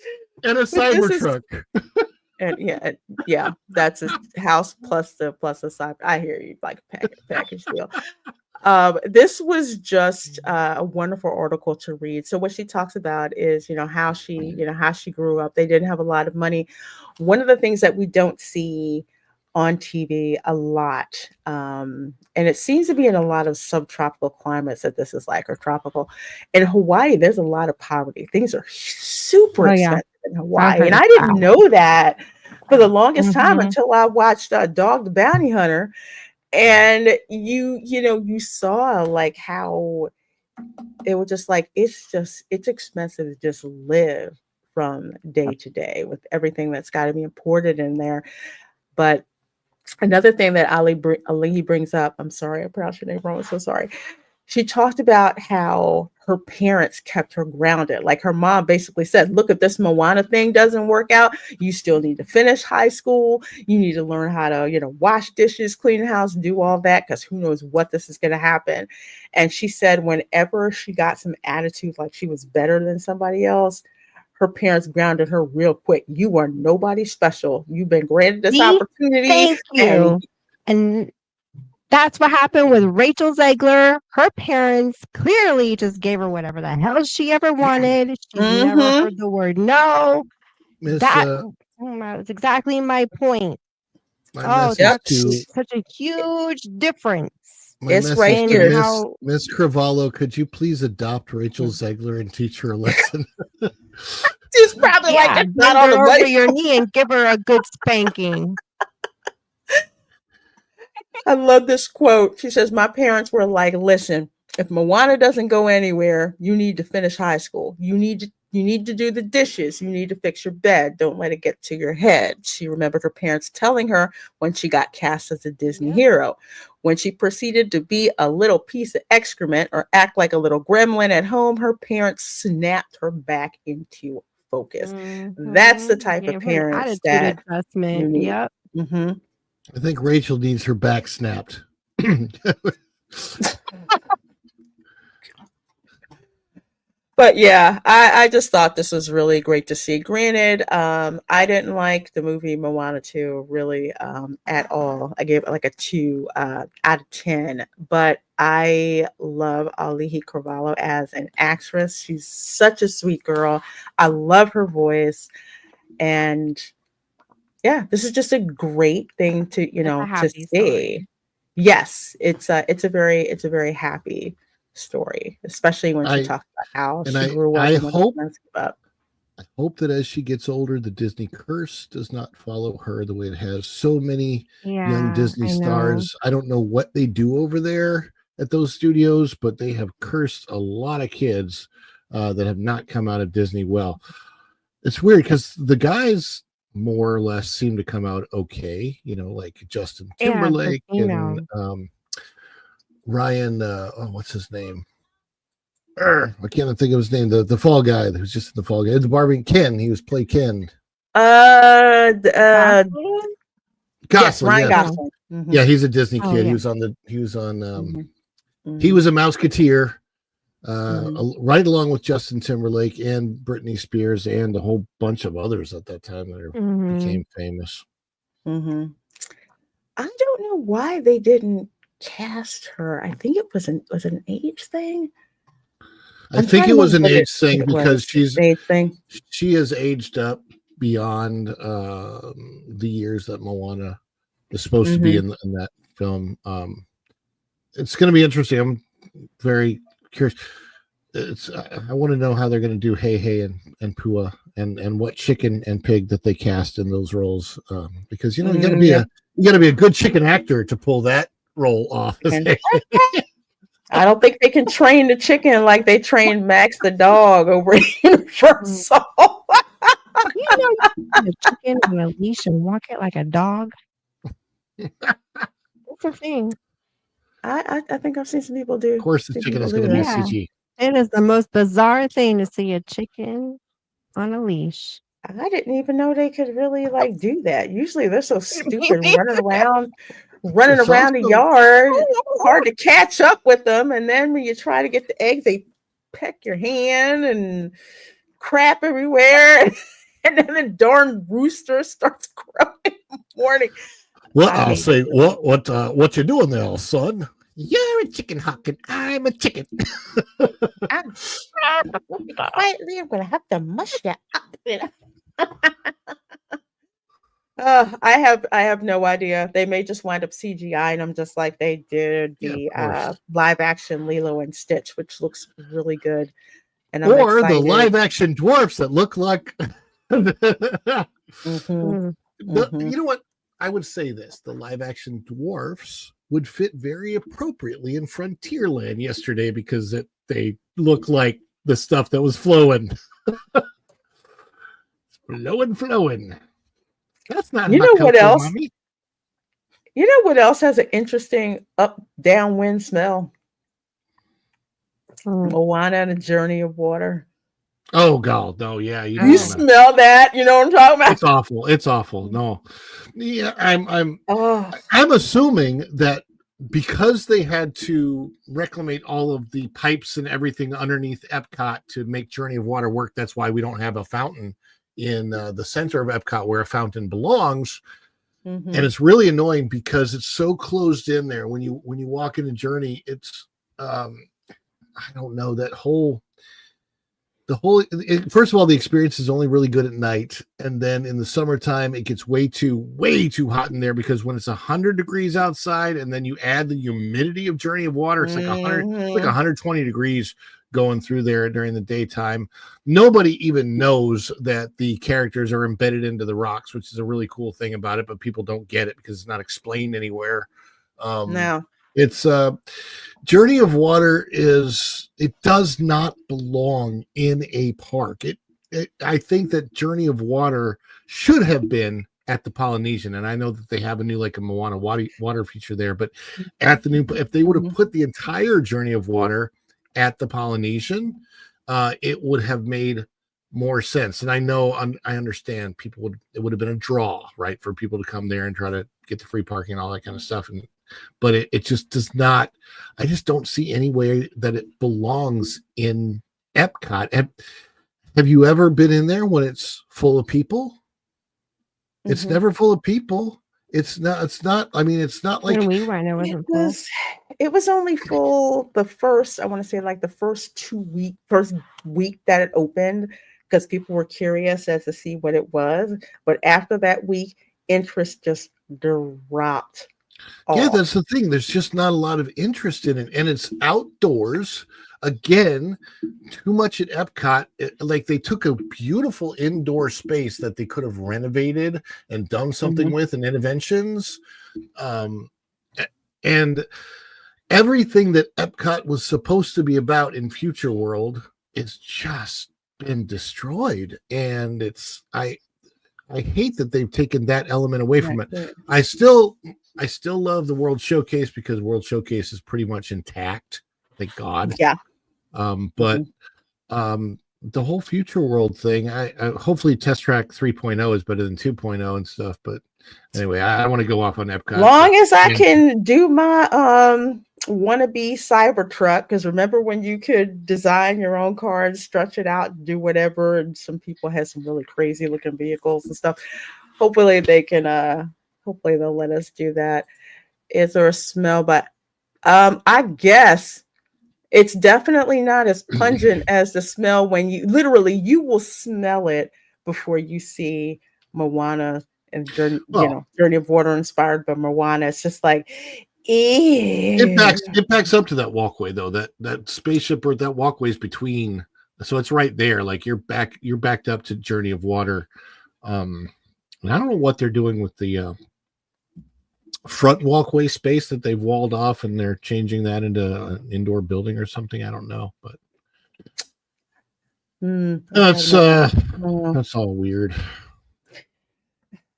And a Cybertruck. And yeah, that's a house plus a cyber. I hear you, like a package deal. This was just a wonderful article to read. So what she talks about is, how she grew up. They didn't have a lot of money. One of the things that we don't see on TV a lot, and it seems to be in a lot of subtropical climates that this is like, or tropical. In Hawaii, there's a lot of poverty. Things are super Oh yeah, expensive in I've Hawaii, heard and of I didn't that. know that for the longest time Mhm. until I watched Dog the Bounty Hunter, and you saw like how it was just like it's expensive to just live from day to day with everything that's got to be imported in there. But another thing that Ali brings up, I'm sorry, I pronounced your name wrong. I'm so sorry. She talked about how her parents kept her grounded. Like her mom basically said, look, if this Moana thing doesn't work out, you still need to finish high school. You need to learn how to, wash dishes, clean the house, do all that, because who knows what this is going to happen. And she said whenever she got some attitude like she was better than somebody else, her parents grounded her real quick. You are nobody special. You've been granted this See, opportunity. thank And you. And that's what happened with Rachel Zegler. Her parents clearly just gave her whatever the hell she ever wanted. She's never mm-hmm. heard the word no. Miss That was exactly my point. my Oh, message Yep. to such a huge difference my It's right message to in here. how. Miss Cravallo. Could you please adopt Rachel Zegler and teach her a lesson? She's probably like, Yeah, that's not bend all the her over money. your knee and give her a good spanking. I love this quote. She says, my parents were like, listen, if Moana doesn't go anywhere, you need to finish high school. You need to do the dishes. You need to fix your bed. Don't let it get to your head. She remembered her parents telling her when she got cast as a Disney hero. When she proceeded to be a little piece of excrement or act like a little gremlin at home, her parents snapped her back into focus. That's the type of Gave her an parents attitude that you adjustment. need. Yep. Mm-hmm. I think Rachel needs her back snapped. But yeah, I just thought this was really great to see. Granted, I didn't like the movie Moana 2 really at all. I gave it like a 2 out of 10. But I love Alihi Carvalho as an actress. She's such a sweet girl. I love her voice. And yeah, this is just a great thing to, It's a to happy story. see. Yes, it's a very happy story, especially when she I talks about how and she grew up I and what her hope parents grew up. I hope that as she gets older, the Disney curse does not follow her the way it has so many young Yeah, Disney I know. stars. I don't know what they do over there at those studios, but they have cursed a lot of kids that have not come out of Disney well. It's weird because the guys more or less seem to come out okay, like Justin Yeah, the Timberlake and female. Ryan. What's his name? I can't think of his name. The Fall Guy who's just in the Fall Guy. It's Barbie Ken. He was play Ken. Gosling? Yes, Gosling. Ryan Yeah, Gosling. Mhm, yeah. He's a Disney Oh, kid. yeah. He was on. mhm, He mhm, was a Mouseketeer, mhm. right along with Justin Timberlake and Britney Spears and a whole bunch of others at that time that Mhm. became famous. Mhm. I don't know why they didn't cast her. I think it was an age thing. I I'm think trying it to was remember an what age thing it because was. Age thing. she has aged up beyond the years that Moana is supposed to be Mhm. in that film. It's going to be interesting. I'm very curious. I want to know how they're going to do Hey Hey and Pua and what chicken and pig that they cast in those roles, because you got to be Yeah. a good chicken actor to pull that role off. And I don't think they can train the chicken like they trained Max the dog over at Mm. Universal. You know you can put a chicken on a leash and walk it like a dog? That's a thing. I think I've seen some people Of course, the see chicken people is do going to be that. Yeah. CG. It is the most bizarre thing to see a chicken on a leash. I didn't even know they could really like do that. Usually they're so Me stupid neither. running It's around the also yard. Hard to catch up with them. And then when you try to get the eggs, they peck your hand and crap everywhere. And then the darn rooster starts crowing in the morning. well. I I'll hate say it. what you doing there, son? You're a chicken hawk and I'm a chicken. I'm quietly. I'm gonna have to mush that up. I have no idea. They may just wind up CGI, and I'm just like they did Yeah, of the course. live action Lilo and Stitch, which looks really good, and I'm Or the excited. live action dwarfs that look like. Mhm, You know what? I would say this: the live action dwarfs would fit very appropriately in Frontierland yesterday because they look like the stuff that was flowing. Flowing. That's not You hot know what cocoa, else? mommy. You know what else has an interesting up downwind smell? Moana and the Journey of Water. Oh God, no, yeah, you You just wanna. smell that? You know what I'm talking about? It's awful. It's awful. No, yeah, Oh, I'm assuming that because they had to reclimate all of the pipes and everything underneath Epcot to make Journey of Water work, that's why we don't have a fountain in the center of Epcot where a fountain belongs. And it's really annoying because it's so closed in there. When you walk into Journey, it's I don't know, first of all, the experience is only really good at night, and then in the summertime it gets way too hot in there because when it's 100 degrees outside and then you add the humidity of Journey of Water, it's like 120 degrees going through there during the daytime. Nobody even knows that the characters are embedded into the rocks, which is a really cool thing about it, but people don't get it because it's not explained anywhere. no. It's Journey of Water it does not belong in a park. I think that Journey of Water should have been at the Polynesian, and I know that they have a new like a Moana water feature there, but at the new, if they would have put the entire Journey of Water at the Polynesian, it would have made more sense. And I know I understand it would have been a draw, right, for people to come there and try to get the free parking and all that kind of stuff, but it just does not. I just don't see any way that it belongs in Epcot. Have you ever been in there when it's full of people? It's never full of people. It's not. I mean, it's not like when we went, it wasn't full. It was only full the first, I want to say like the first week that it opened because people were curious as to see what it was. But after that week, interest just dropped. Yeah, that's the thing. There's just not a lot of interest in it, and it's outdoors. Again, too much at Epcot. Like they took a beautiful indoor space that they could have renovated and done something with in interventions, and everything that Epcot was supposed to be about in Future World is just been destroyed. And I hate that they've taken that element away from it. I still love the World Showcase because World Showcase is pretty much intact. Thank God. Yeah. But the whole Future World thing, I hopefully Test Track 3.0 is better than 2.0 and stuff. But anyway, I want to go off on Epcot. Long as I can do my wannabe Cybertruck, because remember when you could design your own car and stretch it out and do whatever, and some people had some really crazy looking vehicles and stuff. Hopefully they can hopefully they'll let us do that. Is there a smell? But I guess it's definitely not as pungent as the smell when you will smell it before you see Moana and Journey of Water inspired by Moana. It's just like, ew. It backs up to that walkway though. That spaceship or that walkway is between, so it's right there. Like you're backed up to Journey of Water. And I don't know what they're doing with the front walkway space that they've walled off, and they're changing that into an indoor building or something. I don't know, but that's all weird.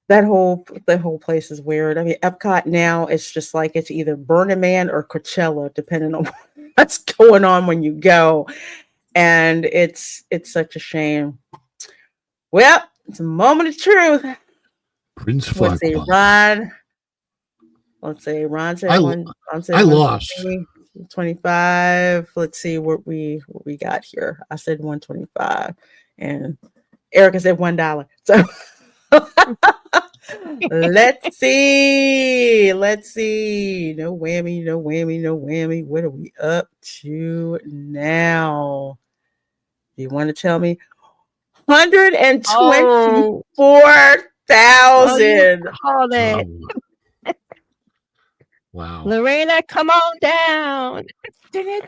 The whole place is weird. I mean, Epcot now it's just like it's either Burning Man or Coachella, depending on what's going on when you go, and it's such a shame. Well, it's a moment of truth. Prince Let's see, Ron. Let's say Ron said I lost 25. Let's see what we got here. I said 125, and Erica said $1. So Let's see. Let's see. No whammy, no whammy, no whammy. What are we up to now? Do you want to tell me? Oh, 124,000. you called it. Wow. Lorena, come on down. Yeah.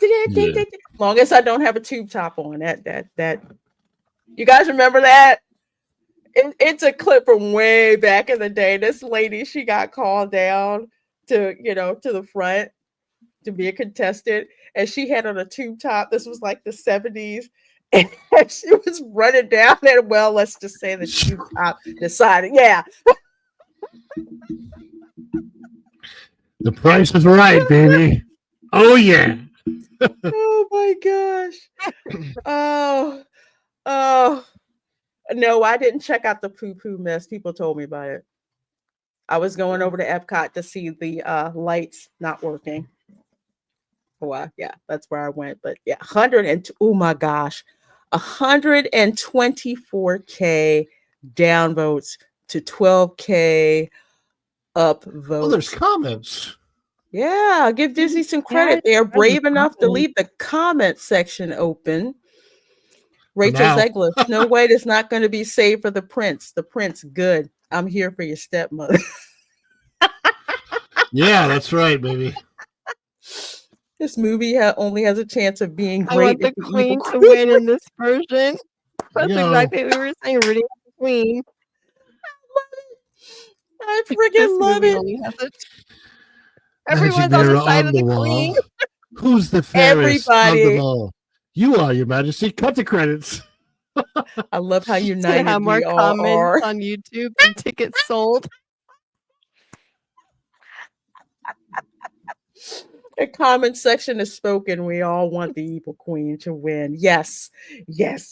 Long as I don't have a tube top on. That. You guys remember that? It's a clip from way back in the day. This lady, she got called down to the front to be a contestant, and she had on a tube top. This was like the 70s, and she was running down there. Well, let's just say the tube top decided, yeah. The price is right, baby. Oh yeah. Oh my gosh. Oh. No, I didn't check out the poo-poo mess. People told me about it. I was going over to Epcot to see the lights not working. Well, yeah, that's where I went. But yeah, oh my gosh, 124K downvotes to 12K upvotes. Oh, there's comments. Yeah, give Disney some credit. They are brave enough to leave the comment section open. Rachel Zegler, Snow White is not going to be saved for the prince. The prince, good. I'm here for your stepmother. Yeah, that's right, baby. This movie only has a chance of being great. I want the queen to win in this version. That's exactly what we were saying. Rooting for the queen. I freaking love it. Everyone's on the side of the queen. Who's the fairest of them all? You are, Your Majesty. Cut the credits. I love how united have more we all comments are. on YouTube than tickets sold. The comment section is spoken. We all want the evil queen to win. Yes,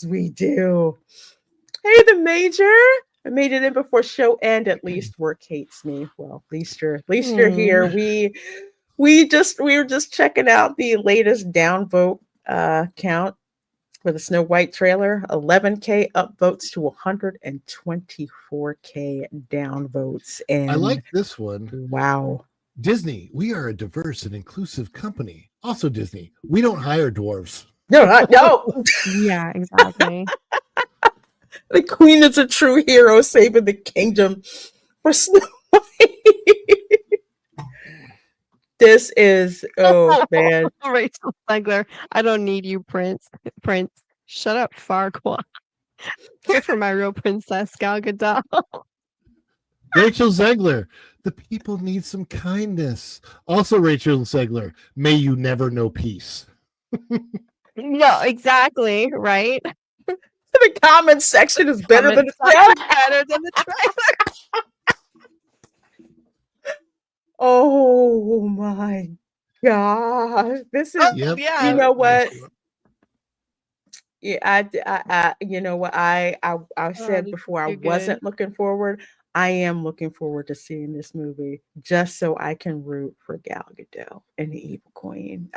we do. Hey, the Major. I made it in before show end. At least work hates me. Well, at least you're here. We were just checking out the latest downvote count for the Snow White trailer. 11K upvotes to 124K downvotes. And I like this one. Wow. Disney, we are a diverse and inclusive company. Also, Disney, we don't hire dwarves. No. Yeah, exactly. The queen is a true hero, saving the kingdom for Snow White. This is, oh man. Rachel Zegler, I don't need you, Prince. Prince, shut up, Farquaad. Here for my real princess, Gal Gadot. Rachel Zegler, the people need some kindness. Also, Rachel Zegler, may you never know peace. No, exactly, right? The comment section is better than the trailer. Better than the trailer. Oh my gosh. This is, you know what? Yeah, I you know what? I said before I wasn't looking forward. I am looking forward to seeing this movie just so I can root for Gal Gadot and the Evil Queen.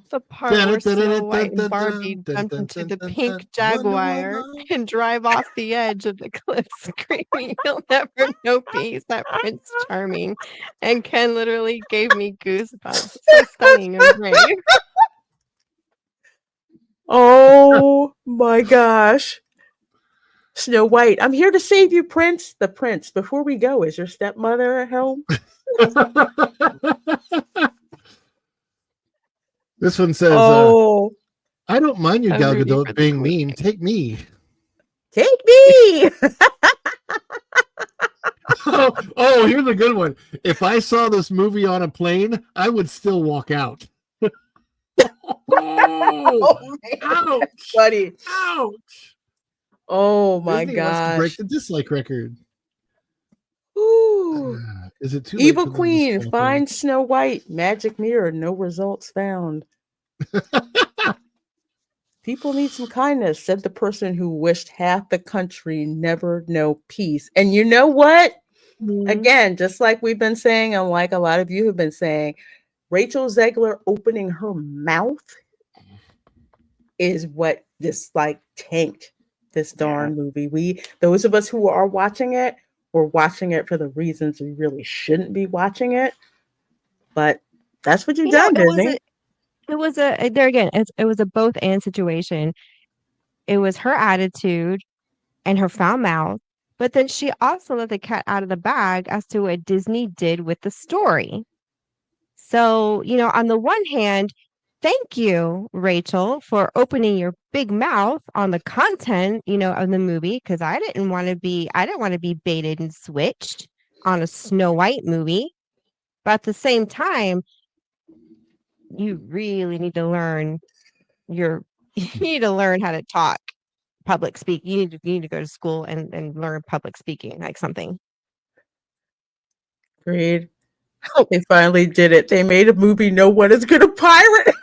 The part where Snow White and Barbie jump into the pink Jaguar and drive off the edge of the cliff screaming, "He'll never know peace," that Prince Charming. And Ken literally gave me goosebumps. So stunning and brave. Oh my gosh. Snow White, I'm here to save you, Prince. The prince. Before we go, is your stepmother at home? This one says, I don't mind you, Gal Gadot, being mean. Take me. Take me. Oh, here's a good one. If I saw this movie on a plane, I would still walk out. Oh, ouch, buddy. Ouch. Oh my Disney God. wants to break the dislike record. Is it too late? Evil Queen finds Snow White. Magic mirror. No results found. People need some kindness, said the person who wished half the country never know peace. And you know what? Again, just like we've been saying, and like a lot of you have been saying, Rachel Zegler opening her mouth is what this tanked this darn movie. Those of us who are watching it, we're watching it for the reasons we really shouldn't be watching it. But that's what you've done, Disney. It was a there again. It was a both and situation. It was her attitude and her foul mouth, but then she also let the cat out of the bag as to what Disney did with the story. So, on the one hand, thank you, Rachel, for opening your big mouth on the content, of the movie, because I didn't want to be baited and switched on a Snow White movie. But at the same time, you really need to learn you need to learn how to talk public speak. You need to go to school and learn public speaking, like something. Agreed. They finally did it. They made a movie no one is gonna pirate.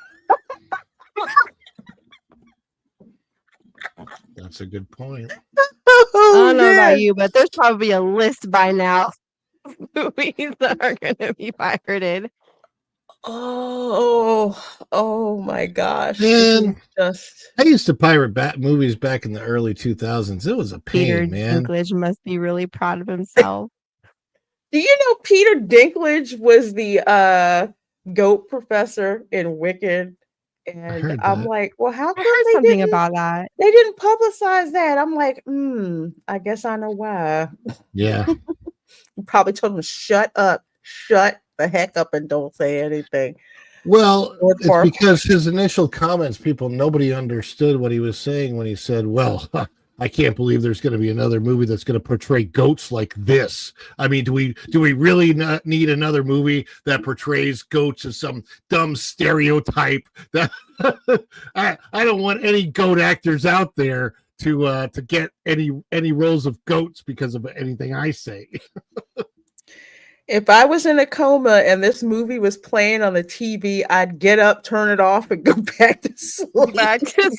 That's a good point. I Oh, don't know about man. you, but there's probably a list by now of movies that are going to be pirated. Oh my gosh. This is Man, just I used to pirate movies back in the early 2000s. It was a Peter pain, man. Dinklage must be really proud of himself. Do you know Peter Dinklage was the goat professor in Wicked? I And heard I'm that. like, well, how I come heard something about that. they didn't publicize that? I'm like, I guess I know why. Yeah. You probably told him, shut up, shut the heck up, and don't say anything. Well, Or it's because his initial comments, nobody understood what he was saying when he said, well, I can't believe there's going to be another movie that's going to portray goats like this. I mean, do we really not need another movie that portrays goats as some dumb stereotype? That I don't want any goat actors out there to get any roles of goats because of anything I say. If I was in a coma and this movie was playing on the TV, I'd get up, turn it off, and go back to sleep. Back to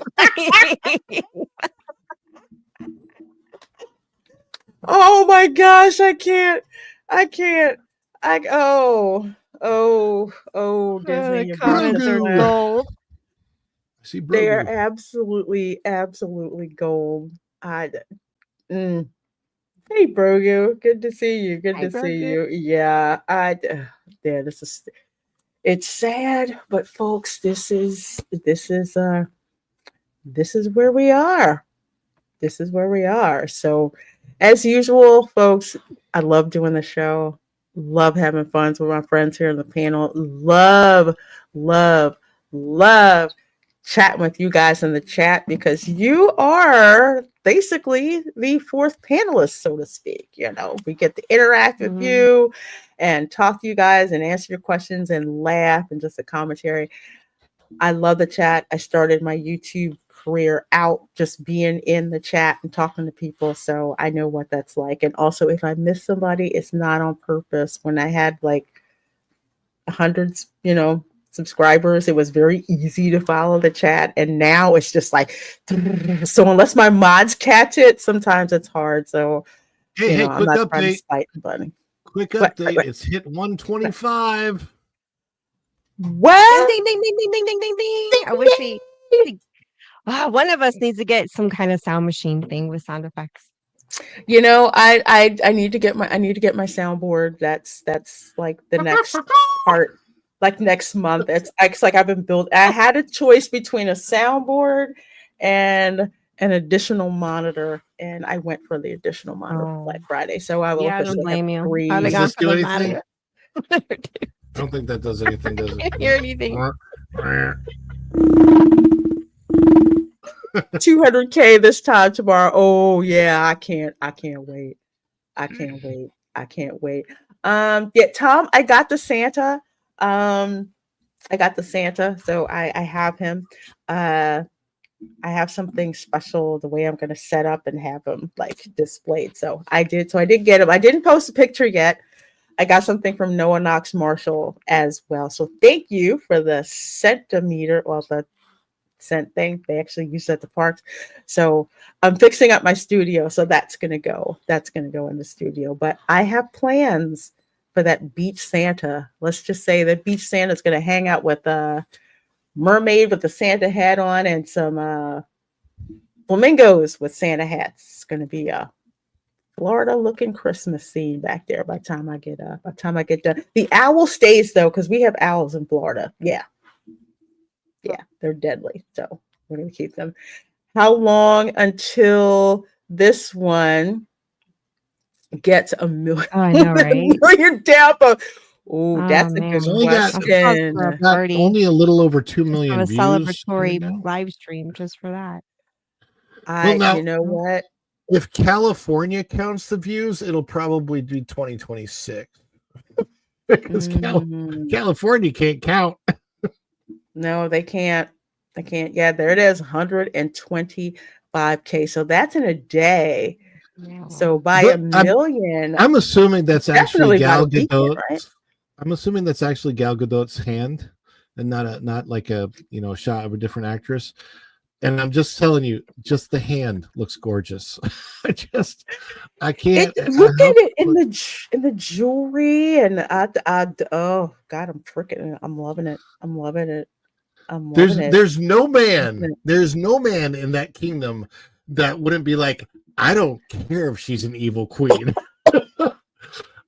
sleep. Oh my gosh, I can't. Disney, The you brought comments this are Grogu. one. gold. See, They are Grogu. absolutely gold. Mm. Hey, Brogu, good to see you. Good Hi, to see Grogu. you. Yeah, it's sad, but folks, this is where we are. This is where we are. So, as usual, folks, I love doing the show. Love having fun with my friends here on the panel. Love, love, love chatting with you guys in the chat because you are basically the fourth panelist, so to speak. We get to interact with you and talk to you guys and answer your questions and laugh and just a commentary. I love the chat. I started my YouTube career out just being in the chat and talking to people. So I know what that's like. And also, if I miss somebody, it's not on purpose. When I had like hundreds, subscribers, it was very easy to follow the chat. And now it's just like, so unless my mods catch it, sometimes it's hard. So, Hey, I'm quick not trying to update. spite anybody. Quick update. It's hit 125. What? Ding, ding, ding, ding, ding, ding, ding, ding. I wish one of us needs to get some kind of sound machine thing with sound effects. I need to get my soundboard. That's like the next part, like next month. It's like I had a choice between a soundboard and an additional monitor, and I went for the additional monitor for Black Friday. So I will Yeah, I don't officially have blame you. 3. I'd have Does gone this for do the anything? monitor. I don't think that does anything, does I it? can't hear anything. 200K this time tomorrow. Oh yeah, I can't wait. I can't wait. Yeah, Tom, I got the Santa. So I have him. I have something special the way I'm going to set up and have him like displayed. So I did get him. I didn't post a picture yet. I got something from Noah Knox Marshall as well. So thank you for the centimeter, well, the cent thing. They actually use it at the parks. So I'm fixing up my studio. So that's going to go in the studio. But I have plans for that beach Santa. Let's just say that beach Santa is going to hang out with a mermaid with the Santa hat on and some flamingos with Santa hats. It's going to be Florida looking Christmassy back there by the time I get done. The owl stays though, because we have owls in Florida. Yeah. Yeah, they're deadly. So we're gonna keep them. How long until this one gets a million, Oh, I know, right? million downloads? Oh, Oh that's a good It's man, only got, I'm supposed for a question. got party. only a little over 2 Just have million a views right celebratory now. live stream just for that. Well, You now, know what? if California counts the views, it'll probably be 2026 because Mm, California can't count. no, they can't. They can't. Yeah, there it is, 125K. So that's in a day. Yeah. So by a But million, I'm assuming that's actually definitely about a Gal weekend, Gadot. right? I'm assuming that's actually Gal Gadot's hand, and not like a shot of a different actress. And I'm just telling you, just the hand looks gorgeous. I can't. Look at it in the jewelry and oh God, I'm loving it. I'm loving it. I'm loving it. There's no man in that kingdom that wouldn't be like, I don't care if she's an evil queen.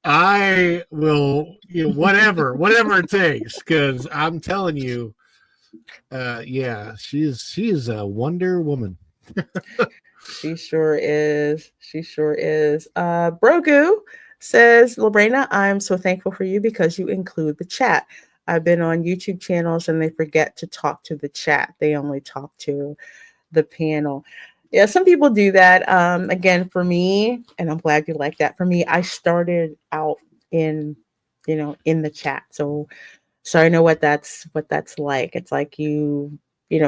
I will, whatever it takes, because I'm telling you, yeah, she's a Wonder Woman. She sure is. She sure is. Brogu says, Lorena, I'm so thankful for you because you include the chat. I've been on YouTube channels and they forget to talk to the chat. They only talk to the panel. Yeah, some people do that. Again, for me, and I'm glad you like that. For me, I started out in the chat. So I know what that's like. It's like you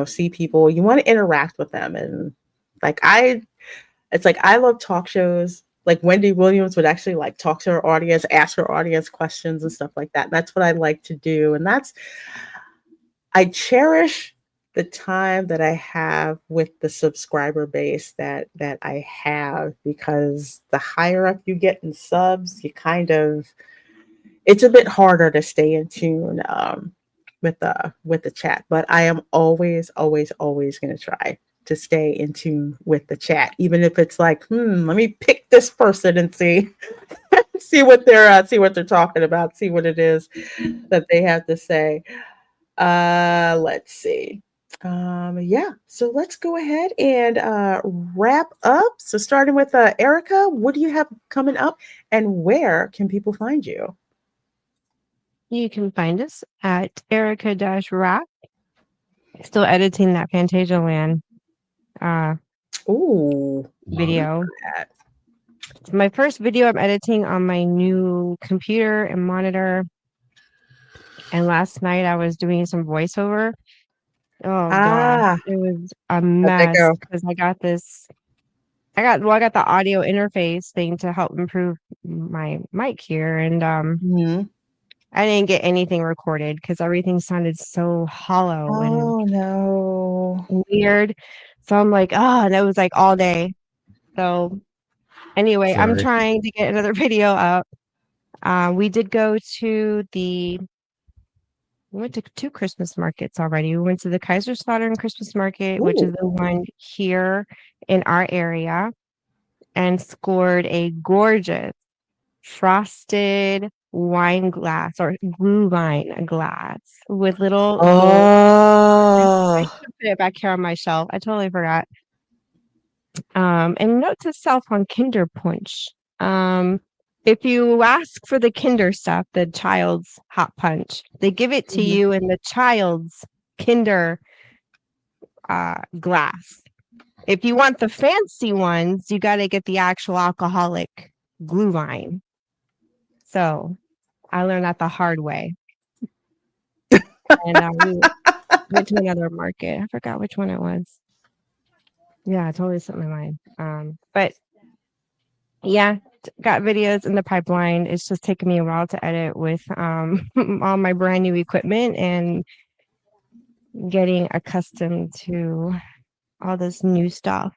see people, you want to interact with them. And like it's like I love talk shows. Like Wendy Williams would actually like talk to her audience, ask her audience questions and stuff like that. And that's what I like to do. And I cherish the time that I have with the subscriber base that I have, because the higher up you get in subs, it's a bit harder to stay in tune with the chat. But I am always going to try to stay in tune with the chat, even if it's like, let me pick this person and see what they're talking about, see what it is that they have to say. Let's see. Yeah, so let's go ahead and wrap up. So starting with Erica, what do you have coming up and where can people find you? You can find us at Erica-Rack. Still editing that Fantasia Land Ooh, video. It's my first video I'm editing on my new computer and monitor. And last night I was doing some voiceover. Oh God, it was a mess because I got the audio interface thing to help improve my mic here, and I didn't get anything recorded because everything sounded so hollow and weird. So I'm like, and it was like all day. So anyway, Sorry. I'm trying to get another video up. We did go to we went to 2 Christmas markets already. We went to the Kaiserslautern Christmas market, which is the one here in our area, and scored a gorgeous frosted wine glass or Glühwein glass with little I should put it back here on my shelf. I totally forgot. And note to self on Kinder Punch. If you ask for the Kinder stuff, the child's hot punch, they give it to you in the child's Kinder glass. If you want the fancy ones, you got to get the actual alcoholic Glühwein. So I learned that the hard way. And we went to another market. I forgot which one it was. Yeah, it totally slipped my mind. But yeah, got videos in the pipeline. It's just taking me a while to edit with all my brand new equipment and getting accustomed to all this new stuff.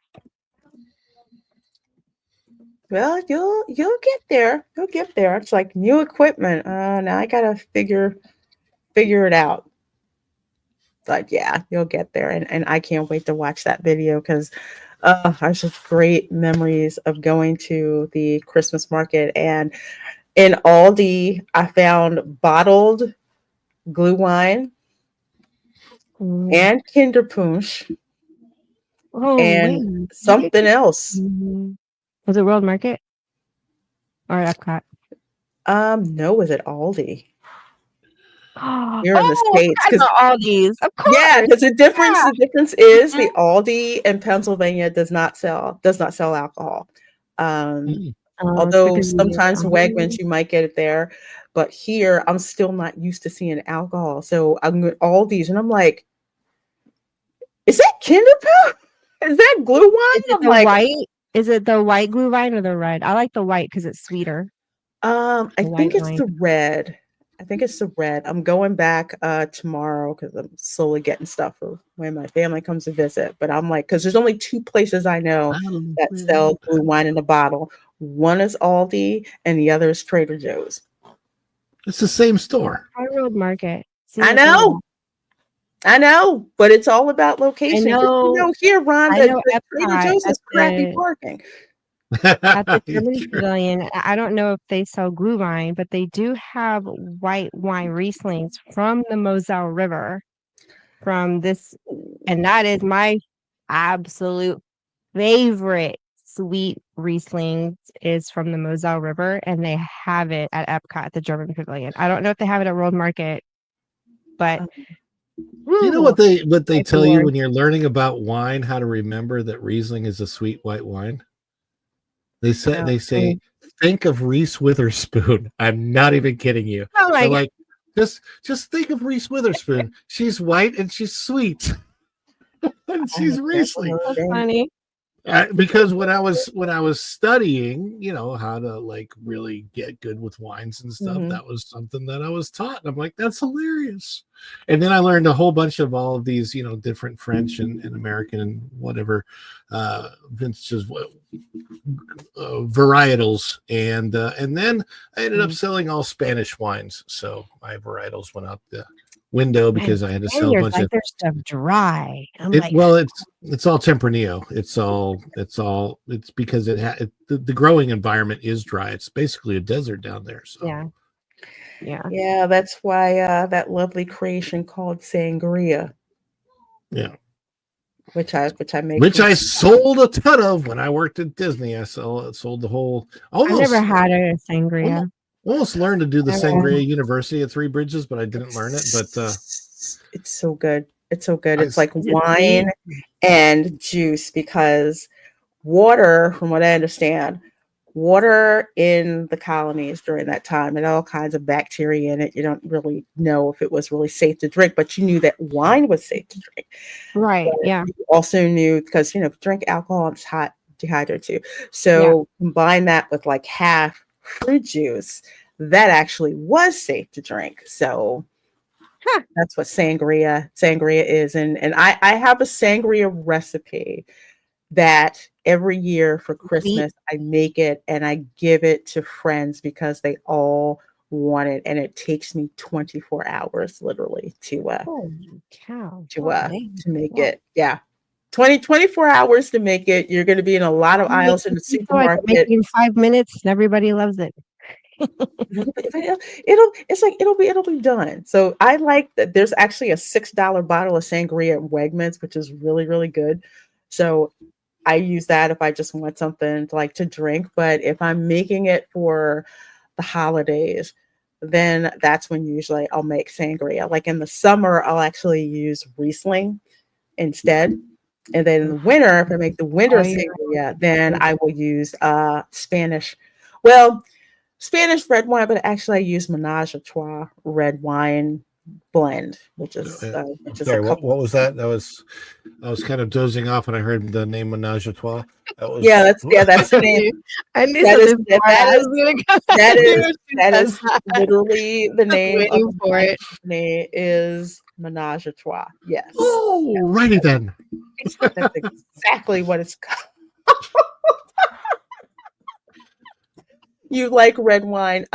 Well, you'll get there. You'll get there. It's like new equipment. Now I gotta figure it out. but yeah, you'll get there, and I can't wait to watch that video because I have such great memories of going to the Christmas market. And in Aldi, I found bottled glue wine Mm. and Kinderpunsch Oh, wait. and You get something else. Was it World Market or Epcot? No, was it Aldi? Oh, Here in the I States, forgot because about all these. Of yeah, course. because the difference Yeah. the difference is Mhm. the Aldi in Pennsylvania does not sell alcohol. Um, Mm. Oh, it's although because you sometimes Wegmans you might get it there, but here I'm still not used to seeing alcohol. So I'm with Aldi's and I'm like, is that Kinder Poo? Is that glue Is wine? it I'm the like, white? Is it the white glue wine or the red? I like the white because it's sweeter. I The think white it's wine. the red. I think it's the red. I'm going back tomorrow because I'm slowly getting stuff for when my family comes to visit. But I'm like, because there's only two places I know that sell blue wine in a bottle. One is Aldi and the other is Trader Joe's. It's the same store. High Road Market. See, I that's all know, but it's all about I location. know. Here, Ron, I know the Trader Epcot Joe's at has crappy the parking. German Pavilion. I don't know if they sell glue wine, but they do have white wine Rieslings from the Moselle River. From this, and that is my absolute favorite sweet Riesling is from the Moselle River, and they have it at Epcot at the German Pavilion. I don't know if they have it at World Market, but Do you know woo, what they Life tell you Award. when you're learning about wine? How to remember that Riesling is a sweet white wine? They say Mm. think of Reese Witherspoon. I'm not even kidding you. Oh They're my god, like just think of Reese Witherspoon. She's white and she's sweet and I have she's never Riesling. heard that's that. funny. Because when I was studying, how to like really get good with wines and stuff, Mhm. that was something that I was taught. And I'm like, that's hilarious. And then I learned a whole bunch of all of these, different French and American and whatever vintages, varietals, and then I ended up selling all Spanish wines. So my varietals went out the window And because I had to sell a Spaniards bunch like of their stuff dry. I'm it. like, Well, it's all Tempranillo. It's because the growing environment is dry. It's basically a desert down there. So yeah, yeah. Yeah, that's why that lovely creation called sangria, yeah, which I make which from I sold a ton of when I worked at Disney. I sold the whole I've never almost had a sangria. almost learned to do the Never. Sangria University at Three Bridges, but I didn't learn it. But it's so good. It's so good. I It's like Is it sweet? wine and juice because water, from what I understand, water in the colonies during that time had all kinds of bacteria in it. You don't really know if it was really safe to drink, but you knew that wine was safe to drink. Right. But Yeah. you also knew because if you drink alcohol, it's hot, dehydrated too. Yeah. So combine that with like half fruit juice, that actually was safe to drink. So Huh. that's what sangria is. And I have a sangria recipe that every year for Sweet. Christmas I make it and I give it to friends because they all want it. And it takes me 24 hours literally Holy cow. to Oh, uh dang. to make Wow. it. Yeah. 24 hours to make it. You're going to be in a lot of You make aisles in the people I can make supermarket. it in 5 minutes and everybody loves it. It'll be done. So I like that there's actually a $6 bottle of sangria at Wegmans, which is really, really good. So I use that if I just want something to drink. But if I'm making it for the holidays, then that's when usually I'll make sangria. Like in the summer, I'll actually use Riesling instead. And then in the winter, if I make the winter Oh, you're sangria, then right. I will use Spanish. Well, Spanish red wine, but actually I use Menage a Trois red wine blend, which is a sorry, what couple. was that? I was kind of dozing off when I heard the name Menage a Trois. That Yeah, was that's the name. I knew That is something smart. that I is was gonna go. that I knew is she that says is that. literally the I was name of waiting the for wine it. company is Menage a Trois. Yes, oh, righty then. that's exactly what it's called. You like red wine?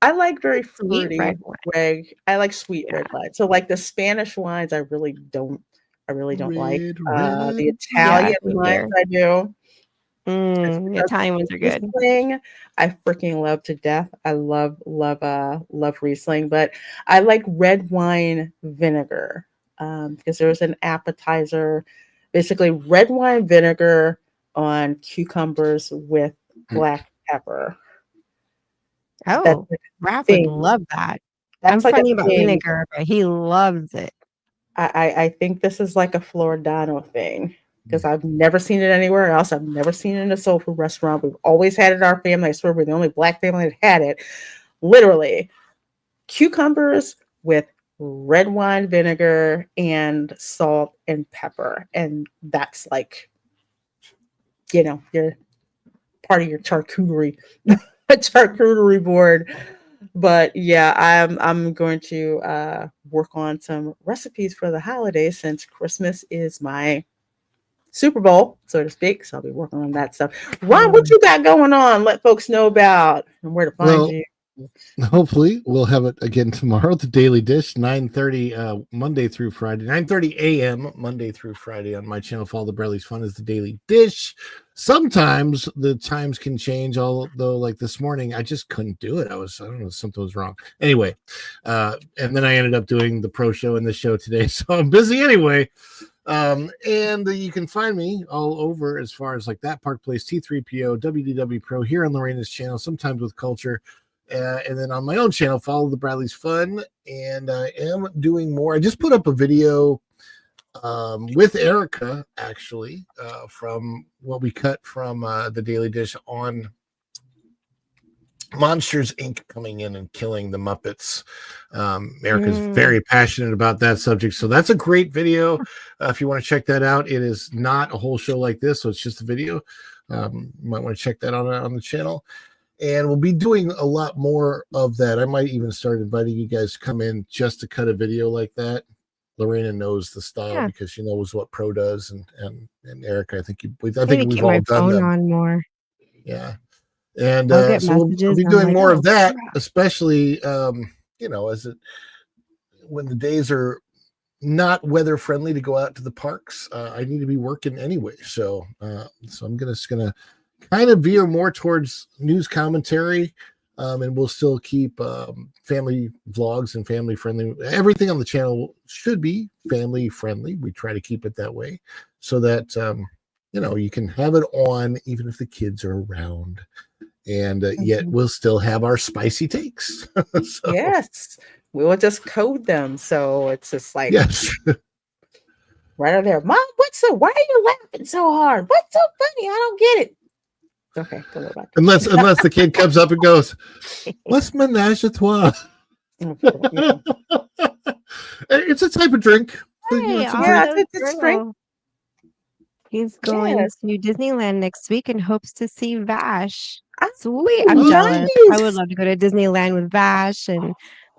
I like very Sweet fruity red wine. red. I like sweet Yeah. red wine. So like the Spanish wines, I really don't. I really don't like. Red. The Yeah, Italian same wines, here. I do. It's The because Italian ones are good. Riesling, I freaking love to death. I love Riesling, but I like red wine vinegar because there's an appetizer, basically red wine vinegar on cucumbers with black pepper. That's Oh, like a Raph would thing. love that. I'm That's like a funny about thing. vinegar, but he loves it. I think this is like a Floridano thing because I've never seen it anywhere else. I've never seen it in a soul food restaurant. We've always had it in our family. I swear we're the only Black family that had it. Literally, cucumbers with red wine vinegar and salt and pepper. And that's like, your part of your charcuterie board. But yeah, I'm going to work on some recipes for the holidays since Christmas is my Super Bowl, so to speak. So I'll be working on that stuff. Ron, what you got going on? Let folks know about and where to find Well, you. hopefully we'll have it again tomorrow. The Daily Dish, 9:30 Monday through Friday, 9:30 a.m. Monday through Friday on my channel. Follow the Bradley's Fun is the Daily Dish. Sometimes the times can change, although like this morning I just couldn't do it. I don't know, something was wrong. Anyway, and then I ended up doing the pro show and the show today, so I'm busy anyway. And you can find me all over as far as like that Park Place, T3PO, WDW Pro here on Lorena's channel, sometimes with culture. And then on my own channel, follow the Bradley's Fun. And I am doing more. I just put up a video with Erica, actually, from what we cut from the Daily Dish on Monsters Inc. coming in and killing the Muppets. Erica's very passionate about that subject. So that's a great video. If you want to check that out, it is not a whole show like this. So it's just a video. You might want to check that out on the channel. And we'll be doing a lot more of that. I might even start inviting you guys to come in just to cut a video like that. Lorena knows the style because she knows what pro does, and Erica, I think we've all done them. On more. Yeah, and I'll get so we'll be doing more of that, especially when the days are not weather friendly to go out to the parks. I need to be working anyway, so I'm just gonna kind of veer more towards news commentary, and we'll still keep family vlogs and family friendly. Everything on the channel should be family friendly. We try to keep it that way so that you can have it on even if the kids are around, and yet we'll still have our spicy takes. So, Yes, we will just code them, so it's just like yes. right over there. Mom, why are you laughing so hard? What's so funny? I don't get it. Okay, don't worry about it. Unless the kid comes up and goes, "What's menage a trois?" It's a type of drink. Hey, it's drink. He's going to Disneyland next week and hopes to see Vash. Oh, Sweet. I'm jealous. I nice. would love to go to Disneyland with Vash and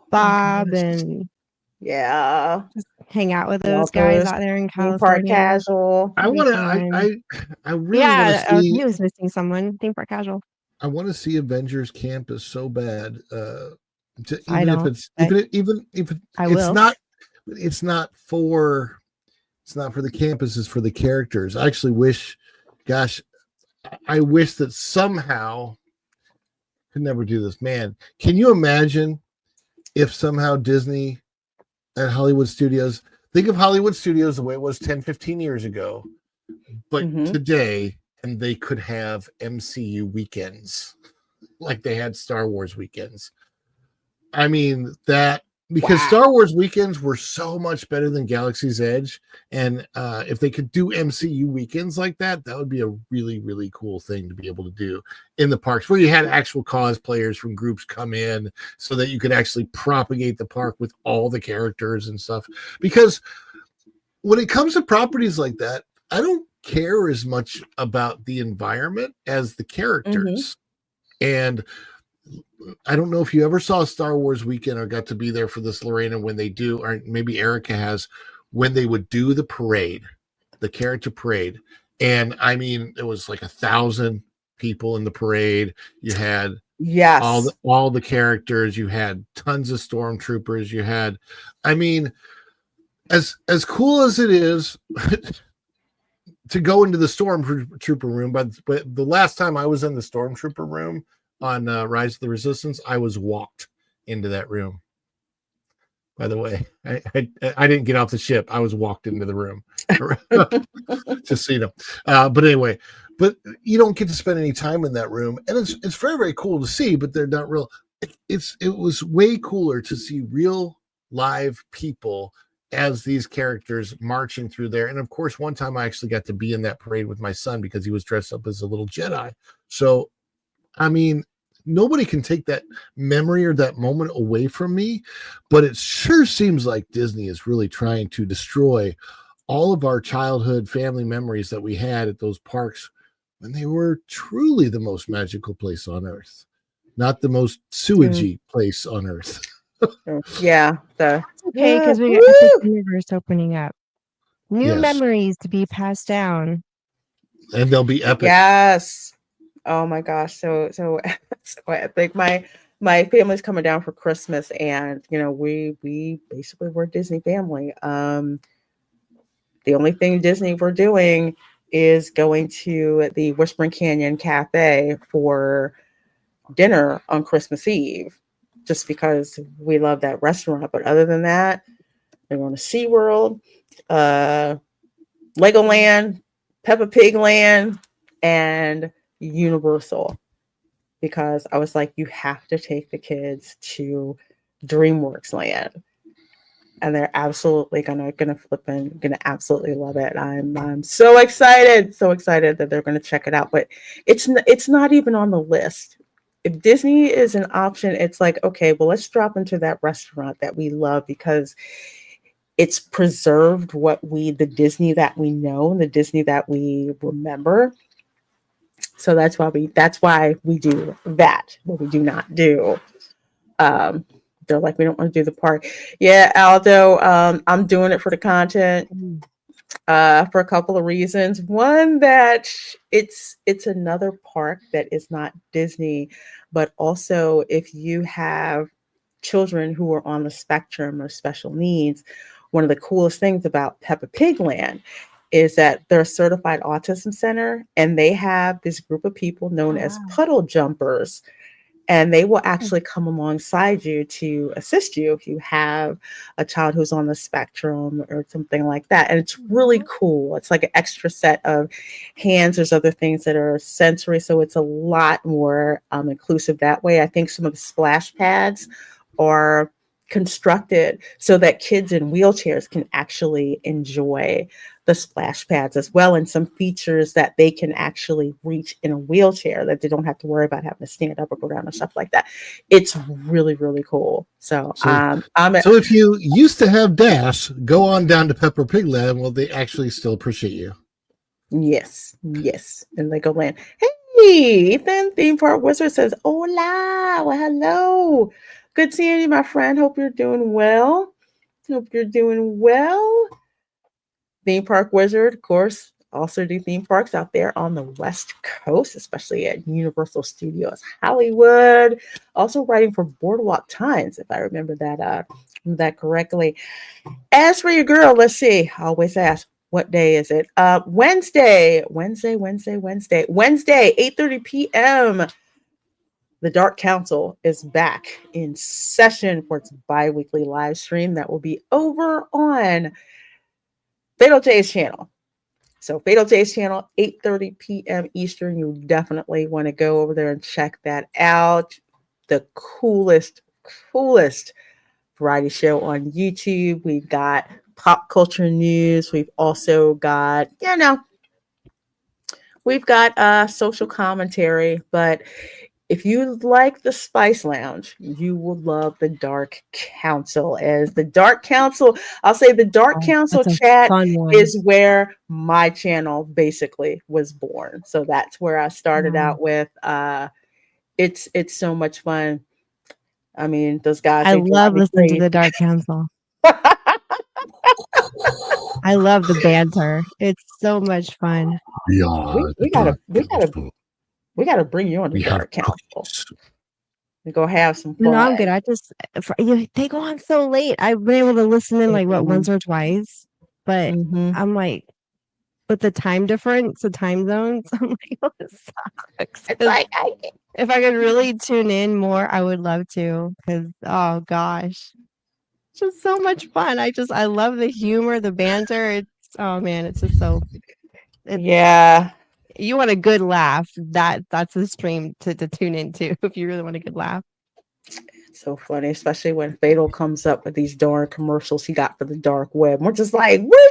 Bob and just hang out with those guys out there in California. Park casual. I really want to see. He was missing someone. Theme park casual. I want to see Avengers Campus so bad. It's not for the campus, it's for the characters. I actually wish that somehow could never do this. Man, can you imagine if somehow Disney and Hollywood Studios, think of Hollywood Studios the way it was 10, 15 years ago, but today, and they could have MCU weekends like they had Star Wars weekends. I mean, because Star Wars weekends were so much better than Galaxy's Edge. And if they could do MCU weekends like that, that would be a really, really cool thing to be able to do in the parks, where you had actual cosplayers from groups come in so that you could actually propagate the park with all the characters and stuff. Because when it comes to properties like that, I don't care as much about the environment as the characters. And I don't know if you ever saw Star Wars weekend or got to be there for this, Lorena, when they do, or maybe Erica has, when they would do the parade, the character parade. And I mean, it was like 1,000 people in the parade. You had Yes. all the characters. You had tons of stormtroopers. You had, I mean, as cool as it is to go into the stormtrooper room, but the last time I was in the stormtrooper room on Rise of the Resistance, I was walked into that room. By the way, I didn't get off the ship. I was walked into the room. Just so you know. But anyway, but you don't get to spend any time in that room, and it's very, very cool to see, but they're not real. It was way cooler to see real live people as these characters marching through there. And of course, one time I actually got to be in that parade with my son because he was dressed up as a little Jedi. So, I mean, nobody can take that memory or that moment away from me, but it sure seems like Disney is really trying to destroy all of our childhood family memories that we had at those parks when they were truly the most magical place on earth, not the most sewagey place on earth. Yeah. Okay, because we got Epic Universe opening up. New memories to be passed down. And they'll be epic. Yes. Oh my gosh. So epic. My family's coming down for Christmas, and we basically we're a Disney family. The only thing Disney we're doing is going to the Whispering Canyon Cafe for dinner on Christmas Eve, just because we love that restaurant. But other than that, they're going to SeaWorld, Legoland, Peppa Pig Land, and Universal, because I was like, you have to take the kids to DreamWorks Land, and they're absolutely gonna flip and gonna absolutely love it. I'm so excited that they're gonna check it out. But it's not even on the list. If Disney is an option, it's like, okay, well, let's drop into that restaurant that we love, because it's preserved the Disney that we know, the Disney that we remember. So that's why we do that. What we do not do. They're like, we don't want to do the park. Yeah, Aldo, I'm doing it for the content, for a couple of reasons. One, that it's another park that is not Disney, but also if you have children who are on the spectrum or special needs, one of the coolest things about Peppa Pig Land is that they're a certified autism center, and they have this group of people known as puddle jumpers, and they will actually come alongside you to assist you if you have a child who's on the spectrum or something like that. And it's really cool. It's like an extra set of hands. There's other things that are sensory, so it's a lot more inclusive that way. I think some of the splash pads are constructed so that kids in wheelchairs can actually enjoy the splash pads as well, and some features that they can actually reach in a wheelchair that they don't have to worry about having to stand up or go down and stuff like that. It's really, really cool. So if you used to have Dash, go on down to Pepper Pig Land. Well, they actually still appreciate you. Yes, in Legoland. Hey, Ethan, Theme Park Wizard says, "Hola, well, hello. Good seeing you, my friend. Hope you're doing well. Theme Park Wizard, of course, also do theme parks out there on the West Coast, especially at Universal Studios Hollywood. Also writing for Boardwalk Times, if I remember that correctly. As for your girl, let's see. I always ask, what day is it? Wednesday, 8:30 p.m. The Dark Council is back in session for its bi-weekly live stream that will be over on Fatal J's channel. So Fatal J's channel, 8:30 p.m. Eastern. You definitely want to go over there and check that out. The coolest variety show on YouTube. We've got pop culture news. We've also got, social commentary. But if you like the Spice Lounge, you will love the Dark Council. As the Dark Council, I'll say the Dark Council chat is where my channel basically was born. So that's where I started out with. It's so much fun. I mean, those guys. I love listening to the Dark Council. I love the banter. It's so much fun. We gotta bring you on the Dark Council. We go have some No, I'm fun. good. I just they go on so late. I've been able to listen in like what once or twice, but Mhm. I'm like with the time difference, the time zones, I'm like, oh, this sucks. It's 'Cause like if I could really tune in more, I would love to. Because oh gosh, it's just so much fun. I love the humor, the banter. It's oh man, it's just so it's yeah. you want a good laugh. That's a stream to tune into if you really want a good laugh. It's so funny, especially when Fatal comes up with these darn commercials he got for the dark web. We're just like, where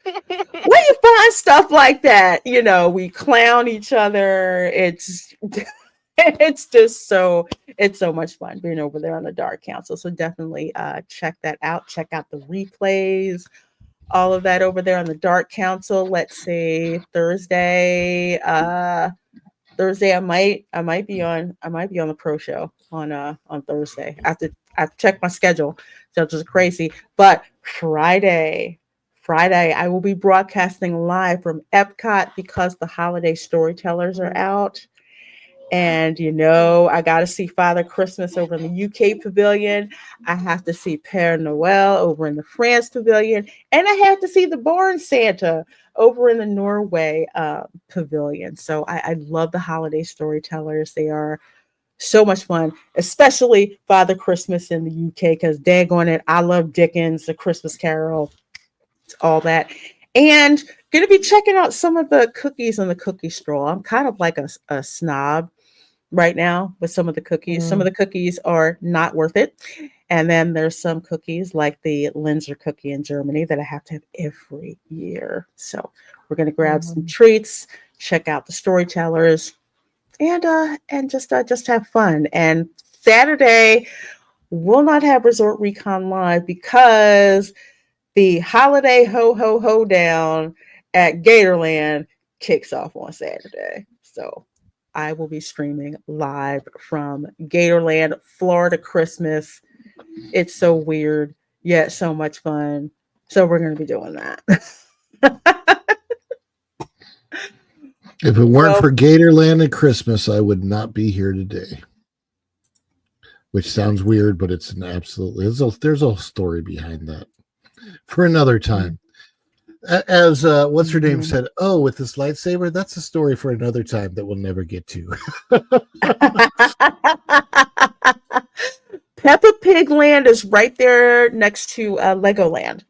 you find stuff like that? You know, we clown each other. It's just it's so much fun being over there on the Dark Council. So definitely check that out. Check out the replays, all of that over there on the Dark Council. Let's see, Thursday I might be on the pro show on Thursday. I have to check my schedule. So it's just crazy. But Friday, I will be broadcasting live from Epcot because the holiday storytellers are out. And I got to see Father Christmas over in the UK pavilion. I have to see Père Noël over in the France pavilion, and I have to see the Barn Santa over in the Norway pavilion. So I love the holiday storytellers. They are so much fun, especially Father Christmas in the UK, because daggone it, I love Dickens, The Christmas Carol, all that. And going to be checking out some of the cookies on the cookie stroll. I'm kind of like a snob right now with some of the cookies. Some of the cookies are not worth it. And then there's some cookies like the Linzer cookie in Germany that I have to have every year. So we're going to grab some treats, check out the storytellers, and just have fun. And Saturday we'll not have Resort Recon Live because the holiday ho ho ho down at Gatorland kicks off on Saturday. So I will be streaming live from Gatorland, Florida Christmas. It's so weird, yet so much fun. So we're going to be doing that. If it weren't Well- for Gatorland and Christmas, I would not be here today. Which sounds weird, but it's an absolutely there's a story behind that. For another time. As what's her name said, oh, with this lightsaber, that's a story for another time that we'll never get to. Peppa Pig Land is right there next to Legoland.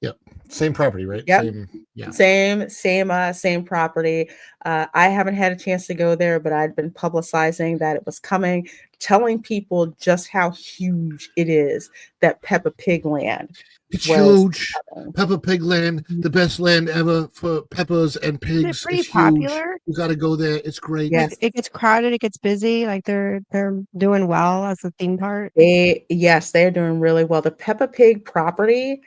Yep. Same property, right? Yep. Same property. I haven't had a chance to go there, but I'd been publicizing that it was coming, telling people just how huge it is that Peppa Pig Land. It's huge. Peppa Pig Land, the best land ever for Peppas and pigs. Is it pretty it's popular? Huge. You got to go there. It's great. Yes. It gets crowded. It gets busy. Like they're doing well as a theme park. They're doing really well. The Peppa Pig property.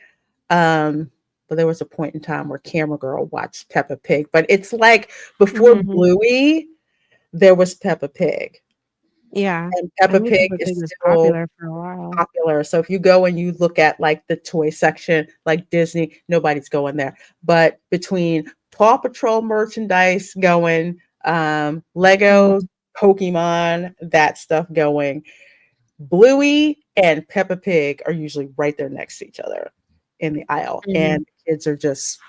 But there was a point in time where Camera Girl watched Peppa Pig. But it's like before Bluey, there was Peppa Pig. Yeah. And Peppa Pig was is still popular for a while. popular. So if you go and you look at like the toy section, like Disney, nobody's going there. But between Paw Patrol merchandise going, Legos, Pokemon, that stuff going, Bluey and Peppa Pig are usually right there next to each other in the aisle, and kids are just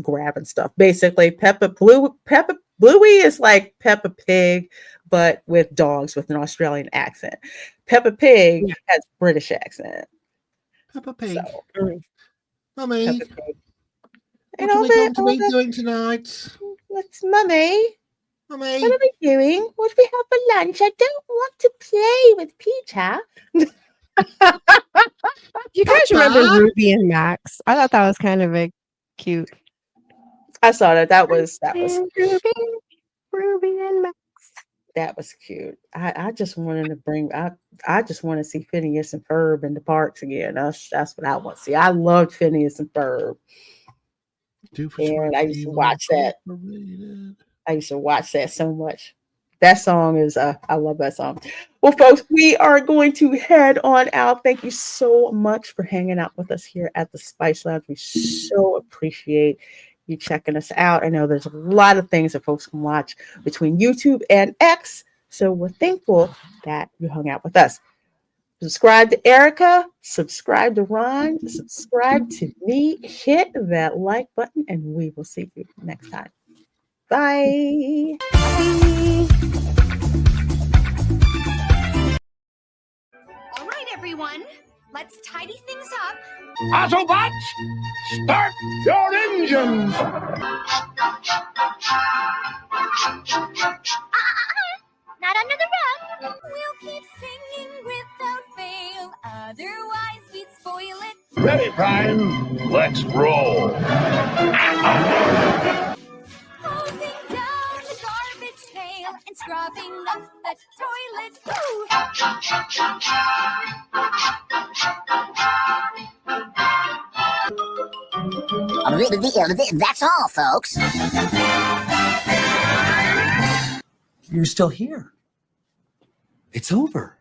grabbing stuff. Basically, Bluey is like Peppa Pig, but with dogs with an Australian accent. Peppa Pig has British accent. Peppa Pig. So, Mummy, Peppa Pig. what are we going to be doing tonight? What's Mummy? Mummy. What are we doing? What do we have for lunch? I don't want to play with Peter. You guys remember Ruby and Max? I thought that was kind of a cute. I saw that. That was Ruby and Max. That was cute. I just wanted to bring. I just want to see Phineas and Ferb in the parks again. That's what I want to see. I loved Phineas and Ferb, and I used to watch that. I used to watch that so much. That song is, I love that song. Well, folks, we are going to head on out. Thank you so much for hanging out with us here at the Spice Lounge. We so appreciate you checking us out. I know there's a lot of things that folks can watch between YouTube and X. So we're thankful that you hung out with us. Subscribe to Erica, subscribe to Ron, subscribe to me, hit that like button, and we will see you next time. Bye. Bye. All right, everyone. Let's tidy things up. Autobots, start your engines! Not under the rug. We'll keep singing without fail. Otherwise, we'd spoil it. Ready, Prime. Let's roll. Hosing down the garbage pail and scrubbing up the toilet. Ooh. That's all, folks. You're still here. It's over.